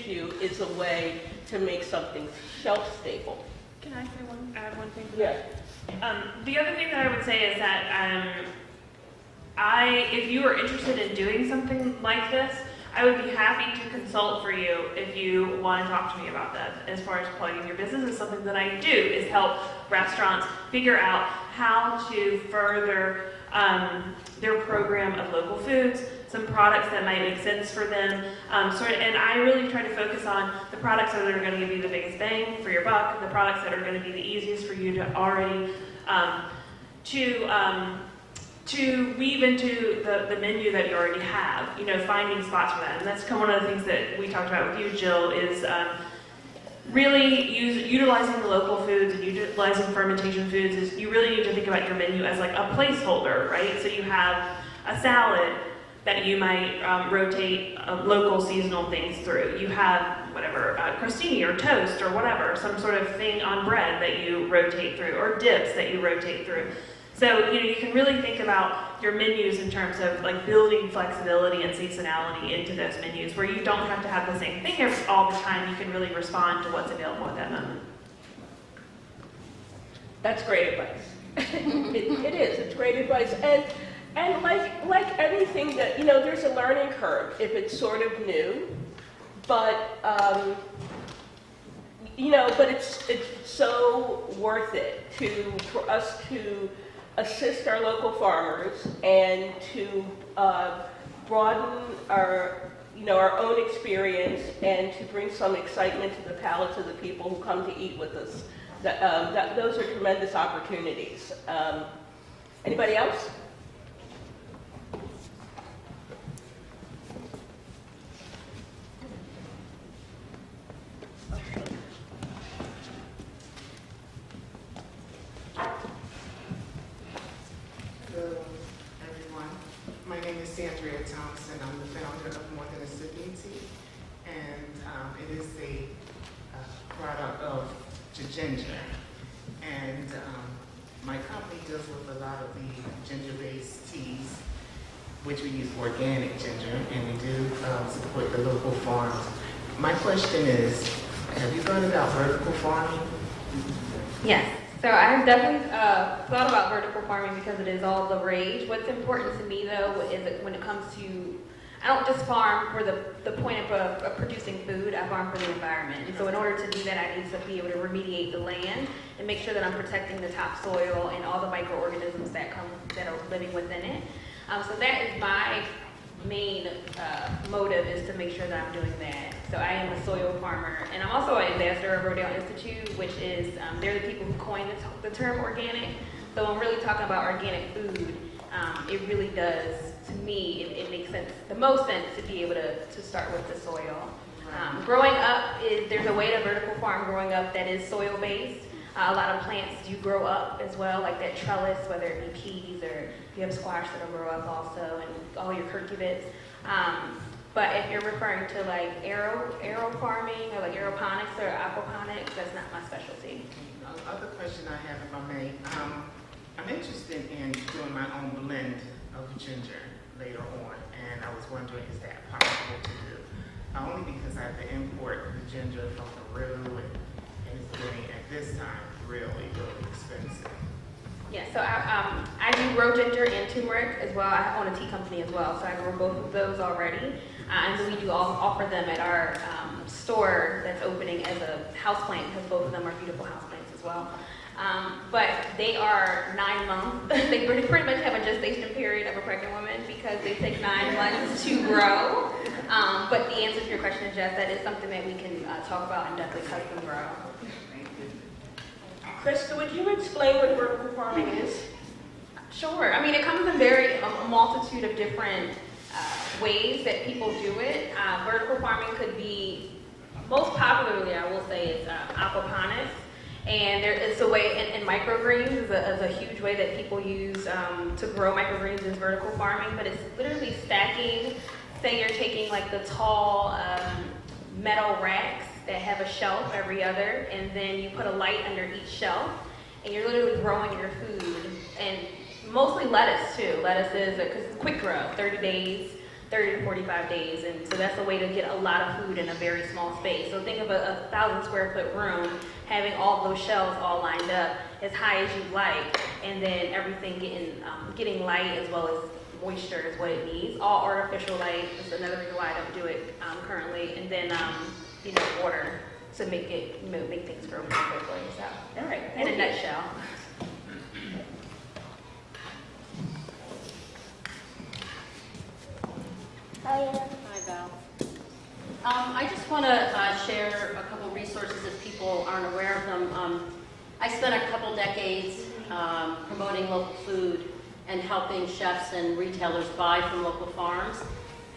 you is a way to make something shelf stable. Can I add one thing? Yeah. The other thing that I would say is that if you are interested in doing something like this, I would be happy to consult for you if you want to talk to me about that. As far as plugging your business, is something that I do, is help restaurants figure out how to further their program of local foods, some products that might make sense for them. And I really try to focus on the products that are going to give you the biggest bang for your buck, the products that are going to be the easiest for you to already to weave into the menu that you already have, you know, finding spots for that. And that's kind of one of the things that we talked about with you, Jill, is really utilizing the local foods and utilizing fermentation foods is you really need to think about your menu as like a placeholder, right? So you have a salad that you might rotate local seasonal things through. You have whatever, crostini or toast or whatever, some sort of thing on bread that you rotate through, or dips that you rotate through. So, you can really think about your menus in terms of like building flexibility and seasonality into those menus where you don't have to have the same thing all the time. You can really respond to what's available at that moment. That's great advice. It is, it's great advice. And like anything that, there's a learning curve if it's sort of new, but, but it's so worth it for us to assist our local farmers and to broaden our own experience and to bring some excitement to the palates of the people who come to eat with us. Those are tremendous opportunities. Anybody else? I'm the founder of More Than a Sipping Tea, and it is a product of ginger. And my company deals with a lot of the ginger-based teas, which we use organic ginger, and we do support the local farms. My question is, have you thought about vertical farming? Yes. So I've definitely thought about vertical farming because it is all the rage. What's important to me though is that when it comes to, I don't just farm for the point of producing food, I farm for the environment. And so in order to do that, I need to be able to remediate the land and make sure that I'm protecting the topsoil and all the microorganisms that are living within it. So that is my main motive, is to make sure that I'm doing that. So I am a soil farmer, and I'm also an ambassador of Rodale Institute, which is, they're the people who coined the term organic. So when we're really talking about organic food, it really does, to me, it makes sense, the most sense to be able to start with the soil. Growing up, there's a way to vertical farm growing up that is soil-based. A lot of plants do grow up as well, like that trellis, whether it be peas or you have squash that'll grow up also, and all your curcubits. But if you're referring to like aero farming or like aeroponics or aquaponics, that's not my specialty. Other question I have, if I may, I'm interested in doing my own blend of ginger later on, and I was wondering, is that possible to do? Only because I have to import the ginger from Peru, and it's getting, at this time, really, really expensive. Yeah, so I do grow ginger and turmeric as well. I own a tea company as well, so I grow both of those already. And we do offer them at our store that's opening as a houseplant, because both of them are beautiful houseplants as well. But they are 9 months. They pretty much have a gestation period of a pregnant woman because they take 9 months to grow. But the answer to your question is yes, that is something that we can talk about and definitely custom grow. Christa, would you explain what vertical farming is? Sure. I mean, it comes in a multitude of different ways that people do it. Vertical farming could be, most popularly, I will say, it's aquaponics. And there is a way, and microgreens is a huge way that people use to grow microgreens is vertical farming, but it's literally stacking. Say you're taking like the tall metal racks that have a shelf every other, and then you put a light under each shelf, and you're literally growing your food, and mostly lettuce too. Lettuce is, because it's quick grow, 30 to 45 days, and so that's a way to get a lot of food in a very small space. So think of a 1,000 square foot room, having all those shelves all lined up as high as you'd like, and then everything getting light as well as moisture is what it needs. All artificial light is another reason why I don't do it currently, and then water to make things grow more quickly. So, all right, in a nutshell. Hi, Val. I just want to share a couple resources if people aren't aware of them. I spent a couple decades promoting local food and helping chefs and retailers buy from local farms.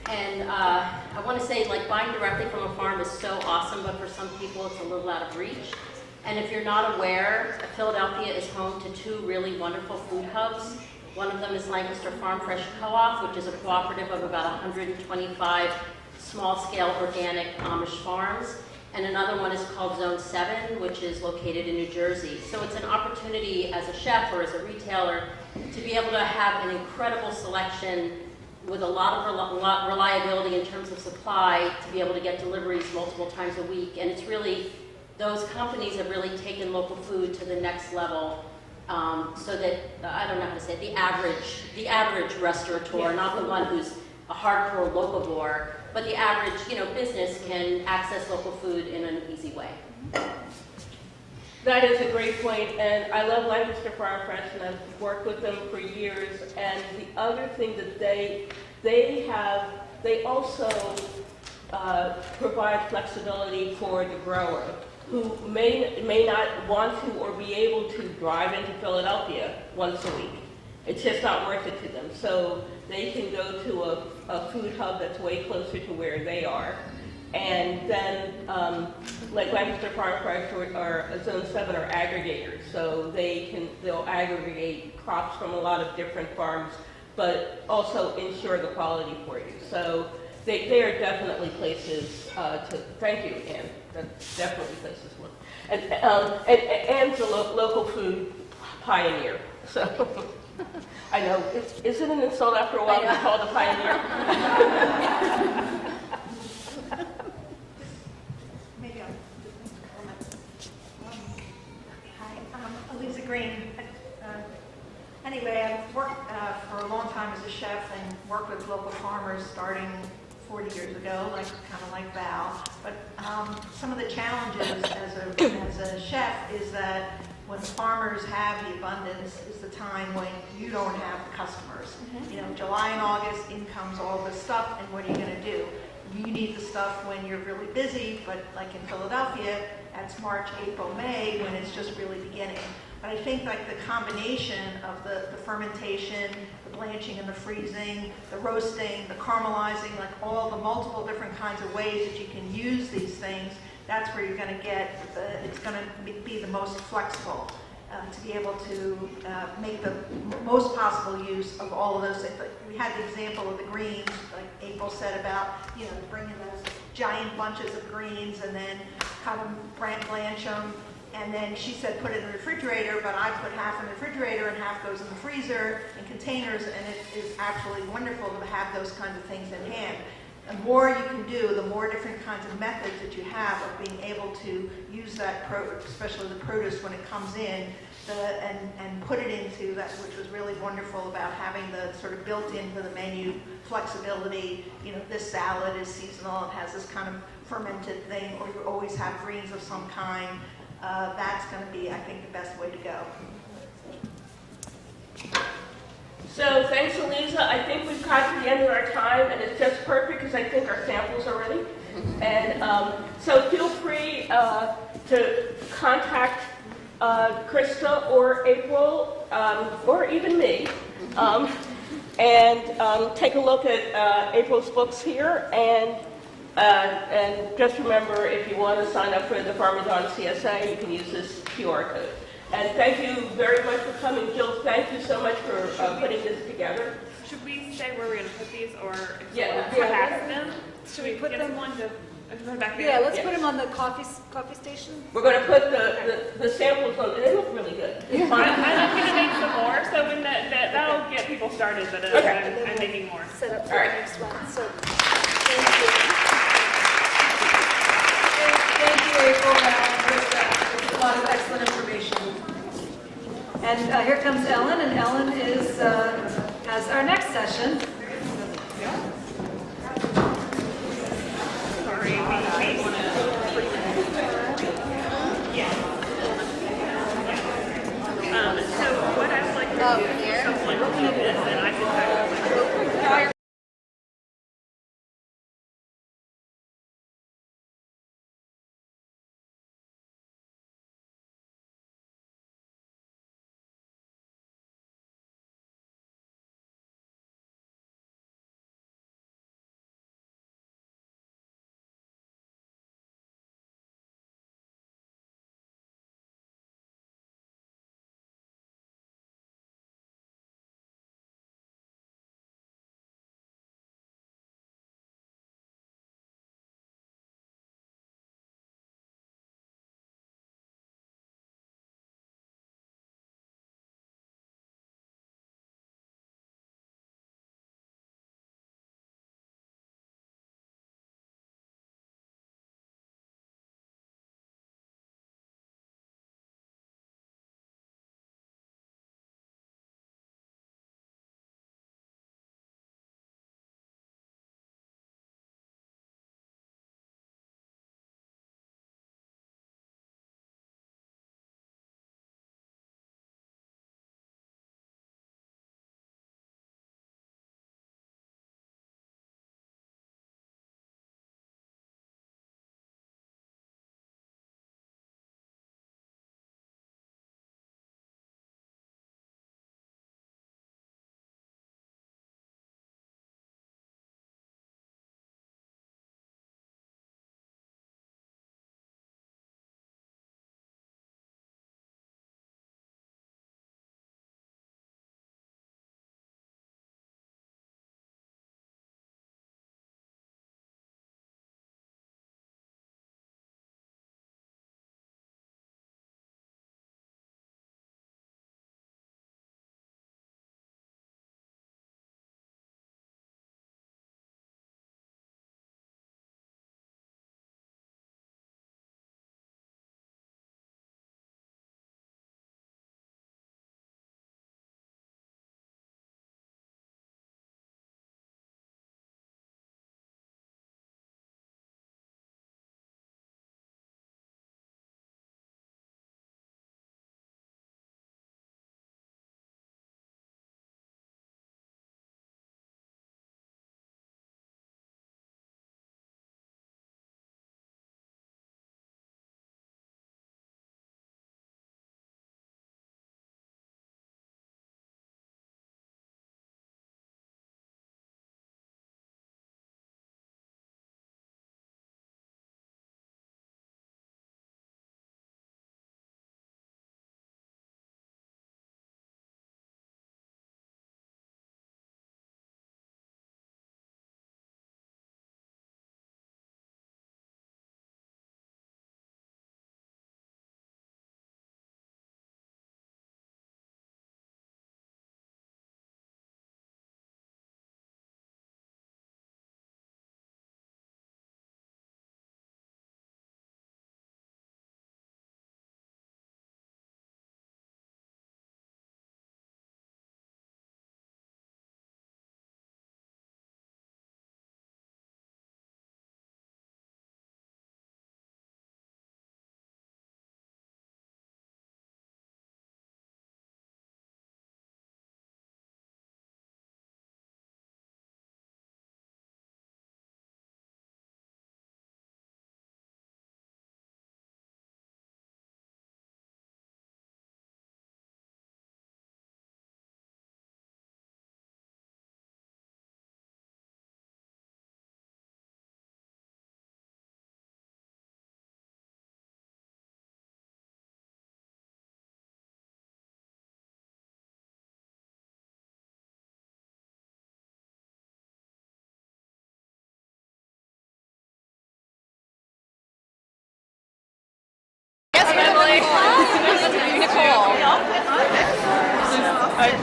And I want to say, like, buying directly from a farm is so awesome, but for some people it's a little out of reach. And if you're not aware, Philadelphia is home to 2 really wonderful food hubs. One of them is Lancaster Farm Fresh Co-op, which is a cooperative of about 125 small-scale organic Amish farms. And another one is called Zone 7, which is located in New Jersey. So it's an opportunity as a chef or as a retailer to be able to have an incredible selection with a lot of reliability in terms of supply, to be able to get deliveries multiple times a week. And it's really, those companies have really taken local food to the next level, so that, I don't know how to say it, the average restaurateur, not the one who's a hardcore locavore, but the average, business can access local food in an easy way. That is a great point, and I love Lancaster Farm Fresh, and I've worked with them for years. And the other thing that they also provide flexibility for the grower who may not want to or be able to drive into Philadelphia once a week. It's just not worth it to them. So they can go to a food hub that's way closer to where they are. And then, like Lancaster Farm Fresh or Zone 7 are aggregators. So they'll aggregate crops from a lot of different farms, but also ensure the quality for you. So they are definitely places to, thank you, Anne. That's definitely places to look. And Anne's a local food pioneer. So I know, is it an insult after a while to be called a pioneer? Maybe I'll comment. Hi, I'm Elisa Green. Anyway, I've worked for a long time as a chef and worked with local farmers starting 40 years ago, kind of like Val. But some of the challenges as a chef is that when farmers have the abundance is the time when you don't have the customers. July and August, in comes all this stuff, and what are you going to do? You need the stuff when you're really busy, but like in Philadelphia, that's March, April, May, when it's just really beginning. But I think like the combination of the fermentation, the blanching and the freezing, the roasting, the caramelizing, like all the multiple different kinds of ways that you can use these things, that's where you're going to get, it's going to be the most flexible to be able to make the most possible use of all of those things. We had the example of the greens, like April said about, bringing those giant bunches of greens and then cut them, blanch them, and then she said put it in the refrigerator, but I put half in the refrigerator and half goes in the freezer in containers, and it is absolutely wonderful to have those kinds of things in hand. The more you can do, the more different kinds of methods that you have of being able to use that, especially the produce when it comes in, and put it into that, which was really wonderful about having the sort of built into the menu flexibility. This salad is seasonal, it has this kind of fermented thing, or you always have greens of some kind. That's going to be, I think, the best way to go. So thanks, Elisa. I think we've got to the end of our time, and it's just perfect because I think our samples are ready. And so feel free to contact Christa or April, or even me, and take a look at April's books here. And just remember, if you want to sign up for the Parmesan CSA, you can use this QR code. And thank you very much for coming. Jill, thank you so much for putting this together. Should we say where we're going to put these, or pass them? Should we put them on the back Yeah, let's put them on the coffee station. We're going to put the samples on. They look really good. I'm going to make some more, so when that'll get people started, but I'm making more. Set up for All the right. next one. So, thank you. Thank you, April and Christa. A lot of excellent information. And here comes Ellen, and Ellen has our next session. So what I would like to do is someone do this, and I can kind of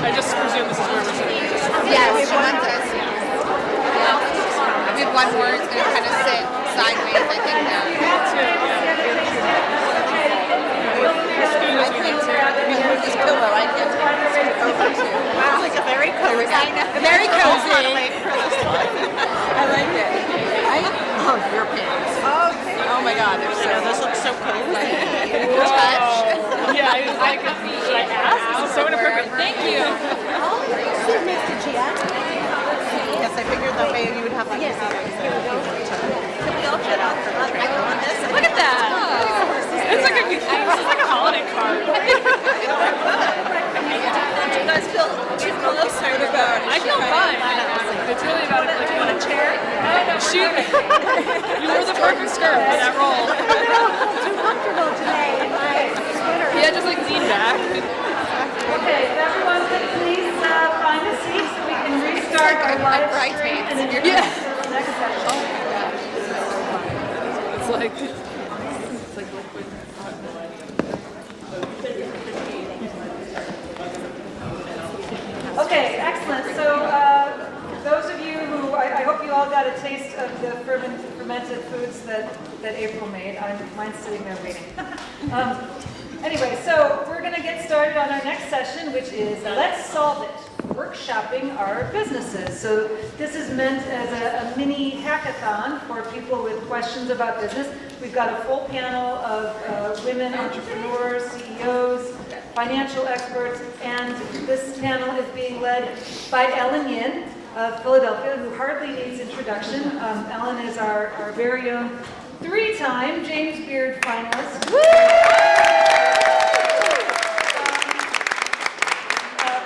I just presume this is where we're sitting. Yes, she wants us. We have one more. It's going to kind of sit sideways, I think, now. This pillow, I get to over to. Wow, like a very cozy. Very cozy. I like it. Oh, your pants. Okay. Oh my God, they're so. Those look so cozy. Touch. Yeah, I was like, should I ask? This is so inappropriate. Thank you. Oh, sit next to Gia. Yes, I figured that way you would have like. Yes. Here we go. Can we all fit out for the trailer on this? Look at that. It's like a holiday card. You guys feel too closer to go. I feel fine. It's really about like you want a chair. Shoot. You wore the perfect skirt for that role. Too comfortable today in my sweater. Yeah, just like lean back. Okay, if everyone could please find a seat so we can restart our live stream and introduce the next session. It's like. Okay, excellent. So those of you who, I hope you all got a taste of the fermented foods that April made. Mine's sitting there waiting. Anyway, so we're going to get started on our next session, which is Let's Solve It, workshopping our businesses. So this is meant as a mini hackathon for people with questions about business. We've got a full panel of women entrepreneurs, CEOs, financial experts, and this panel is being led by Ellen Yin of Philadelphia, who hardly needs introduction. Ellen is our very own 3-time James Beard finalist.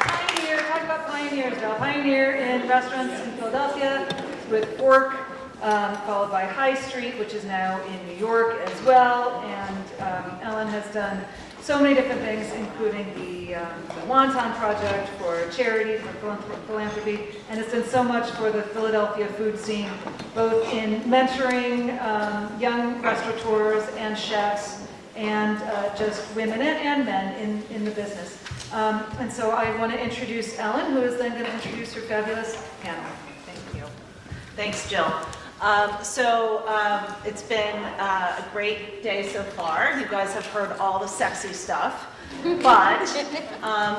Pioneer, talk about pioneers, Val. Pioneer in restaurants in Philadelphia with Fork, followed by High Street, which is now in New York as well. And Ellen has done so many different things, including the Wonton Project for charity, for philanthropy, and it's done so much for the Philadelphia food scene, both in mentoring young restaurateurs and chefs, and just women and men in the business. And so I want to introduce Ellen, who is then going to introduce her fabulous panel. Thank you. Thanks, Jill. It's been a great day so far. You guys have heard all the sexy stuff, but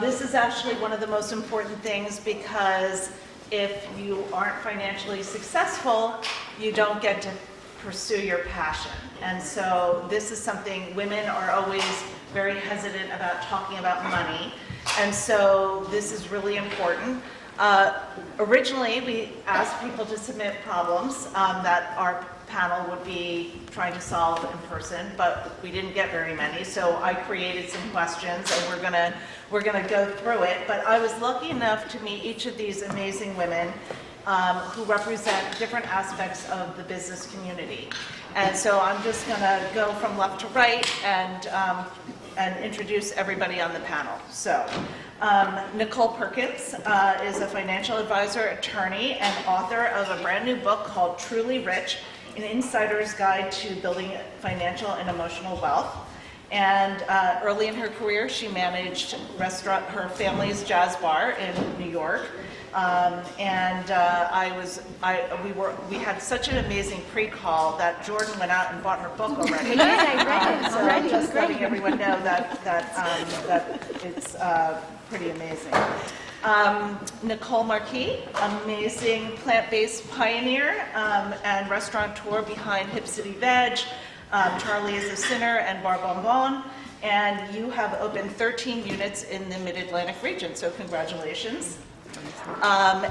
this is actually one of the most important things, because if you aren't financially successful, you don't get to pursue your passion. And so this is something women are always very hesitant about talking about money. And so this is really important. Originally, we asked people to submit problems that our panel would be trying to solve in person, but we didn't get very many. So I created some questions, and we're gonna go through it. But I was lucky enough to meet each of these amazing women who represent different aspects of the business community. And so I'm just gonna go from left to right and introduce everybody on the panel. So Nicole Perkins is a financial advisor, attorney, and author of a brand new book called Truly Rich, An Insider's Guide to Building Financial and Emotional Wealth. And early in her career, she managed her family's jazz bar in New York. We had such an amazing pre-call that Jordan went out and bought her book already. I read it. So I'm just letting everyone know that it's pretty amazing. Nicole Marquis, amazing plant-based pioneer and restaurateur behind Hip City Veg, Charlie is a Sinner, and Bar Bonbon. And you have opened 13 units in the Mid-Atlantic region, so congratulations.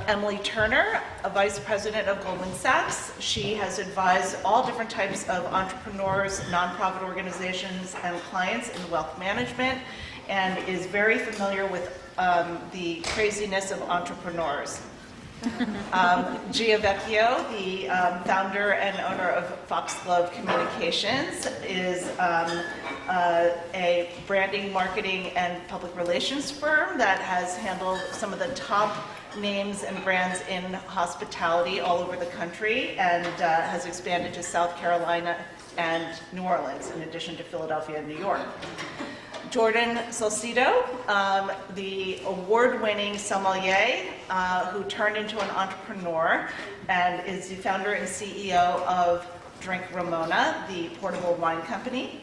Emily Turner, a vice president of Goldman Sachs. She has advised all different types of entrepreneurs, nonprofit organizations, and clients in wealth management, and is very familiar with the craziness of entrepreneurs. Gia Vecchio, the founder and owner of Foxglove Communications, is a branding, marketing, and public relations firm that has handled some of the top names and brands in hospitality all over the country, and has expanded to South Carolina and New Orleans, in addition to Philadelphia and New York. Jordan Salcido, the award-winning sommelier who turned into an entrepreneur and is the founder and CEO of Drink Ramona, the portable wine company.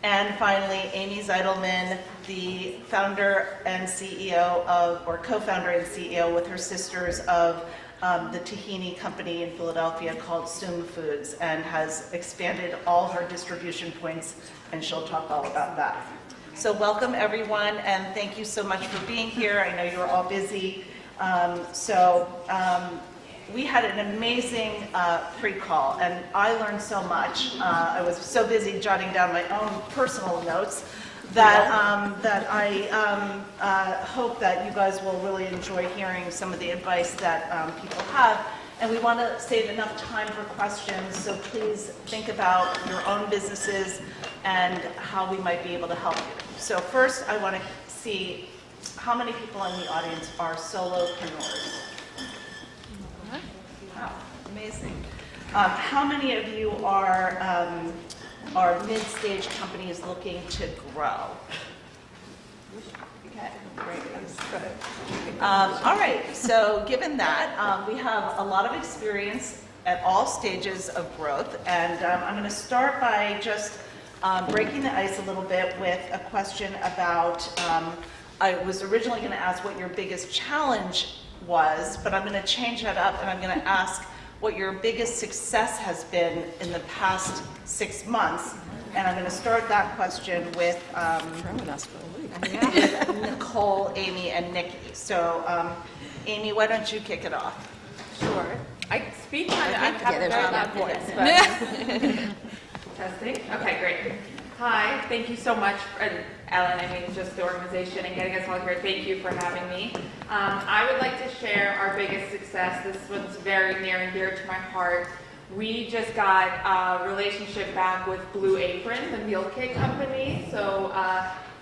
And finally, Amy Zeidelman, the founder and CEO of, or co-founder and CEO with her sisters of the tahini company in Philadelphia called Sum Foods, and has expanded all her distribution points, and she'll talk all about that. So welcome everyone, and thank you so much for being here. I know you're all busy. We had an amazing pre-call, and I learned so much. I was so busy jotting down my own personal notes that I hope that you guys will really enjoy hearing some of the advice that people have. And we want to save enough time for questions, so please think about your own businesses and how we might be able to help you. So first, I want to see how many people in the audience are solopreneurs. Wow, amazing. How many of you are mid-stage companies looking to grow? Okay, great, that's good. All right, so given that, we have a lot of experience at all stages of growth, and I'm going to start by just breaking the ice a little bit with a question about, I was originally going to ask what your biggest challenge was, but I'm going to change that up, and I'm going to ask what your biggest success has been in the past 6 months. And I'm going to start that question with Nicole, Amy, and Nikki. So, Amy, why don't you kick it off? Sure. I speak on, I have a very loud voice, but testing. Okay, great. Hi, thank you so much, and Ellen, I mean, just the organization and getting us all here. Thank you for having me. I would like to share our biggest success. This one's very near and dear to my heart. We just got a relationship back with Blue Apron, the meal kit company. So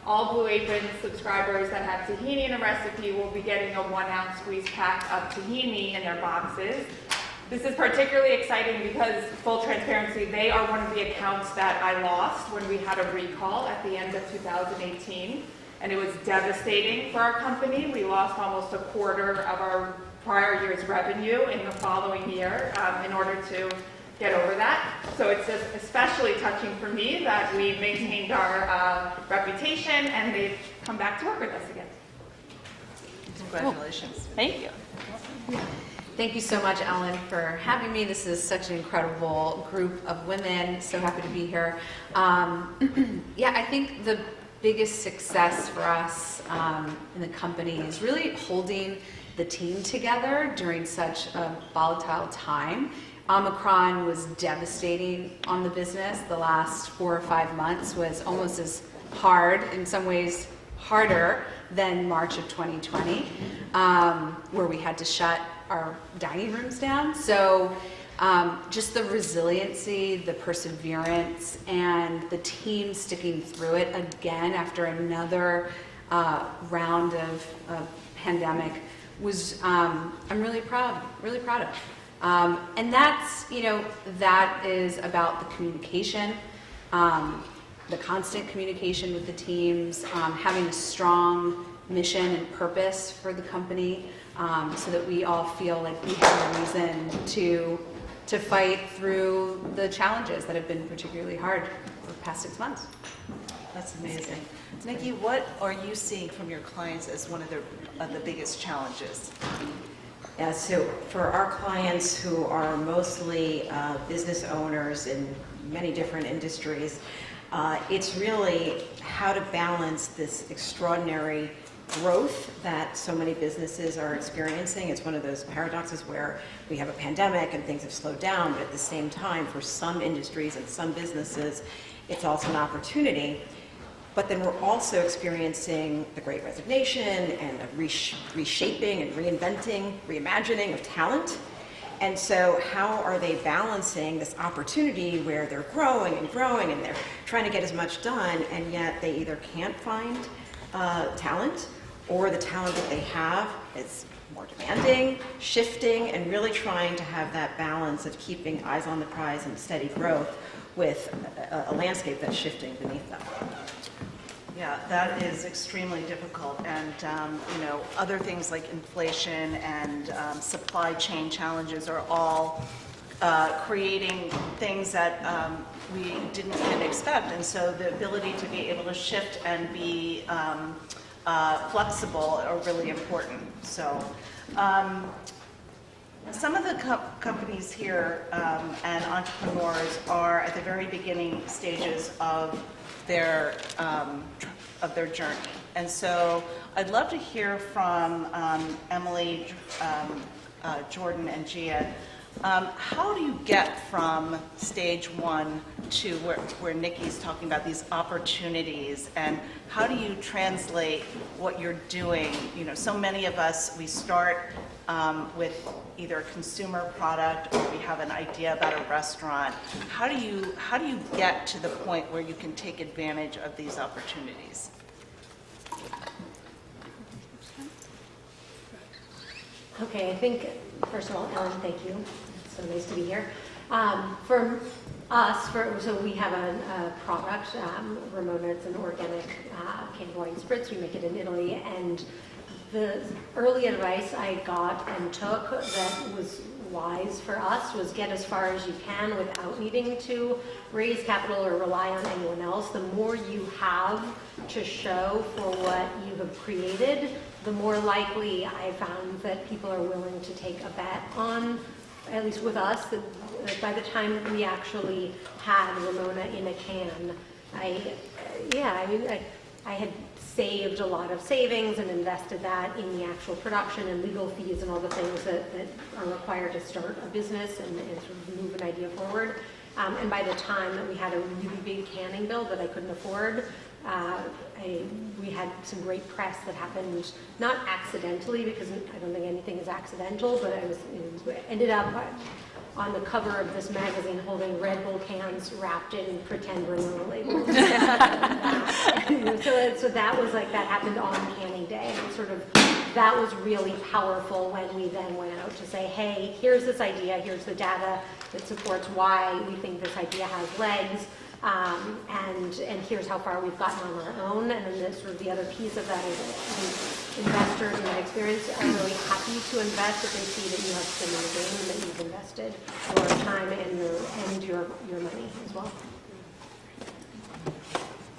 all Blue Apron subscribers that have tahini in a recipe will be getting a 1 ounce squeeze pack of tahini in their boxes. This is particularly exciting because, full transparency, they are one of the accounts that I lost when we had a recall at the end of 2018. And it was devastating for our company. We lost almost a quarter of our prior year's revenue in the following year in order to get over that. So it's just especially touching for me that we maintained our reputation and they've come back to work with us again. Congratulations. Cool. Thank you. Thank you so much, Ellen, for having me. This is such an incredible group of women. So happy to be here. Yeah, I think the biggest success for us in the company is really holding the team together during such a volatile time. Omicron was devastating on the business. The last 4 or 5 months was almost as hard, in some ways harder than March of 2020, where we had to shut our dining rooms down. So just the resiliency, the perseverance, and the team sticking through it again after another round of pandemic was, I'm really proud of. And that's, that is about the communication, the constant communication with the teams, having a strong mission and purpose for the company, so that we all feel like we have a reason to fight through the challenges that have been particularly hard for the past 6 months. That's amazing. Nikki, what are you seeing from your clients as one of the biggest challenges? Yeah, so for our clients who are mostly business owners in many different industries, it's really how to balance this extraordinary growth that so many businesses are experiencing. It's one of those paradoxes where we have a pandemic and things have slowed down, but at the same time, for some industries and some businesses, it's also an opportunity. But then we're also experiencing the Great Resignation and a reshaping and reinventing, reimagining of talent. And so how are they balancing this opportunity where they're growing and they're trying to get as much done, and yet they either can't find talent, or the talent that they have is more demanding, shifting, and really trying to have that balance of keeping eyes on the prize and steady growth with a landscape that's shifting beneath them. Yeah, that is extremely difficult, and you know, other things like inflation and supply chain challenges are all creating things that we didn't even expect, and so the ability to be able to shift and be flexible are really important. So. Some of the companies here and entrepreneurs are at the very beginning stages of their journey. And so I'd love to hear from Emily, Jordan, and Gia. How do you get from stage one to where Nikki's talking about these opportunities, and how do you translate what you're doing? You know, so many of us, we start with either a consumer product or we have an idea about a restaurant. How do you get to the point where you can take advantage of these opportunities? Okay, I think, first of all, Ellen, thank you. It's so nice to be here. For us, so we have a product, Ramona, it's an organic candy wine spritz. We make it in Italy, and the early advice I got and took that was wise for us was get as far as you can without needing to raise capital or rely on anyone else. The more you have to show for what you have created, the more likely I found that people are willing to take a bet on, at least with us, that by the time we actually had Ramona in a can, I had saved a lot of savings and invested that in the actual production and legal fees and all the things that are required to start a business and sort of move an idea forward. And by the time that we had a really big canning bill that I couldn't afford, we had some great press that happened, not accidentally, because I don't think anything is accidental, but ended up on the cover of this magazine holding Red Bull cans wrapped in pretend Ramona labels. So that was like, that happened on canning day, and sort of that was really powerful when we then went out to say, hey, here's this idea, here's the data that supports why we think this idea has legs, and here's how far we've gotten on our own. And then the other piece of that is the investors, in my experience, are really happy to invest if they see that you have skin in the game and that you've invested your time and your money as well.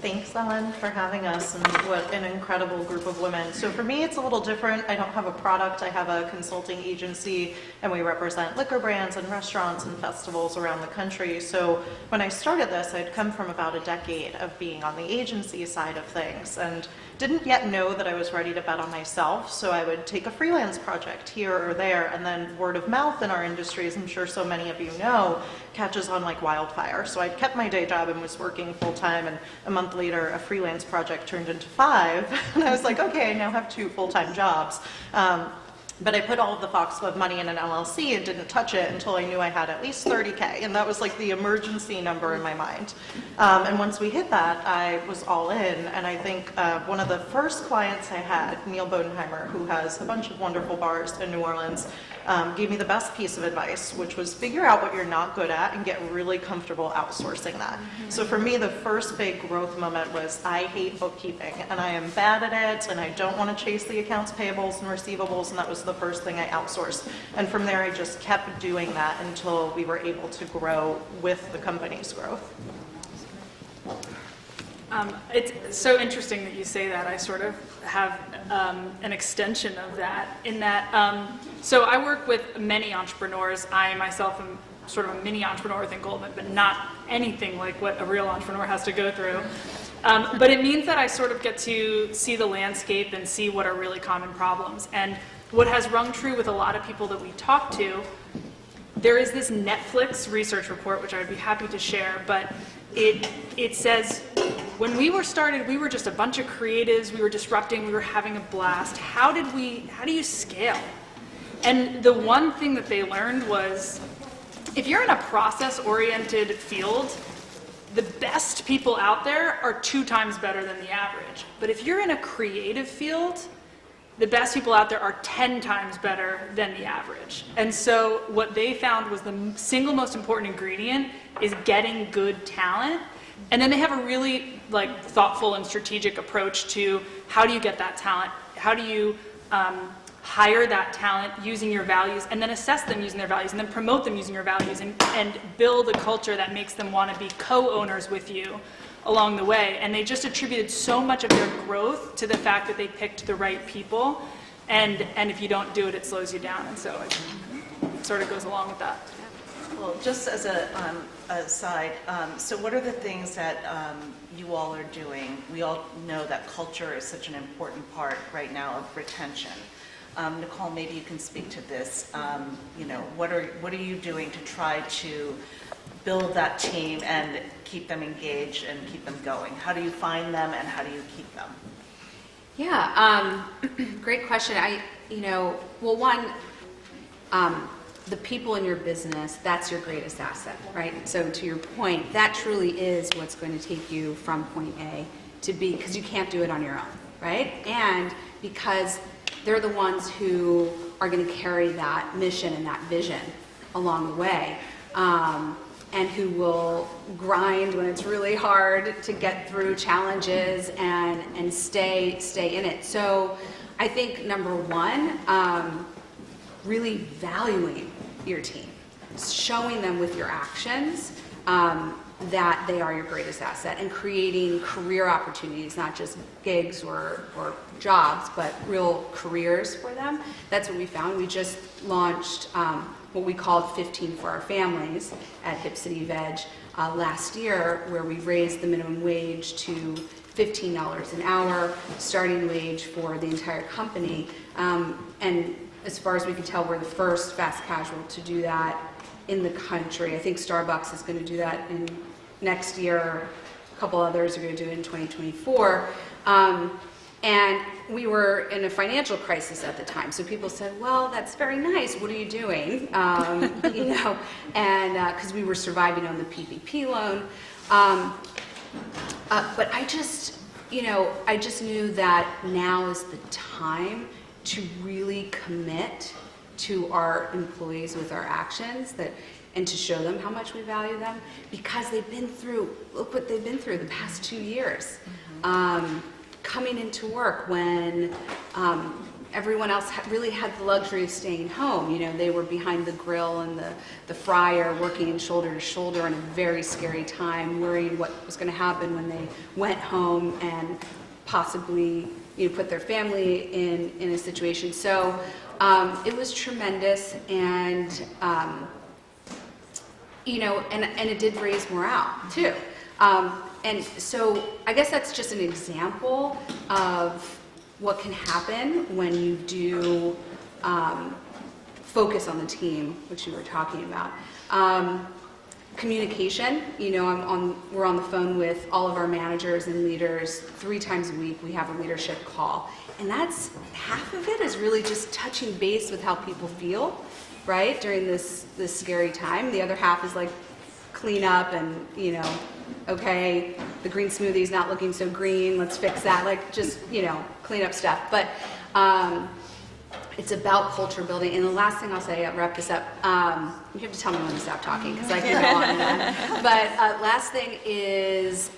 Thanks, Ellen, for having us, and what an incredible group of women. So for me, it's a little different. I don't have a product. I have a consulting agency, and we represent liquor brands and restaurants and festivals around the country. So when I started this, I'd come from about a decade of being on the agency side of things, and didn't yet know that I was ready to bet on myself. So I would take a freelance project here or there, and then word of mouth in our industry, as I'm sure so many of you know, catches on like wildfire. So I'd kept my day job and was working full time, and a month later, a freelance project turned into 5, and I was like, okay, I now have 2 full-time jobs. But I put all of the Foxglove money in an LLC and didn't touch it until I knew I had at least $30K, and that was like the emergency number in my mind. And once we hit that, I was all in, and I think one of the first clients I had, Neil Bodenheimer, who has a bunch of wonderful bars in New Orleans, gave me the best piece of advice, which was figure out what you're not good at and get really comfortable outsourcing that. So for me, the first big growth moment was I hate bookkeeping, and I am bad at it, and I don't want to chase the accounts payables and receivables, and that was the first thing I outsourced. And from there, I just kept doing that until we were able to grow with the company's growth. It's so interesting that you say that. I sort of have an extension of that, in that, so I work with many entrepreneurs. I myself am sort of a mini entrepreneur within Goldman, but not anything like what a real entrepreneur has to go through. But it means that I sort of get to see the landscape and see what are really common problems. And what has rung true with a lot of people that we talk to, there is this Netflix research report, which I would be happy to share, but it says, when we were started, we were just a bunch of creatives, we were disrupting, we were having a blast. How do you scale? And the one thing that they learned was, if you're in a process-oriented field, the best people out there are 2 times better than the average. But if you're in a creative field, the best people out there are 10 times better than the average. And so what they found was the single most important ingredient is getting good talent, And then they have a really like thoughtful and strategic approach to how do you get that talent? How do you hire that talent using your values, and then assess them using their values, and then promote them using your values, and build a culture that makes them want to be co-owners with you along the way. And they just attributed so much of their growth to the fact that they picked the right people, and if you don't do it, it slows you down. And so it sort of goes along with that. Well, just as a aside, so what are the things that you all are doing? We all know that culture is such an important part right now of retention. Nicole, maybe you can speak to this. You know, what are you doing to try to build that team and keep them engaged and keep them going? How do you find them and how do you keep them? Yeah, great question. The people in your business, that's your greatest asset, right? So to your point, that truly is what's going to take you from point A to B, because you can't do it on your own, right? And because they're the ones who are going to carry that mission and that vision along the way, and who will grind when it's really hard to get through challenges and stay in it. So I think number one, really valuing your team, showing them with your actions that they are your greatest asset, and creating career opportunities, not just gigs or jobs, but real careers for them. That's what we found. We just launched what we called 15 for Our Families at Hip City Veg last year, where we raised the minimum wage to $15 an hour, starting wage for the entire company. And as far as we can tell, we're the first fast casual to do that in the country. I think Starbucks is going to do that in next year. A couple others are going to do it in 2024. And we were in a financial crisis at the time. So people said, well, that's very nice. What are you doing? You know, and because we were surviving on the PPP loan. But I just knew that now is the time to really commit to our employees with our actions, and to show them how much we value them, because look what they've been through the past 2 years. Coming into work when everyone else really had the luxury of staying home. You know, they were behind the grill and the fryer, working shoulder to shoulder in a very scary time, worrying what was going to happen when they went home and possibly put their family in a situation. So it was tremendous, and and it did raise morale too. And so I guess that's just an example of what can happen when you do focus on the team, which you were talking about. Communication, we're on the phone with all of our managers and leaders 3 times a week. We have a leadership call, and that's half of it is really just touching base with how people feel, right, during this scary time. The other half is like clean up and, okay, the green smoothie's not looking so green, let's fix that, like just, clean up stuff. But it's about culture building. And the last thing I'll say, I'll wrap this up, you have to tell me when to stop talking, because I can go on and on. But last thing is,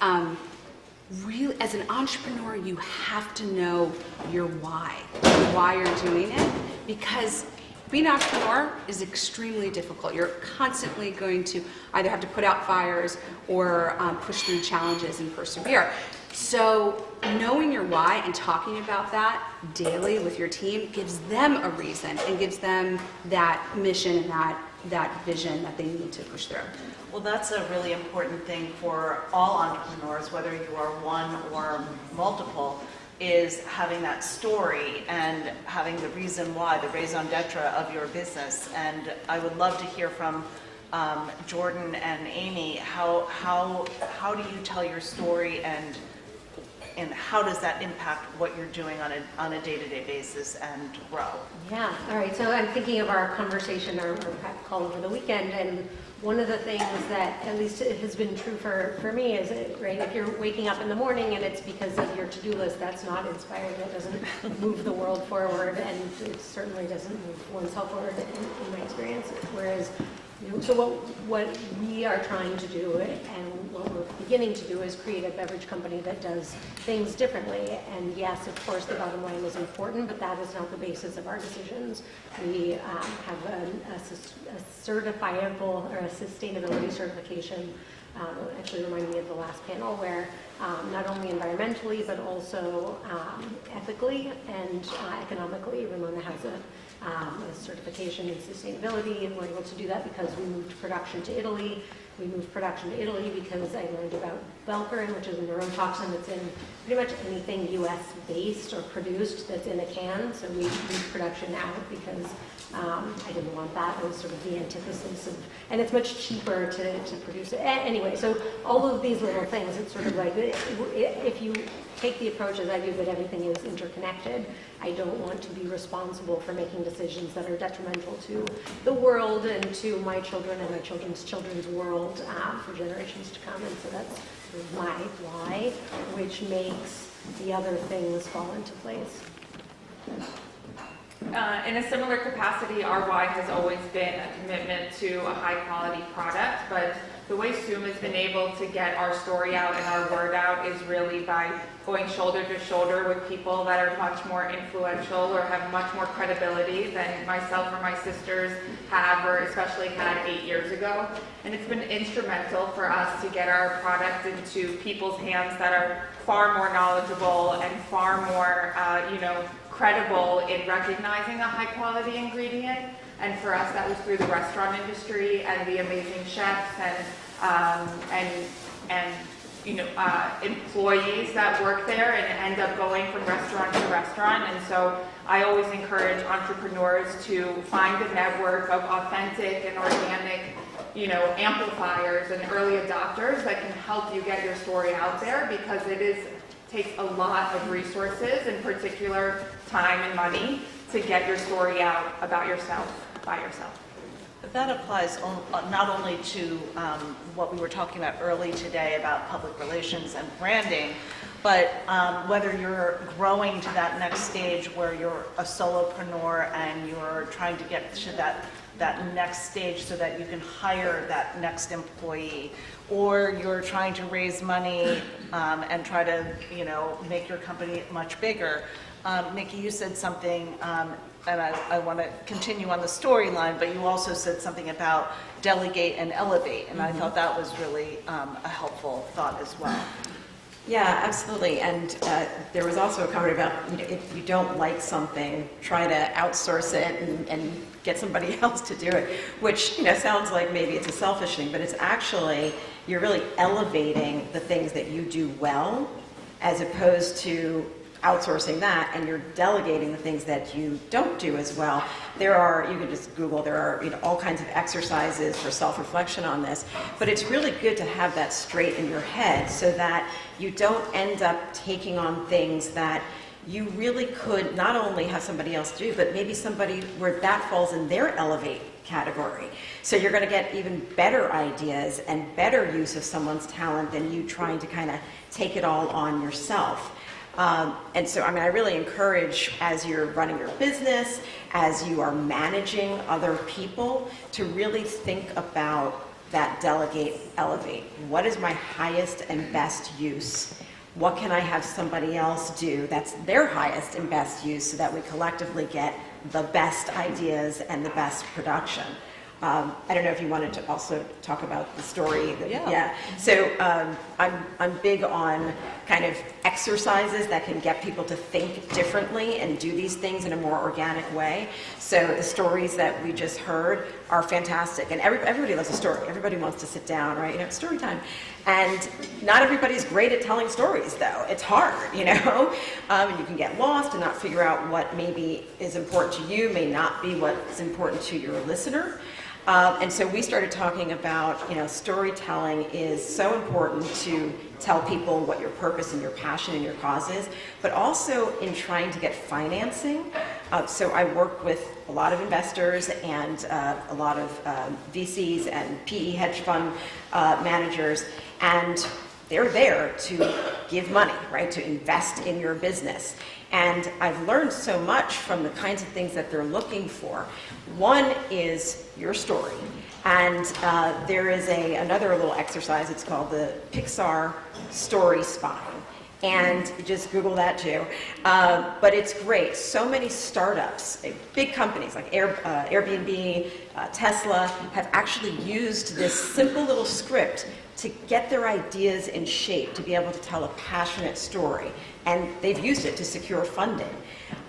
really, as an entrepreneur, you have to know your why you're doing it, because being an entrepreneur is extremely difficult. You're constantly going to either have to put out fires or push through challenges and persevere. So knowing your why and talking about that daily with your team gives them a reason and gives them that mission and that vision that they need to push through. Well, that's a really important thing for all entrepreneurs, whether you are one or multiple, is having that story and having the reason why, the raison d'etre of your business. And I would love to hear from Jordan and Amy, how do you tell your story, and how does that impact what you're doing on a day-to-day basis and grow? Yeah, all right, so I'm thinking of our conversation, our call over the weekend, and one of the things that, at least it has been true for me, is right, if you're waking up in the morning and it's because of your to-do list, that's not inspiring. That doesn't move the world forward, and it certainly doesn't move oneself forward in my experience. Whereas So what we are trying to do and what we're beginning to do is create a beverage company that does things differently. And yes, of course, the bottom line is important, but that is not the basis of our decisions. We have a certifiable or a sustainability certification. Actually reminded me of the last panel where not only environmentally but also ethically and economically, Ramona has a certification in sustainability, and we're able to do that because we moved production to Italy. We moved production to Italy because I learned about Velcorin, which is a neurotoxin that's in pretty much anything U.S. based or produced that's in a can. So we moved production out because I didn't want that. It was sort of the antithesis of, and it's much cheaper to produce it. Anyway, so all of these little things, it's sort of like, if you take the approach as I do that everything is interconnected, I don't want to be responsible for making decisions that are detrimental to the world and to my children and my children's children's world for generations to come. And so that's sort of my why, which makes the other things fall into place. In a similar capacity, our why has always been a commitment to a high-quality product, but the way Zoom has been able to get our story out and our word out is really by going shoulder to shoulder with people that are much more influential or have much more credibility than myself or my sisters have, or especially had 8 years ago. And it's been instrumental for us to get our product into people's hands that are far more knowledgeable and far more, credible in recognizing a high-quality ingredient. And for us, that was through the restaurant industry and the amazing chefs and employees that work there and end up going from restaurant to restaurant. And so I always encourage entrepreneurs to find a network of authentic and organic, amplifiers and early adopters that can help you get your story out there, because takes a lot of resources, in particular time and money, to get your story out about yourself by yourself. But that applies not only to what we were talking about early today about public relations and branding, but whether you're growing to that next stage where you're a solopreneur and you're trying to get to that next stage so that you can hire that next employee, or you're trying to raise money and try to, make your company much bigger. Nikki, you said something, and I want to continue on the storyline, but you also said something about delegate and elevate, and I thought that was really a helpful thought as well. Yeah, absolutely. And there was also a comment about, if you don't like something, try to outsource it and get somebody else to do it, which sounds like maybe it's a selfish thing, but it's actually, you're really elevating the things that you do well, as opposed to outsourcing that, and you're delegating the things that you don't do as well. You can just Google, there are all kinds of exercises for self-reflection on this, but it's really good to have that straight in your head so that you don't end up taking on things that you really could not only have somebody else do, but maybe somebody where that falls in their elevate category. So you're going to get even better ideas and better use of someone's talent than you trying to kind of take it all on yourself. And so, I really encourage, as you're running your business, as you are managing other people, to really think about that delegate, elevate. What is my highest and best use? What can I have somebody else do that's their highest and best use, so that we collectively get the best ideas and the best production? I don't know if you wanted to also talk about the story. Yeah. So I'm big on kind of exercises that can get people to think differently and do these things in a more organic way. So the stories that we just heard are fantastic. And everybody loves a story. Everybody wants to sit down, right? It's story time. And not everybody's great at telling stories, though. It's hard, and you can get lost and not figure out what maybe is important to you may not be what's important to your listener. And so we started talking about, storytelling is so important to tell people what your purpose and your passion and your cause is, but also in trying to get financing. So I work with a lot of investors and a lot of VCs and PE hedge fund managers, and they're there to give money, right, to invest in your business. And I've learned so much from the kinds of things that they're looking for. One is your story. And there is another little exercise, it's called the Pixar Story Spine. And just Google that too. But it's great. So many startups, big companies like Airbnb, Tesla, have actually used this simple little script to get their ideas in shape, to be able to tell a passionate story. And they've used it to secure funding.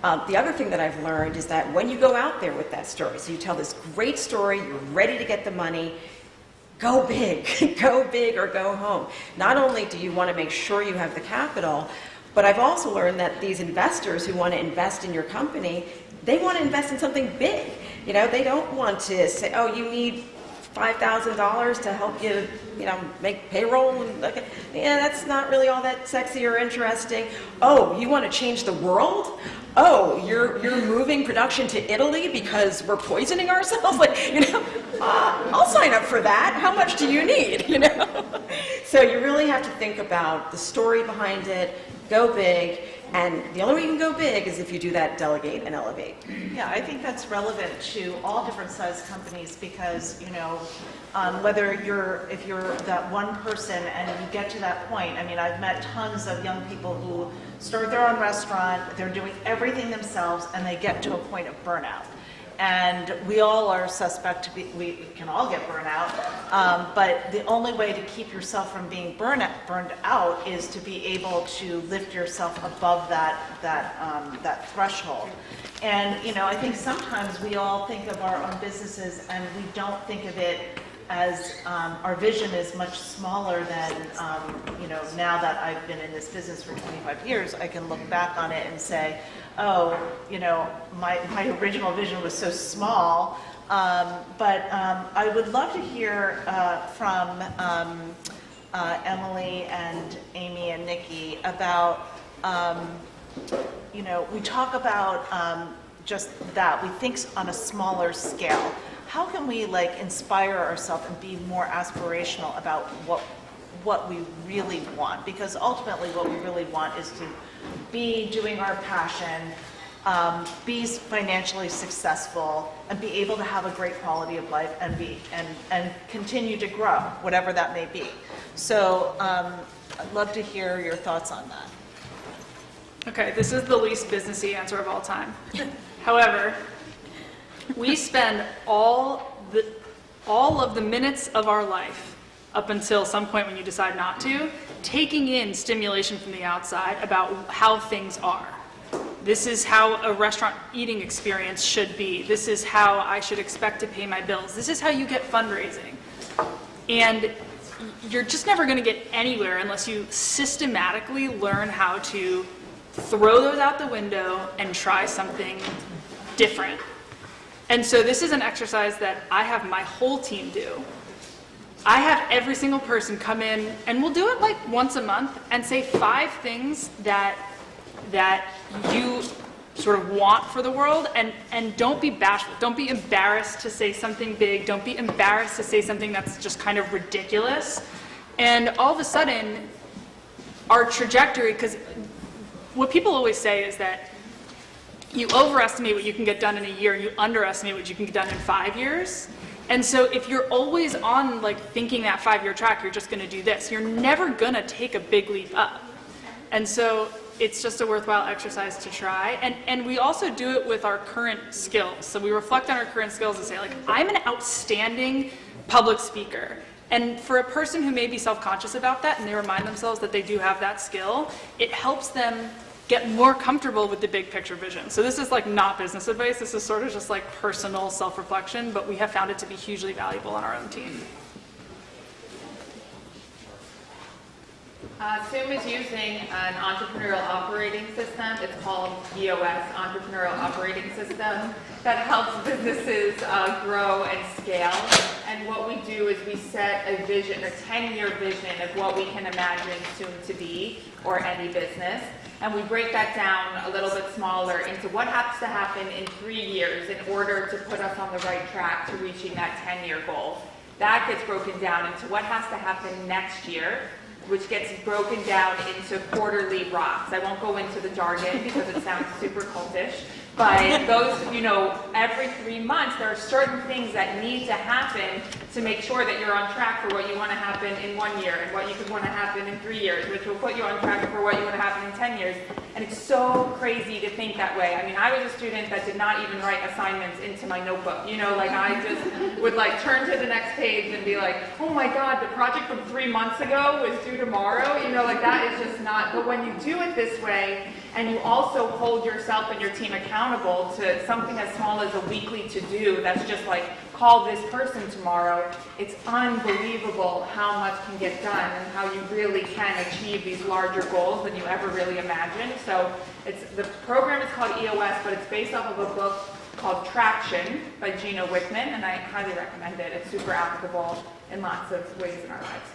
The other thing that I've learned is that when you go out there with that story, so you tell this great story, you're ready to get the money, go big, go big or go home. Not only do you want to make sure you have the capital, but I've also learned that these investors who want to invest in your company, they want to invest in something big. You know, they don't want to say, oh, you need $5,000 to help you, make payroll. And, yeah, that's not really all that sexy or interesting. Oh, you want to change the world? Oh, you're moving production to Italy because we're poisoning ourselves? I'll sign up for that. How much do you need? So you really have to think about the story behind it, go big, and the only way you can go big is if you do that delegate and elevate. Yeah, I think that's relevant to all different size companies because, if you're that one person and you get to that point, I've met tons of young people who start their own restaurant, they're doing everything themselves, and they get to a point of burnout. And we all are suspect we can all get burnout, but the only way to keep yourself from being burned out is to be able to lift yourself above that threshold. And I think sometimes we all think of our own businesses and we don't think of it as our vision is much smaller than, now that I've been in this business for 25 years, I can look back on it and say, oh, my original vision was so small. But I would love to hear from Emily and Amy and Nikki about, we talk about just that. We think on a smaller scale. How can we inspire ourselves and be more aspirational about what we really want? Because ultimately what we really want is to be doing our passion, be financially successful, and be able to have a great quality of life and continue to grow, whatever that may be. So I'd love to hear your thoughts on that. Okay, this is the least businessy answer of all time. However, we spend all of the minutes of our life up until some point when you decide not to, taking in stimulation from the outside about how things are. This is how a restaurant eating experience should be. This is how I should expect to pay my bills. This is how you get fundraising. And you're just never going to get anywhere unless you systematically learn how to throw those out the window and try something different. And so this is an exercise that I have my whole team do. I have every single person come in, and we'll do it once a month, and say 5 things that you sort of want for the world, and don't be bashful. Don't be embarrassed to say something big. Don't be embarrassed to say something that's just kind of ridiculous. And all of a sudden, our trajectory, because what people always say is that you overestimate what you can get done in a year, and you underestimate what you can get done in 5 years. And so if you're always on thinking that 5-year track, you're just going to do this, you're never going to take a big leap up. And so it's just a worthwhile exercise to try. And we also do it with our current skills. So we reflect on our current skills and say, I'm an outstanding public speaker. And for a person who may be self-conscious about that, and they remind themselves that they do have that skill, it helps them get more comfortable with the big picture vision. So this is not business advice, this is sort of just personal self-reflection, but we have found it to be hugely valuable on our own team. Zoom is using an entrepreneurial operating system. It's called EOS, Entrepreneurial Operating System, that helps businesses grow and scale. And what we do is we set a vision, a 10-year vision of what we can imagine soon to be, or any business. And we break that down a little bit smaller into what has to happen in 3 years in order to put us on the right track to reaching that 10-year goal. That gets broken down into what has to happen next year which gets broken down into quarterly rocks. I won't go into the jargon because it sounds super cultish, but those, every 3 months, there are certain things that need to happen to make sure that you're on track for what you want to happen in 1 year and what you could want to happen in 3 years, which will put you on track for what you want to happen in 10 years. And it's so crazy to think that way. I mean, I was a student that did not even write assignments into my notebook. I just would turn to the next page and be like, oh my God, the project from 3 months ago was due tomorrow. That is just not, but when you do it this way, and you also hold yourself and your team accountable to something as small as a weekly to-do that's just call this person tomorrow, it's unbelievable how much can get done and how you really can achieve these larger goals than you ever really imagined. So the program is called EOS, but it's based off of a book called Traction by Gina Wickman, and I highly recommend it. It's super applicable in lots of ways in our lives.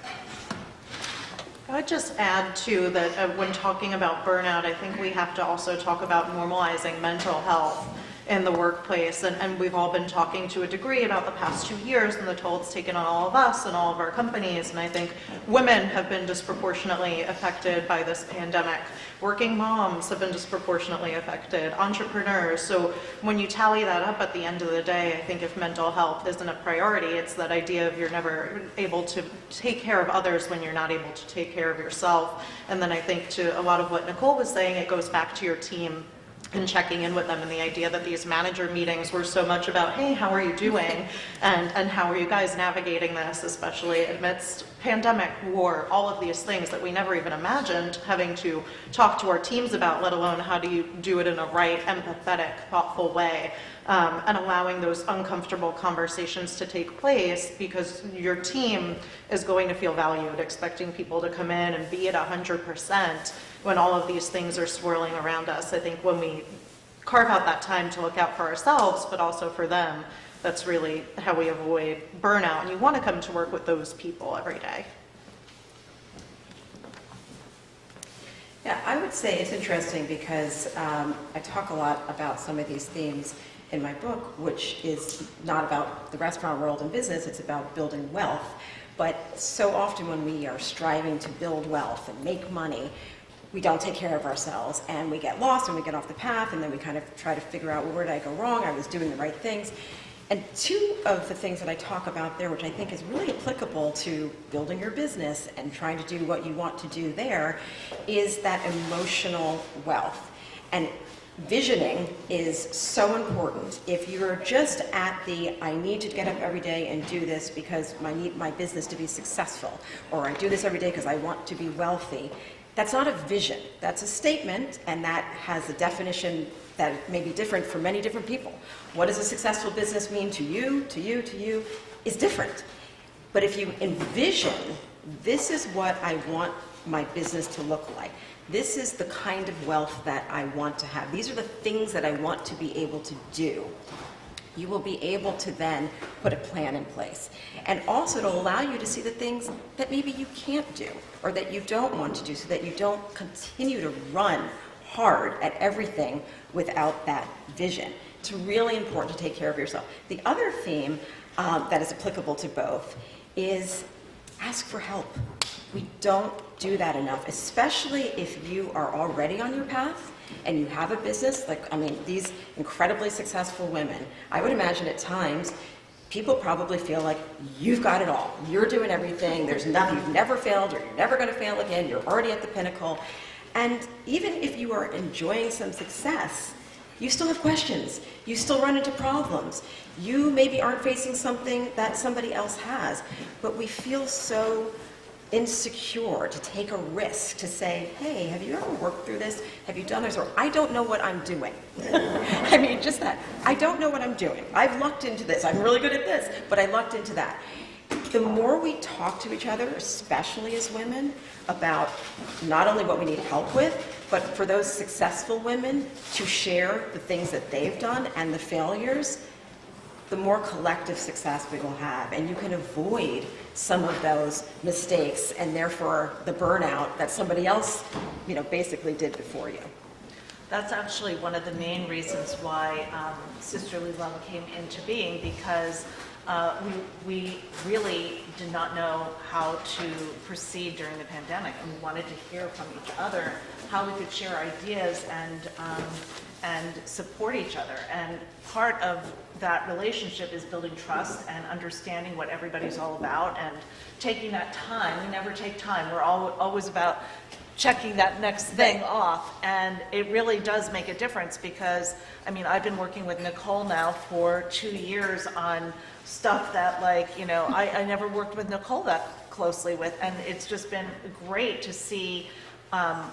I'd just add too that when talking about burnout, I think we have to also talk about normalizing mental health in the workplace. And we've all been talking to a degree about the past 2 years and the toll it's taken on all of us and all of our companies. And I think women have been disproportionately affected by this pandemic. Working moms have been disproportionately affected, entrepreneurs. So when you tally that up at the end of the day, I think if mental health isn't a priority, it's that idea of you're never able to take care of others when you're not able to take care of yourself. And then I think to a lot of what Nicole was saying, it goes back to your team and checking in with them, and the idea that these manager meetings were so much about, hey, how are you doing? And how are you guys navigating this, especially amidst pandemic, war, all of these things that we never even imagined having to talk to our teams about, let alone how do you do it in a right, empathetic, thoughtful way, and allowing those uncomfortable conversations to take place because your team is going to feel valued, expecting people to come in and be at 100% when all of these things are swirling around us. I think when we carve out that time to look out for ourselves, but also for them, that's really how we avoid burnout. And you want to come to work with those people every day. Yeah, I would say it's interesting because I talk a lot about some of these themes in my book, which is not about the restaurant world and business, it's about building wealth. But so often when we are striving to build wealth and make money, we don't take care of ourselves and we get lost and we get off the path, and then we kind of try to figure out, well, where did I go wrong? I was doing the right things. And two of the things that I talk about there, which I think is really applicable to building your business and trying to do what you want to do there, is that emotional wealth. And visioning is so important. If you're just at the, I need to get up every day and do this because I need my business to be successful, or I do this every day because I want to be wealthy, that's not a vision. That's a statement, and that has a definition that may be different for many different people. What does a successful business mean to you, to you, to you, is different. But if you envision, this is what I want my business to look like. This is the kind of wealth that I want to have. These are the things that I want to be able to do. You will be able to then put a plan in place. And also to allow you to see the things that maybe you can't do or that you don't want to do, so that you don't continue to run hard at everything without that vision. It's really important to take care of yourself. The other theme that is applicable to both is ask for help. We don't do that enough, especially if you are already on your path and you have a business. These incredibly successful women, I would imagine at times people probably feel like you've got it all. You're doing everything. There's nothing. You've never failed, or you're never going to fail again. You're already at the pinnacle. And even if you are enjoying some success, you still have questions. You still run into problems. You maybe aren't facing something that somebody else has. But we feel so insecure to take a risk, to say, hey, have you ever worked through this? Have you done this? Or I don't know what I'm doing. I mean, just that. I don't know what I'm doing. I've lucked into this. I'm really good at this, but I lucked into that. The more we talk to each other, especially as women, about not only what we need help with, but for those successful women to share the things that they've done and the failures, the more collective success we will have. And you can avoid some of those mistakes and therefore the burnout that somebody else, basically did before you. That's actually one of the main reasons why Sisterly Love came into being, because we really did not know how to proceed during the pandemic, and we wanted to hear from each other how we could share ideas and support each other. And part of that relationship is building trust and understanding what everybody's all about and taking that time. We never take time. We're always about checking that next thing off, and it really does make a difference because, I mean, I've been working with Nicole now for 2 years on stuff that, like, you know, I never worked with Nicole that closely with, and it's just been great to see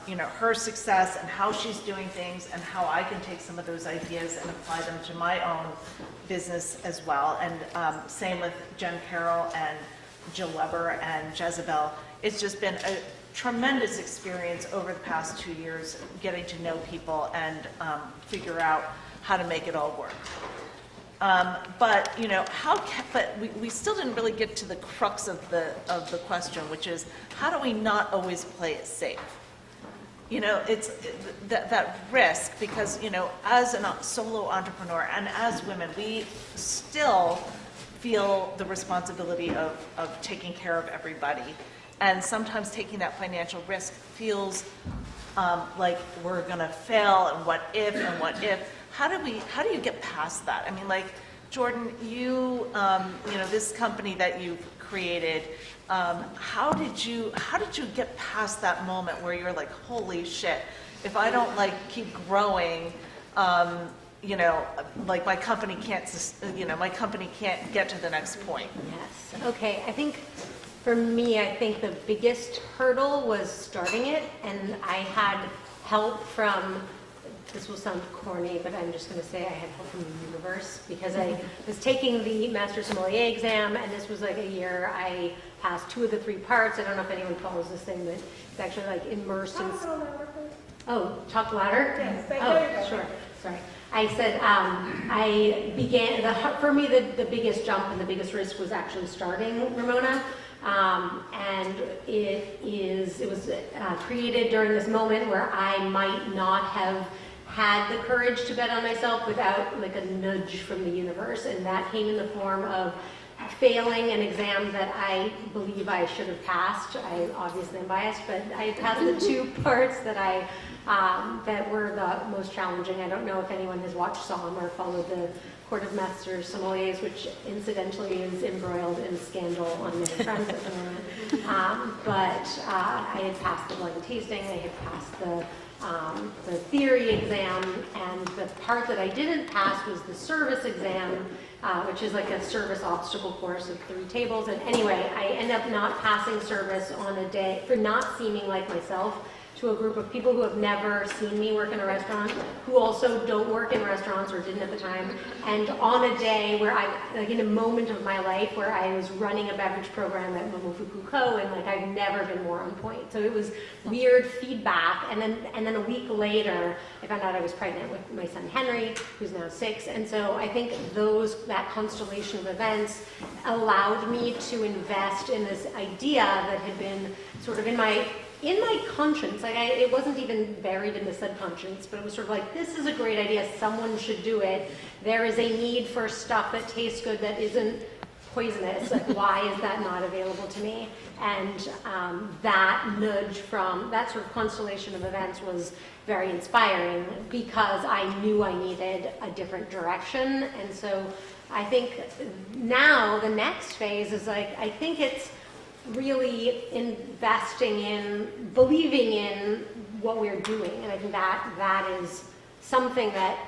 you know, her success and how she's doing things and how I can take some of those ideas and apply them to my own business as well. And same with Jen Carroll and Jill Weber and Jezebel. It's just been a tremendous experience over the past 2 years getting to know people and figure out how to make it all work. But you know, but we still didn't really get to the crux of the question, which is how do we not always play it safe? You know, it's that risk, because, you know, as a solo entrepreneur and as women, we still feel the responsibility of taking care of everybody. And sometimes taking that financial risk feels like we're gonna fail, and what if, and what if. How do you get past that? I mean, like, Jordan, you know, this company that you've created, how did you get past that moment where you're like, holy shit, if I don't like keep growing, you know, like my company can't get to the next point? Yes. Okay. I think for me, I think the biggest hurdle was starting it, and I had help from, this will sound corny, but I'm just going to say I had help from the universe, because I was taking the Master Sommelier exam, and this was like a year I passed 2 of the 3 parts. I don't know if anyone follows this thing, but it's actually like immersed in... Oh, talk louder? Yes, oh, sure. Sorry. I said I began, for me, the biggest jump and the biggest risk was actually starting Ramona. And it was created during this moment where I might not have had the courage to bet on myself without like a nudge from the universe, and that came in the form of failing an exam that I believe I should have passed. I obviously am biased, but I passed the 2 parts that that were the most challenging. I don't know if anyone has watched Somm or followed the Court of Masters Sommeliers, which incidentally is embroiled in scandal on many fronts at the moment. But I had passed the blind tasting, I had passed the theory exam, and the part that I didn't pass was the service exam, which is like a service obstacle course of 3 tables. And anyway, I end up not passing service on a day for not seeming like myself to a group of people who have never seen me work in a restaurant, who also don't work in restaurants or didn't at the time. And on a day where like in a moment of my life where I was running a beverage program at Momofuku Co, and like I've never been more on point. So it was weird feedback. And then a week later, I found out I was pregnant with my son Henry, who's now 6. And so I think that constellation of events allowed me to invest in this idea that had been sort of in my conscience. Like it wasn't even buried in the subconscious, but it was sort of like, this is a great idea, someone should do it. There is a need for stuff that tastes good that isn't poisonous. Like, why is that not available to me? And that nudge from that sort of constellation of events was very inspiring, because I knew I needed a different direction. And so I think now the next phase is like, I think it's really investing in, believing in what we're doing. And I think that is something that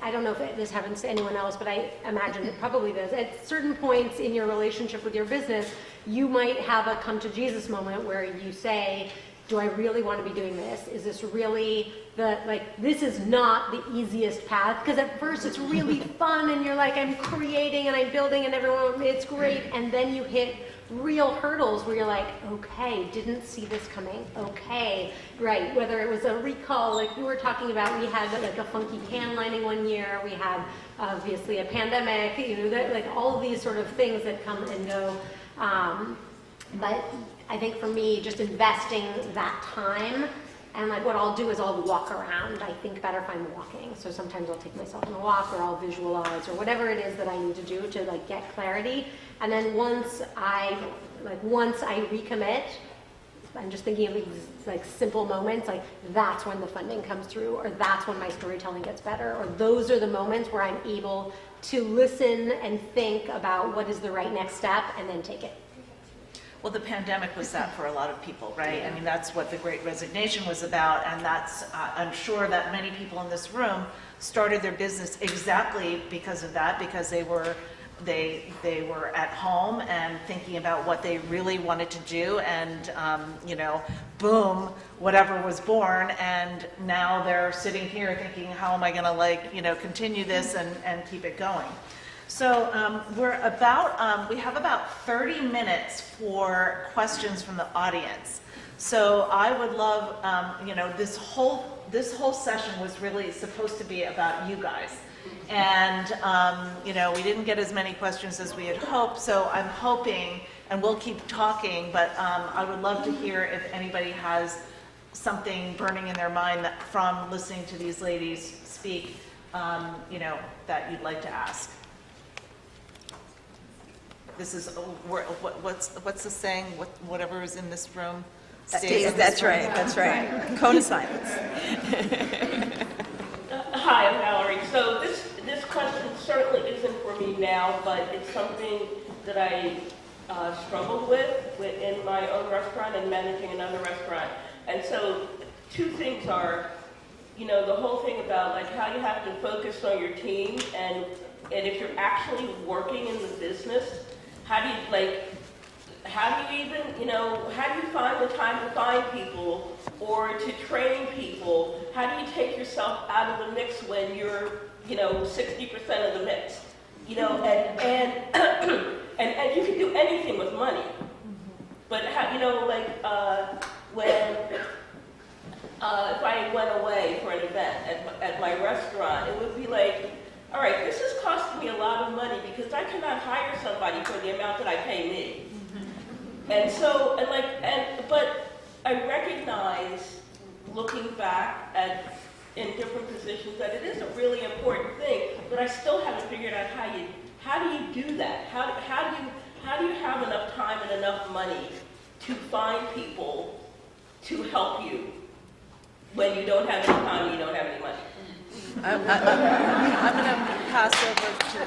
I don't know if this happens to anyone else, but I imagine it probably does. At certain points in your relationship with your business, you might have a come to Jesus moment where you say, do I really want to be doing this? Is this really this is not the easiest path? Because at first it's really fun and you're like, I'm creating and I'm building and everyone, it's great. And then you hit real hurdles where you're like, okay, didn't see this coming. Okay, right. Whether it was a recall, like we were talking about, we had like a funky can lining one year. We had obviously a pandemic, like all of these sort of things that come and go. But I think for me, just investing that time And like what I'll do is I'll walk around. I think better if I'm walking. So sometimes I'll take myself on a walk, or I'll visualize, or whatever it is that I need to do to like get clarity. And then once I recommit, I'm just thinking of these like simple moments, like that's when the funding comes through, or that's when my storytelling gets better, or those are the moments where I'm able to listen and think about what is the right next step and then take it. Well, the pandemic was that for a lot of people, right? I mean, that's what the Great Resignation was about, and that's, I'm sure that many people in this room started their business exactly because of that, because they were at home and thinking about what they really wanted to do, and you know, boom, whatever was born, and now they're sitting here thinking, how am I going to, like, you know, continue this and keep it going? So we have about 30 minutes for questions from the audience. So I would love, you know, this whole session was really supposed to be about you guys. And, you know, we didn't get as many questions as we had hoped, so I'm hoping, and we'll keep talking, but I would love to hear if anybody has something burning in their mind that, from listening to these ladies speak, you know, that you'd like to ask. This is, what's the saying? Whatever is in this room stays in this room. That's right. Cone of silence. Hi, I'm Valerie. So this question certainly isn't for me now, but it's something that I struggled with in my own restaurant and managing another restaurant. And so two things are, you know, the whole thing about like how you have to focus on your team, and if you're actually working in the business, how do you even, you know, how do you find the time to find people or to train people? How do you take yourself out of the mix when you're, you know, 60% of the mix? You know, and you can do anything with money. But how, you know, like when if I went away for an event at my restaurant, it would be like, all right, this is costing me a lot of money because I cannot hire somebody for the amount that I pay me. And so, but I recognize, looking back in different positions, that it is a really important thing, but I still haven't figured out how do you do that? How do you have enough time and enough money to find people to help you when you don't have any time and you don't have any money? I'm going to pass over to.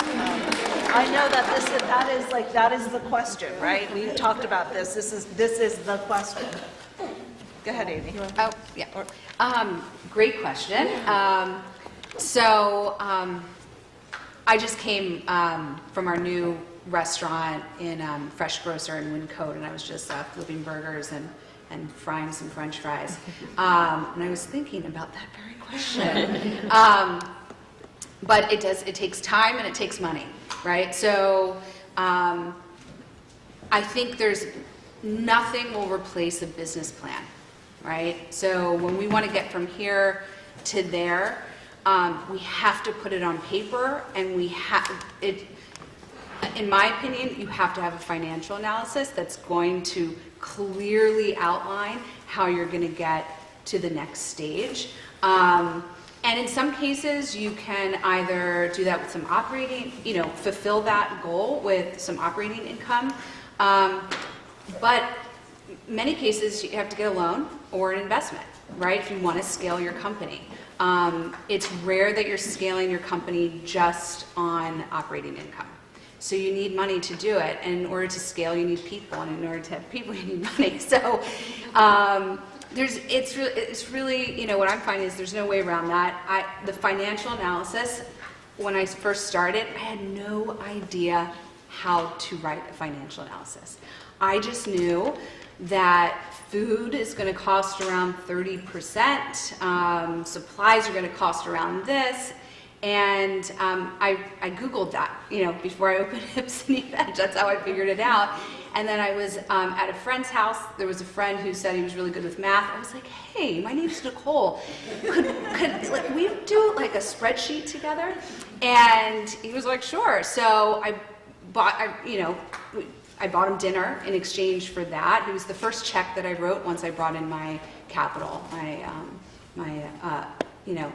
I know that that is the question, right? We talked about this. This is the question. Go ahead, Amy. Oh, yeah. Great question. I just came from our new restaurant in Fresh Grocer in Wyncote, and I was just flipping burgers and frying some French fries. And I was thinking about that very question. But it takes time and it takes money, right? So I think there's nothing will replace a business plan, right? So when we want to get from here to there, we have to put it on paper, and in my opinion, you have to have a financial analysis that's going to clearly outline how you're going to get to the next stage. And in some cases, you can either do that with some operating, fulfill that goal with some operating income. But many cases, you have to get a loan or an investment, right, if you want to scale your company. It's rare that you're scaling your company just on operating income. So you need money to do it, and in order to scale, you need people, and in order to have people, you need money. So it's really, what I'm finding is there's no way around that. The financial analysis, when I first started, I had no idea how to write a financial analysis. I just knew that food is going to cost around 30%, supplies are going to cost around this, and I Googled that, before I opened Hips and Events. That's how I figured it out. And then I was at a friend's house. There was a friend who said he was really good with math. I was like, hey, my name's Nicole. Could we do like a spreadsheet together? And he was like, sure. So I bought, I bought him dinner in exchange for that. It was the first check that I wrote once I brought in my capital,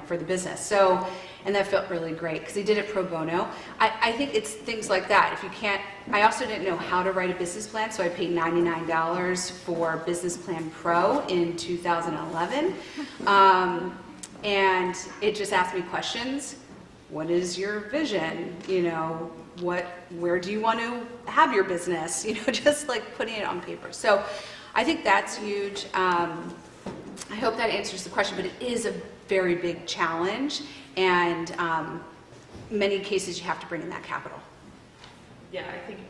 for the business. So, and that felt really great because he did it pro bono. I think it's things like that. If you can't, I also didn't know how to write a business plan, so I paid $99 for Business Plan Pro in 2011. And it just asked me questions. What is your vision? Where do you want to have your business? Just like putting it on paper. So I think that's huge. I hope that answers the question, but it is a very big challenge, and many cases you have to bring in that capital. Yeah, I think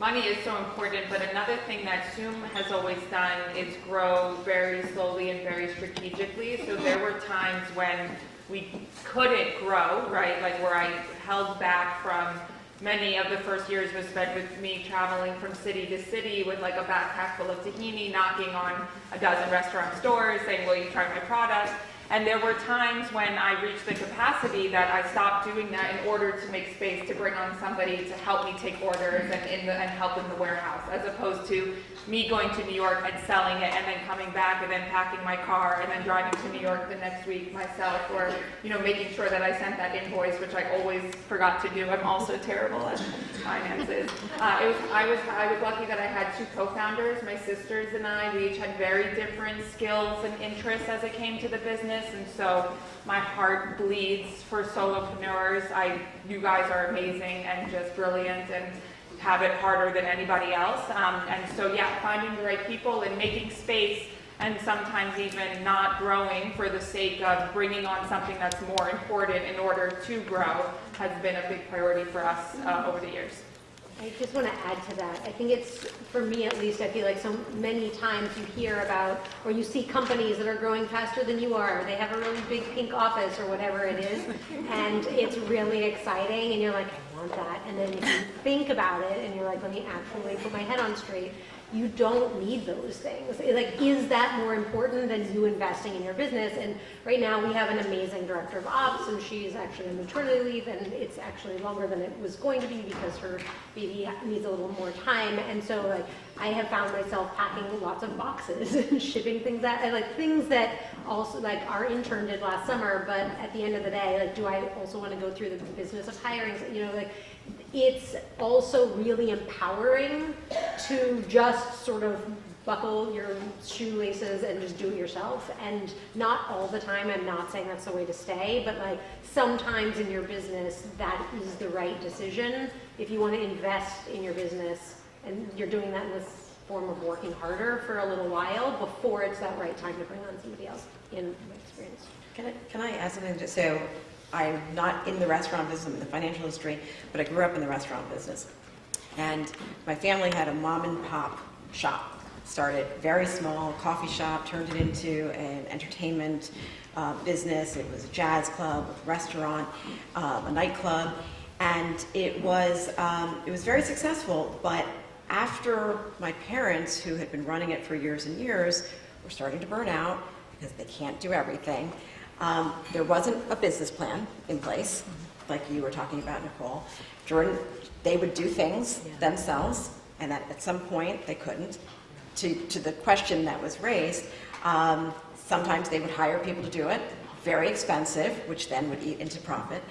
money is so important, but another thing that Zoom has always done is grow very slowly and very strategically. So there were times when we couldn't grow, right? Like where I held back from many of the first years was spent with me traveling from city to city with like a backpack full of tahini, knocking on a dozen restaurant doors saying, will you try my product? And there were times when I reached the capacity that I stopped doing that in order to make space to bring on somebody to help me take orders and help in the warehouse, as opposed to me going to New York and selling it and then coming back and then packing my car and then driving to New York the next week myself, or making sure that I sent that invoice, which I always forgot to do. I'm also terrible at finances. I was lucky that I had two co-founders, my sisters and I. We each had very different skills and interests as it came to the business, and so my heart bleeds for solopreneurs. You guys are amazing and just brilliant and have it harder than anybody else. And so yeah, finding the right people and making space, and sometimes even not growing for the sake of bringing on something that's more important in order to grow has been a big priority for us over the years. I just want to add to that. I think it's, for me at least, I feel like so many times you hear about, or you see companies that are growing faster than you are, or they have a really big pink office or whatever it is, and it's really exciting, and you're like, I want that. And then if you think about it, and you're like, let me actually put my head on straight, you don't need those things. Like, is that more important than you investing in your business? And right now we have an amazing director of ops, and she's actually on maternity leave, and it's actually longer than it was going to be because her baby needs a little more time. And so like, I have found myself packing lots of boxes and shipping things out, and like things that also like our intern did last summer, but at the end of the day, like, do I also want to go through the business of hiring? It's also really empowering to just sort of buckle your shoelaces and just do it yourself. And not all the time, I'm not saying that's the way to stay, but like sometimes in your business, that is the right decision. If you want to invest in your business and you're doing that in this form of working harder for a little while before it's that right time to bring on somebody else, in my experience. Can I add something? So I'm not in the restaurant business, I'm in the financial industry, but I grew up in the restaurant business. And my family had a mom and pop shop. Started very small, coffee shop, turned it into an entertainment business. It was a jazz club, a restaurant, a nightclub, and it was very successful. But after my parents, who had been running it for years and years, were starting to burn out because they can't do everything, there wasn't a business plan in place, like you were talking about, Nicole. They would do things themselves, and at some point they couldn't. To the question that was raised, sometimes they would hire people to do it, very expensive, which then would eat into profit.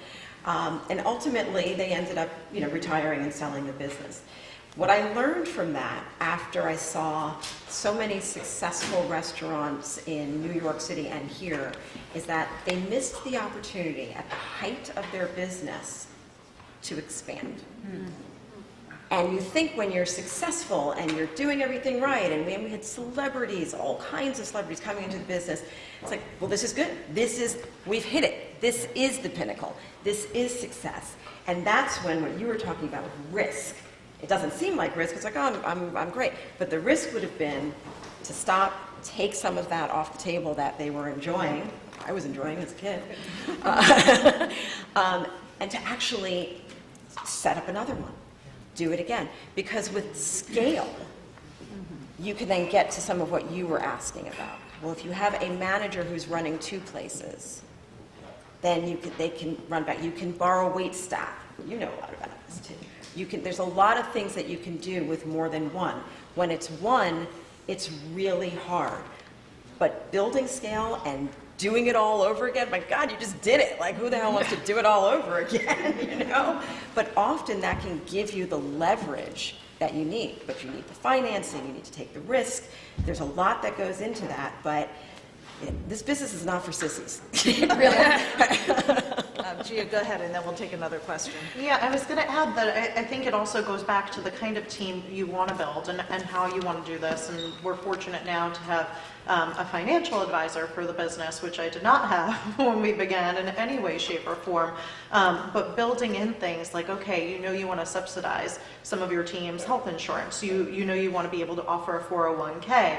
And ultimately, they ended up, retiring and selling the business. What I learned from that, after I saw so many successful restaurants in New York City and here, is that they missed the opportunity at the height of their business to expand. And you think when you're successful and you're doing everything right, and we had celebrities, all kinds of celebrities coming into the business, it's like, well, this is good. We've hit it. This is the pinnacle. This is success. And that's when what you were talking about with risk. It doesn't seem like risk. It's like, oh, I'm great. But the risk would have been to stop, take some of that off the table that they were enjoying. I was enjoying as a kid. And to actually set up another one. Do it again. Because with scale, you can then get to some of what you were asking about. Well, if you have a manager who's running 2 places, then they can run back. You can borrow wait staff. You know a lot about this too. There's a lot of things that you can do with more than one. When it's one, it's really hard. But building scale and doing it all over again, my God, you just did it. Like, who the hell wants to do it all over again, you know? But often that can give you the leverage that you need. But you need the financing, you need to take the risk. There's a lot that goes into that, but this business is not for sissies. Gia, go ahead, and then we'll take another question. Yeah, I was going to add that I think it also goes back to the kind of team you want to build and how you want to do this. And we're fortunate now to have a financial advisor for the business, which I did not have when we began in any way, shape, or form. But building in things like, okay, you know you want to subsidize some of your team's health insurance. You know you want to be able to offer a 401k.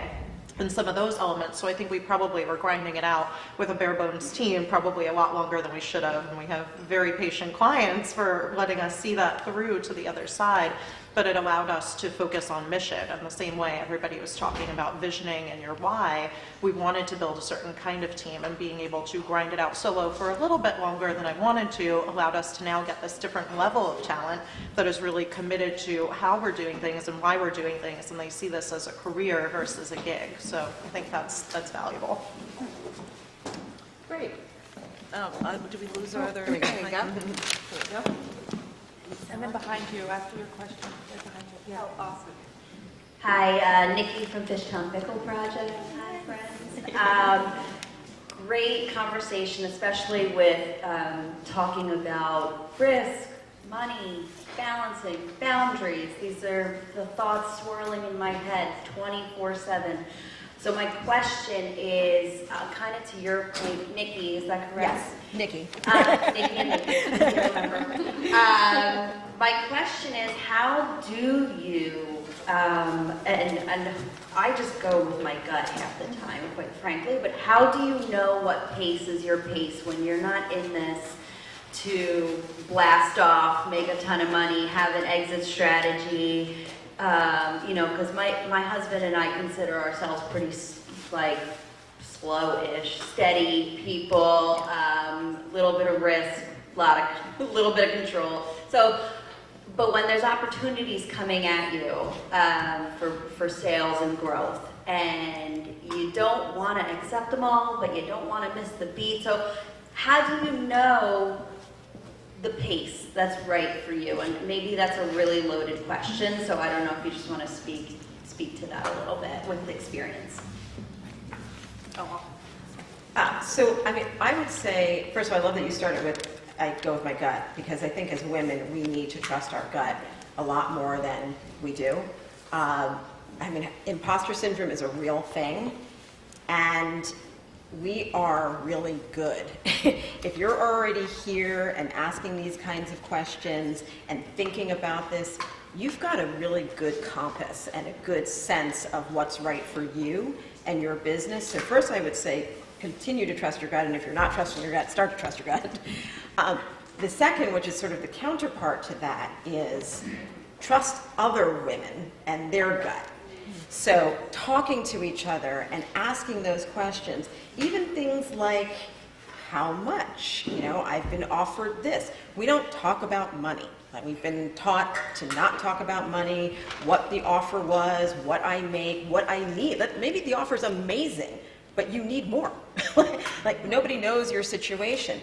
And some of those elements. So I think we probably were grinding it out with a bare bones team probably a lot longer than we should have. And we have very patient clients for letting us see that through to the other side. But it allowed us to focus on mission. And the same way everybody was talking about visioning and your why, we wanted to build a certain kind of team, and being able to grind it out solo for a little bit longer than I wanted to allowed us to now get this different level of talent that is really committed to how we're doing things and why we're doing things, and they see this as a career versus a gig. So I think that's valuable. Great. Do we lose our other? There we go. There we go. And then behind you, after your question, right behind you. Yeah. Oh, awesome. Hi, Nikki from Fishtown Pickle Project. Hi, friends. Great conversation, especially with talking about risk, money, balancing, boundaries. These are the thoughts swirling in my head 24/7. So my question is kind of to your point, Nikki, is that correct? Yes, Nikki. Nikki and Nikki, I remember. My question is, how do you, and I just go with my gut half the time, quite frankly, but how do you know what pace is your pace when you're not in this to blast off, make a ton of money, have an exit strategy? You know, because my husband and I consider ourselves pretty like slow-ish, steady people, little bit of risk, little bit of control. So, but when there's opportunities coming at you for sales and growth, and you don't want to accept them all, but you don't want to miss the beat. So, how do you know the pace that's right for you? And maybe that's a really loaded question, so I don't know if you just want to speak to that a little bit with experience. So, I mean, I would say, first of all, I love that you started with, I go with my gut, because I think as women, we need to trust our gut a lot more than we do. I mean, imposter syndrome is a real thing, and we are really good. If you're already here and asking these kinds of questions and thinking about this, you've got a really good compass and a good sense of what's right for you and your business. So first I would say, continue to trust your gut, and if you're not trusting your gut, start to trust your gut. The second, which is sort of the counterpart to that, is trust other women and their gut. So talking to each other and asking those questions, even things like, how much? You know, I've been offered this. We don't talk about money. Like, we've been taught to not talk about money, what the offer was, what I make, what I need. Maybe the offer's amazing, but you need more. Like, nobody knows your situation.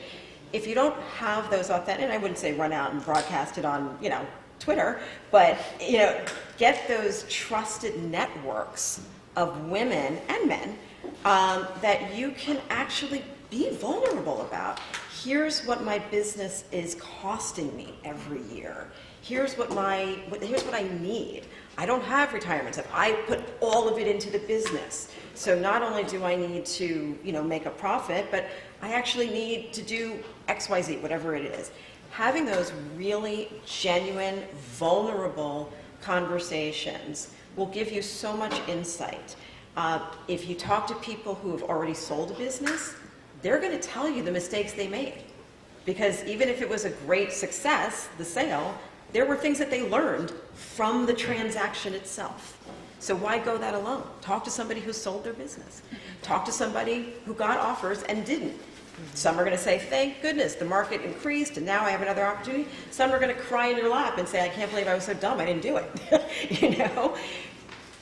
If you don't have those authentic, and I wouldn't say run out and broadcast it on, you know, Twitter, but, you know, get those trusted networks of women and men that you can actually be vulnerable about. Here's what my business is costing me every year. Here's what I need. I don't have retirement stuff. I put all of it into the business. So not only do I need to, you know, make a profit, but I actually need to do XYZ, whatever it is. Having those really genuine, vulnerable conversations will give you so much insight. If you talk to people who have already sold a business, they're going to tell you the mistakes they made. Because even if it was a great success, the sale, there were things that they learned from the transaction itself. So why go that alone? Talk to somebody who sold their business. Talk to somebody who got offers and didn't. Some are going to say, thank goodness, the market increased and now I have another opportunity. Some are going to cry in your lap and say, I can't believe I was so dumb, I didn't do it. You know?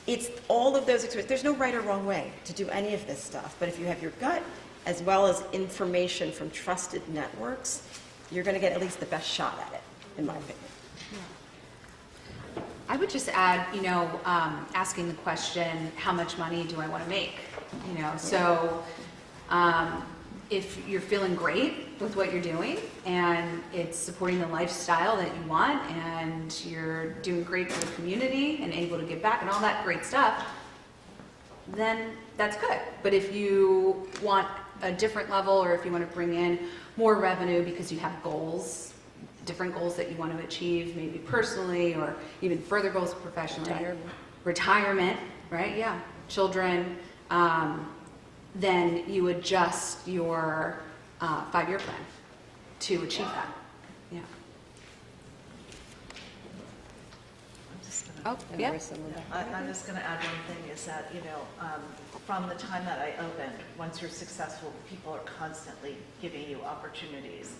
It's all of those experiences. There's no right or wrong way to do any of this stuff, but if you have your gut as well as information from trusted networks, you're going to get at least the best shot at it, in my opinion. I would just add, you know, asking the question, how much money do I want to make? You know, so if you're feeling great with what you're doing and it's supporting the lifestyle that you want and you're doing great for the community and able to give back and all that great stuff, then that's good. But if you want a different level or if you want to bring in more revenue because you have goals, different goals that you want to achieve, maybe personally or even further goals professionally, retirement, right? Yeah, children, then you adjust your 5-year plan to achieve that. Yeah. I'm just going to add one thing is that, you know, from the time that I opened, once you're successful, people are constantly giving you opportunities.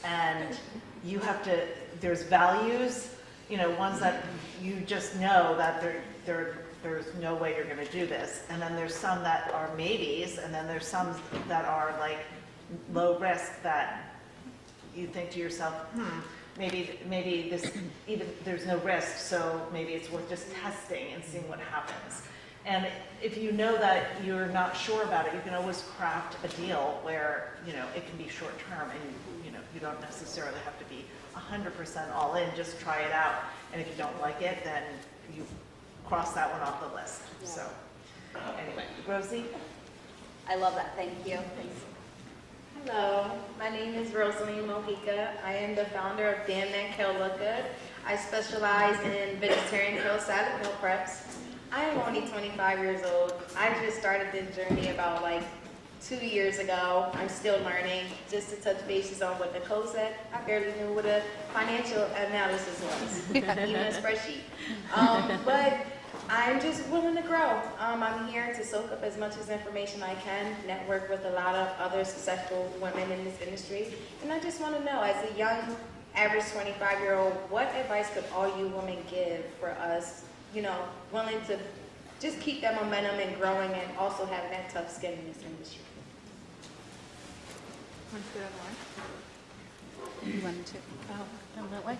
And you have to, there's values, you know, ones that you just know that there's no way you're going to do this. And then there's some that are maybes, and then there's some that are like low risk that you think to yourself, maybe this, even there's no risk, so maybe it's worth just testing and seeing what happens. And if you know that you're not sure about it, you can always craft a deal where, you know, it can be short term and, you know, you don't necessarily have to be 100% all in, just try it out. And if you don't like it, then you cross that one off the list. Yeah. So anyway, Rosie? I love that. Thank you. Hello, my name is Rosemary Mojica. I am the founder of Damn That Kale Look Good. I specialize in vegetarian kale salad meal preps. I am only 25 years old. I just started this journey about like 2 years ago. I'm still learning. Just to touch bases on what Nicole said, I barely knew what a financial analysis was, even a spreadsheet. But I'm just willing to grow. I'm here to soak up as much as information I can, network with a lot of other successful women in this industry. And I just want to know, as a young, average 25-year-old, what advice could all you women give for us, you know, willing to just keep that momentum and growing and also having that tough skin in this industry? You wanted to? Oh, that way.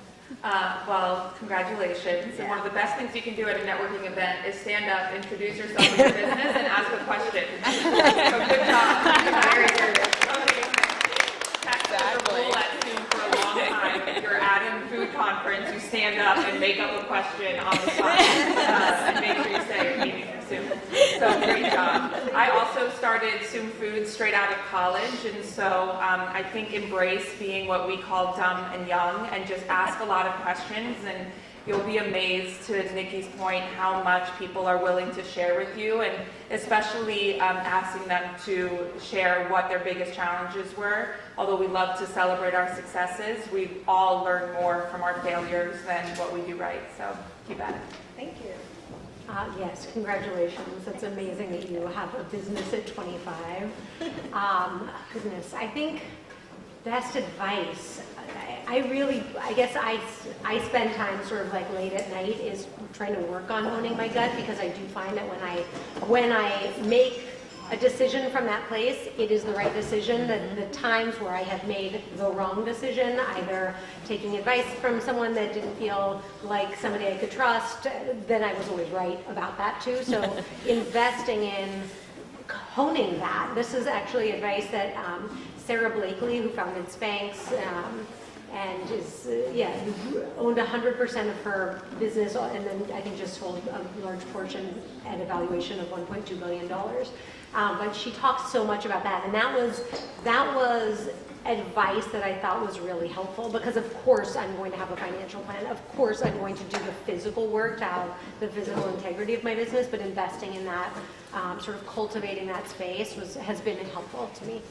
Well, congratulations. Yeah. And one of the best things you can do at a networking event is stand up, introduce yourself and your business, and ask a question. So good job. Very good. That's the rule at Zoom for a long time. If you're at a food conference, you stand up and make up a question on the spot. And make sure you say, maybe from Zoom. So great job. I also started Zoom Foods straight out of college, and so I think embrace being what we call dumb and young, and just ask a lot of questions, and you'll be amazed, to Nikki's point, how much people are willing to share with you, and especially asking them to share what their biggest challenges were. Although we love to celebrate our successes, we all learn more from our failures than what we do right, so keep at it. Thank you. Yes, congratulations. It's amazing that you have a business at 25. Goodness, I think best advice, I guess I spend time sort of like late at night is trying to work on honing my gut, because I do find that when I make a decision from that place, it is the right decision. The times where I have made the wrong decision, either taking advice from someone that didn't feel like somebody I could trust, then I was always right about that too. So investing in honing that. This is actually advice that Sarah Blakely, who founded Spanx, and is, who owned 100% of her business, and then I think just sold a large portion at a valuation of $1.2 billion. But she talks so much about that, and that was advice that I thought was really helpful, because of course I'm going to have a financial plan, of course I'm going to do the physical work to have the physical integrity of my business, but investing in that, sort of cultivating that space has been helpful to me.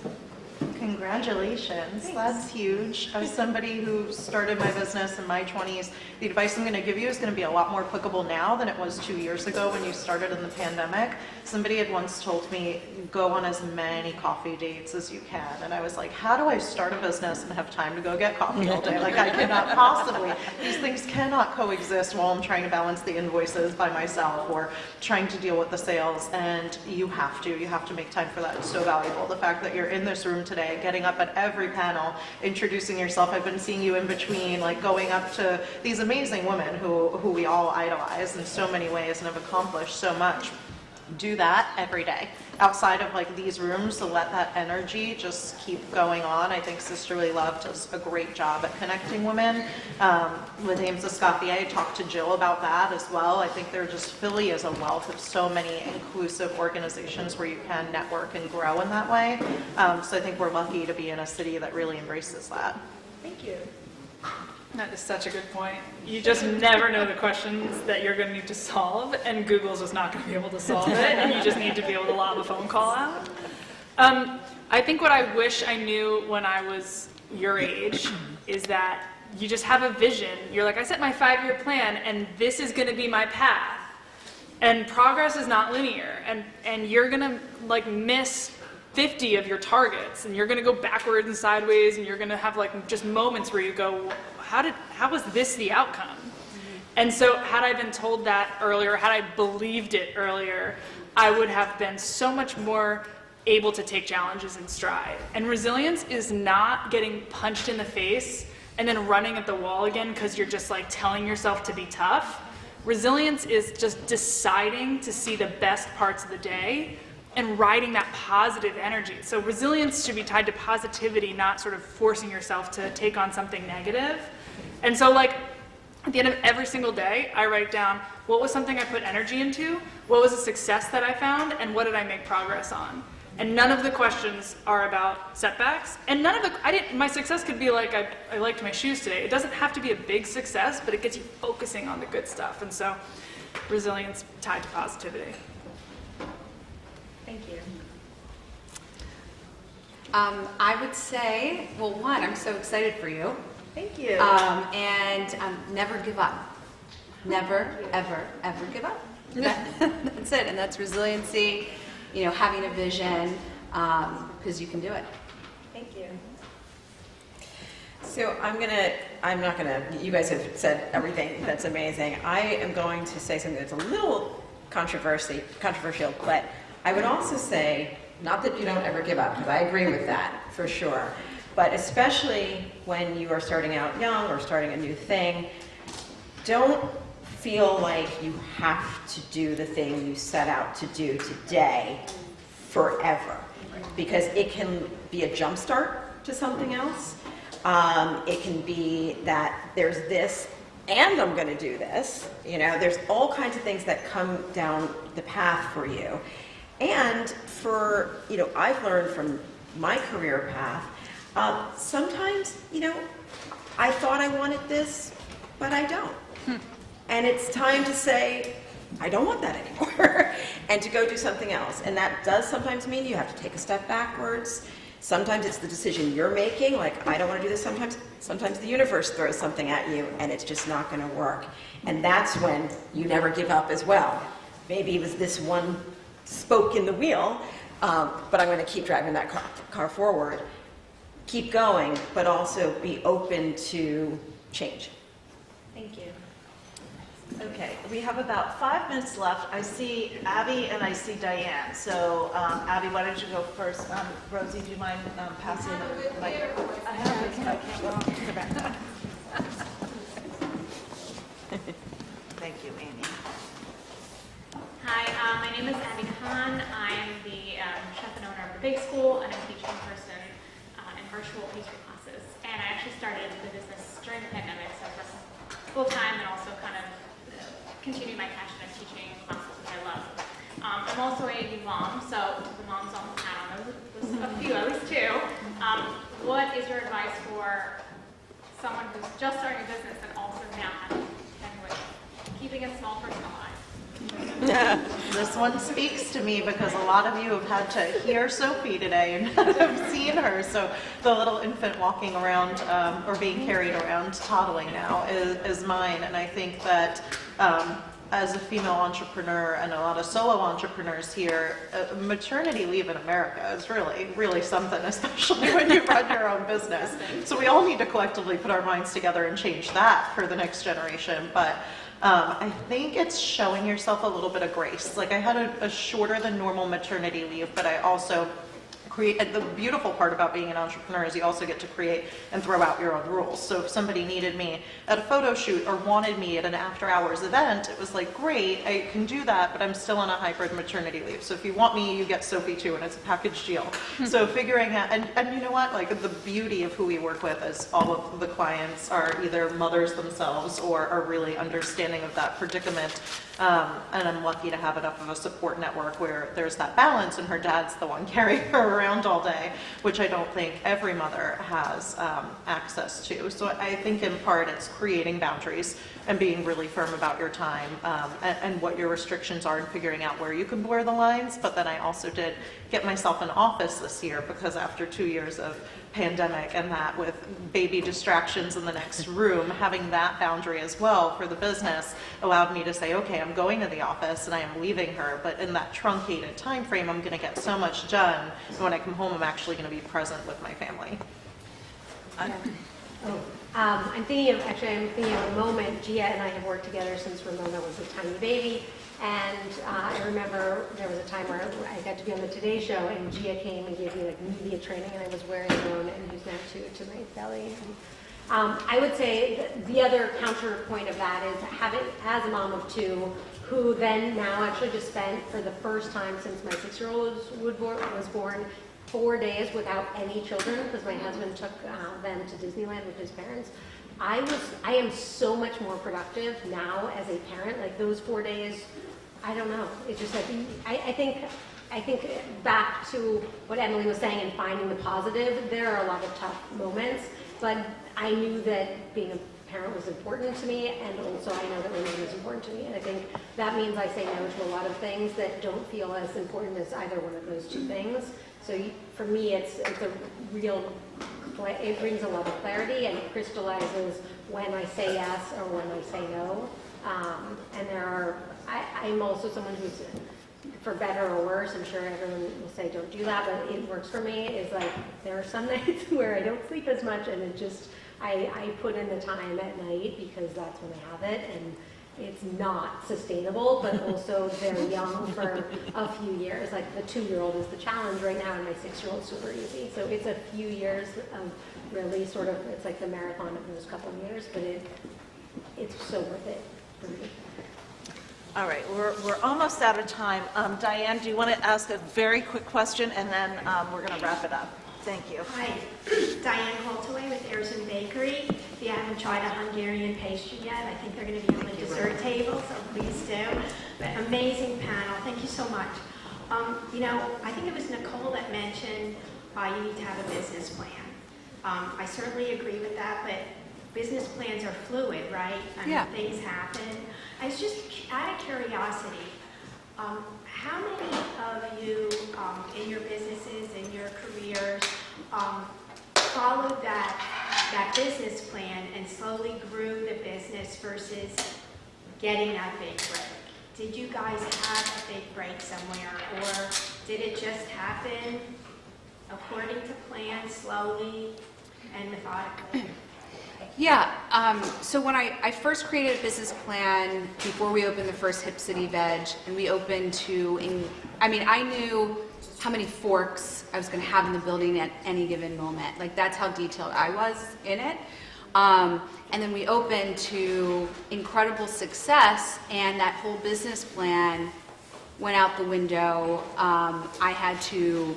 Congratulations, that's huge. As somebody who started my business in my 20s, the advice I'm going to give you is going to be a lot more applicable now than it was 2 years ago when you started in the pandemic. Somebody had once told me, go on as many coffee dates as you can. And I was like, how do I start a business and have time to go get coffee all day? Like, I cannot possibly. These things cannot coexist while I'm trying to balance the invoices by myself or trying to deal with the sales. And you have to make time for that. It's so valuable. The fact that you're in this room today, getting up at every panel, introducing yourself. I've been seeing you in between, like going up to these amazing women who we all idolize in so many ways and have accomplished so much. Do that every day. Outside of like these rooms, to let that energy just keep going on. I think Sisterly Love does a great job at connecting women. With Ames Escoffier, I talked to Jill about that as well. I think Philly is a wealth of so many inclusive organizations where you can network and grow in that way. So I think we're lucky to be in a city that really embraces that. Thank you. That is such a good point. You just never know the questions that you're going to need to solve, and Google's just not going to be able to solve it, and you just need to be able to lob a phone call out. I think what I wish I knew when I was your age is that you just have a vision. You're like, I set my 5-year plan, and this is going to be my path. And progress is not linear, and you're going to like miss 50 of your targets, and you're going to go backwards and sideways, and you're going to have like just moments where you go, how was this the outcome? And so had I been told that earlier, had I believed it earlier, I would have been so much more able to take challenges in stride. And resilience is not getting punched in the face and then running at the wall again because you're just like telling yourself to be tough. Resilience is just deciding to see the best parts of the day and riding that positive energy. So resilience should be tied to positivity, not sort of forcing yourself to take on something negative. And so like at the end of every single day, I write down what was something I put energy into, what was a success that I found, and what did I make progress on? And none of the questions are about setbacks. And my success could be like, I liked my shoes today. It doesn't have to be a big success, but it gets you focusing on the good stuff. And so resilience tied to positivity. Thank you. I would say, well, one, I'm so excited for you. Thank you. And never give up. Never, ever, ever give up. That's it. And that's resiliency, having a vision, because you can do it. Thank you. So I'm not gonna, you guys have said everything that's amazing. I am going to say something that's a little controversial, but I would also say, not that you don't ever give up, because I agree with that, for sure. But especially when you are starting out young or starting a new thing, don't feel like you have to do the thing you set out to do today forever. Because it can be a jump start to something else. It can be that there's this, and I'm going to do this. There's all kinds of things that come down the path for you. And I've learned from my career path, sometimes, I thought I wanted this, but I don't. And it's time to say, I don't want that anymore, and to go do something else. And that does sometimes mean you have to take a step backwards. Sometimes it's the decision you're making, like, I don't want to do this sometimes. Sometimes the universe throws something at you, and it's just not going to work. And that's when you never give up as well. Maybe it was this one spoke in the wheel, but I'm going to keep driving that car forward. Keep going, but also be open to change. Thank you. Okay, we have about 5 minutes left. I see Abby and I see Diane. So Abby, why don't you go first? Rosie, do you mind passing the mic? I have it. I can't go to the back. Thank you, Amy. Hi, my name is Abby Khan. I'm the chef and owner of the Bake School, and I teach in person in virtual pastry classes. And I actually started the business during the pandemic, so for full-time and also kind of continue my passion of teaching classes that I love. I'm also a new mom, so the moms on the panel, there's a few, at least two. What is your advice for someone who's just starting a business and also now having with keeping a small person alive? This one speaks to me because a lot of you have had to hear Sophie today and have seen her. So the little infant walking around or being carried around, toddling now, is mine. And I think that as a female entrepreneur and a lot of solo entrepreneurs here, maternity leave in America is really, really something, especially when you run your own business. So we all need to collectively put our minds together and change that for the next generation. But I think it's showing yourself a little bit of grace. Like I had a shorter than normal maternity leave, but I also the beautiful part about being an entrepreneur is you also get to create and throw out your own rules. So if somebody needed me at a photo shoot or wanted me at an after hours event, it was like, great, I can do that, but I'm still on a hybrid maternity leave. So if you want me, you get Sophie too, and it's a package deal. So figuring out, and you know what, like the beauty of who we work with is all of the clients are either mothers themselves or are really understanding of that predicament. And I'm lucky to have enough of a support network where there's that balance and her dad's the one carrying her around all day, which I don't think every mother has access to. So I think in part it's creating boundaries and being really firm about your time and what your restrictions are and figuring out where you can blur the lines. But then I also did get myself an office this year because after 2 years of pandemic and that with baby distractions in the next room, having that boundary as well for the business allowed me to say, okay, I'm going to the office and I am leaving her, but in that truncated time frame, I'm going to get so much done. And when I come home, I'm actually going to be present with my family. I'm thinking of a moment. Gia and I have worked together since Ramona was a tiny baby. And I remember there was a time where I got to be on the Today Show, and Gia came and gave me like media training, and I was wearing her own and who's now to my belly. And, I would say the other counterpoint of that is having, as a mom of two, who then now actually just spent for the first time since my 6-year-old was born 4 days without any children because my husband took them to Disneyland with his parents. I am so much more productive now as a parent. Like those 4 days, I don't know. It's just like I think back to what Emily was saying and finding the positive. There are a lot of tough moments, but I knew that being a parent was important to me, and also I know that Ramona is important to me. And I think that means I say no to a lot of things that don't feel as important as either one of those two things. So for me, it's a real. It brings a lot of clarity and it crystallizes when I say yes or when I say no. And I'm also someone who's, for better or worse, I'm sure everyone will say don't do that, but it works for me, is like there are some nights where I don't sleep as much and it just, I put in the time at night because that's when I have it, and it's not sustainable, but also they're young for a few years. Like the 2-year-old is the challenge right now, and my 6-year-old is super easy. So it's a few years of really sort of, it's like the marathon of those couple of years, but it's so worth it for me. All right, we're almost out of time. Diane, do you want to ask a very quick question, and then we're going to wrap it up? Thank you. Hi, Diane Holtaway with Erwin Bakery. If you haven't tried a Hungarian pastry yet, I think they're going to be on the dessert table, so please do. But amazing panel. Thank you so much. I think it was Nicole that mentioned you need to have a business plan. I certainly agree with that, but business plans are fluid, right? I mean, things happen. I was just out of curiosity. How many of you in your businesses, in your careers, followed that business plan and slowly grew the business versus getting that big break? Did you guys have a big break somewhere, or did it just happen according to plan, slowly and methodically? Yeah, so when I first created a business plan before we opened the first Hip City Veg, and we opened I knew how many forks I was going to have in the building at any given moment. Like that's how detailed I was in it. And then we opened to incredible success, and that whole business plan went out the window. I had to.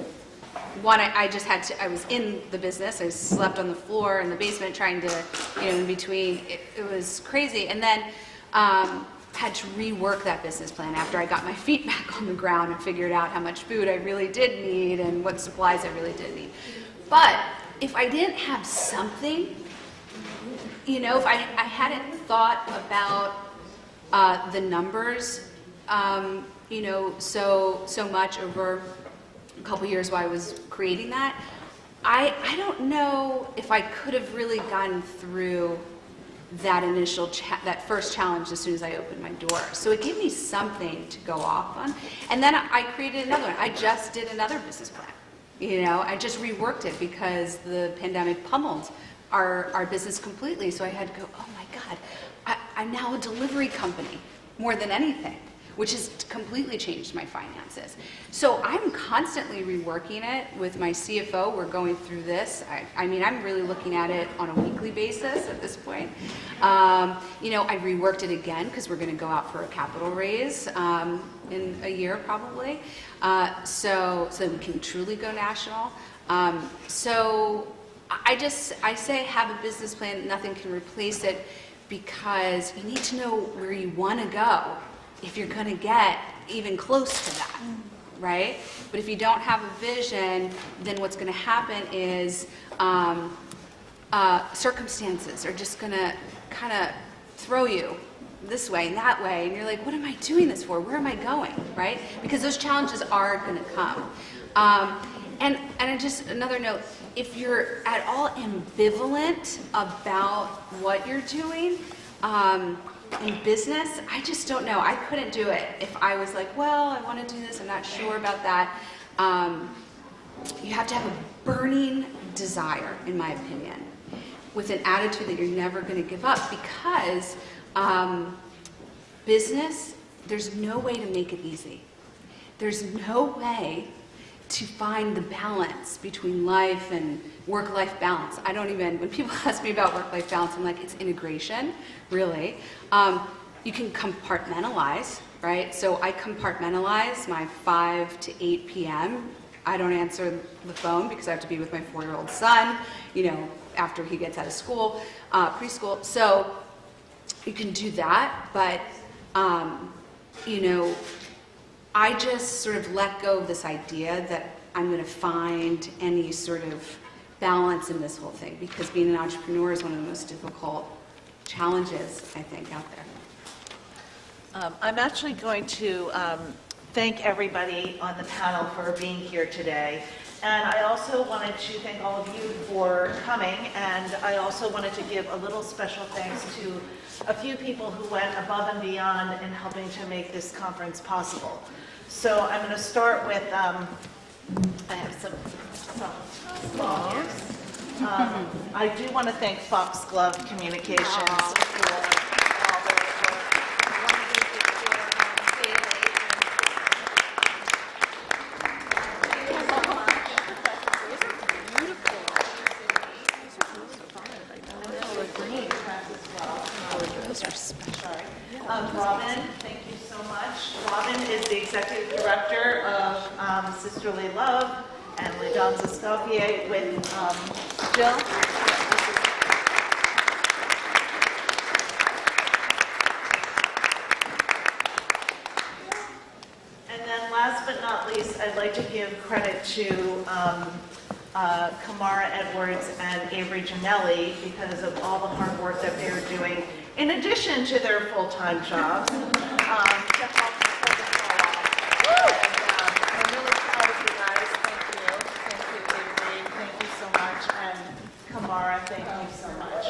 I was in the business. I slept on the floor in the basement trying to, in between. It was crazy. And then had to rework that business plan after I got my feet back on the ground and figured out how much food I really did need and what supplies I really did need. But if I didn't have something, if I hadn't thought about the numbers, you know, so much over a couple years while I was creating that. I don't know if I could have really gotten through that initial, that first challenge as soon as I opened my door. So it gave me something to go off on. And then I created another one. I just did another business plan. You know, I just reworked it because the pandemic pummeled our business completely. So I had to go, oh my God, I'm now a delivery company more than anything, which has completely changed my finances. So I'm constantly reworking it with my CFO. We're going through this. I mean, I'm really looking at it on a weekly basis at this point. You know, I reworked it again because we're going to go out for a capital raise in a year probably, so we can truly go national. So I say have a business plan. Nothing can replace it because you need to know where you want to go if you're going to get even close to that, right? But if you don't have a vision, then what's going to happen is circumstances are just going to kind of throw you this way and that way, and you're like, what am I doing this for? Where am I going, right? Because those challenges are going to come. And just another note, if you're at all ambivalent about what you're doing, in business, I just don't know. I couldn't do it if I was like, well, I want to do this, I'm not sure about that. You have to have a burning desire, in my opinion, with an attitude that you're never going to give up, because business, there's no way to make it easy. There's no way to find the balance between life and work-life balance. I don't even, when people ask me about work-life balance, I'm like, it's integration, really. You can compartmentalize, right? So I compartmentalize my 5 to 8 p.m. I don't answer the phone because I have to be with my 4-year-old son, you know, after he gets out of school, preschool. So you can do that, but, you know, I just sort of let go of this idea that I'm going to find any sort of balance in this whole thing, because being an entrepreneur is one of the most difficult challenges, I think, out there. I'm actually going to thank everybody on the panel for being here today. And I also wanted to thank all of you for coming, and I also wanted to give a little special thanks to a few people who went above and beyond in helping to make this conference possible. So I'm going to start with, I have some phones. I do want to thank Foxglove Communications for all their work. One of these is for state agents. Thank you so much. Those are beautiful. These are really fun. I know, green as well. Those are special. Robin, thank you so much. Robin is the Executive Director of Sisterly Love and Les Dames Escoffier with Jill. And then last but not least, I'd like to give credit to Kamara Edwards and Avery Janelli because of all the hard work that they're doing in addition to their full-time jobs to help pull this all off. And I'm really proud of you guys. Thank you, Avery. Thank you so much. And Kamara, thank you so much.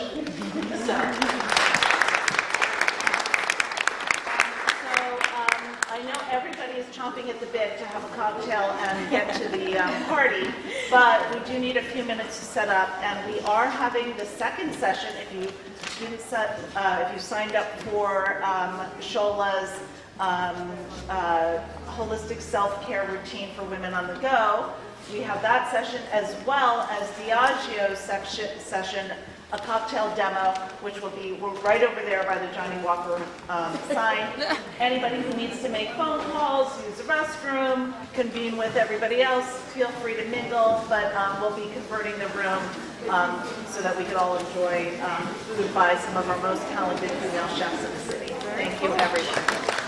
I know everybody is chomping at the bit to have a cocktail and get to the party, but we do need a few minutes to set up, and we are having the second session. If you signed up for Shola's holistic self-care routine for women on the go, we have that session, as well as Diageo's session, a cocktail demo, which will be right over there by the Johnny Walker sign. Anybody who needs to make phone calls, use the restroom, convene with everybody else, feel free to mingle, but we'll be converting the room so that we could all enjoy food by some of our most talented female chefs in the city. Thank you, everyone.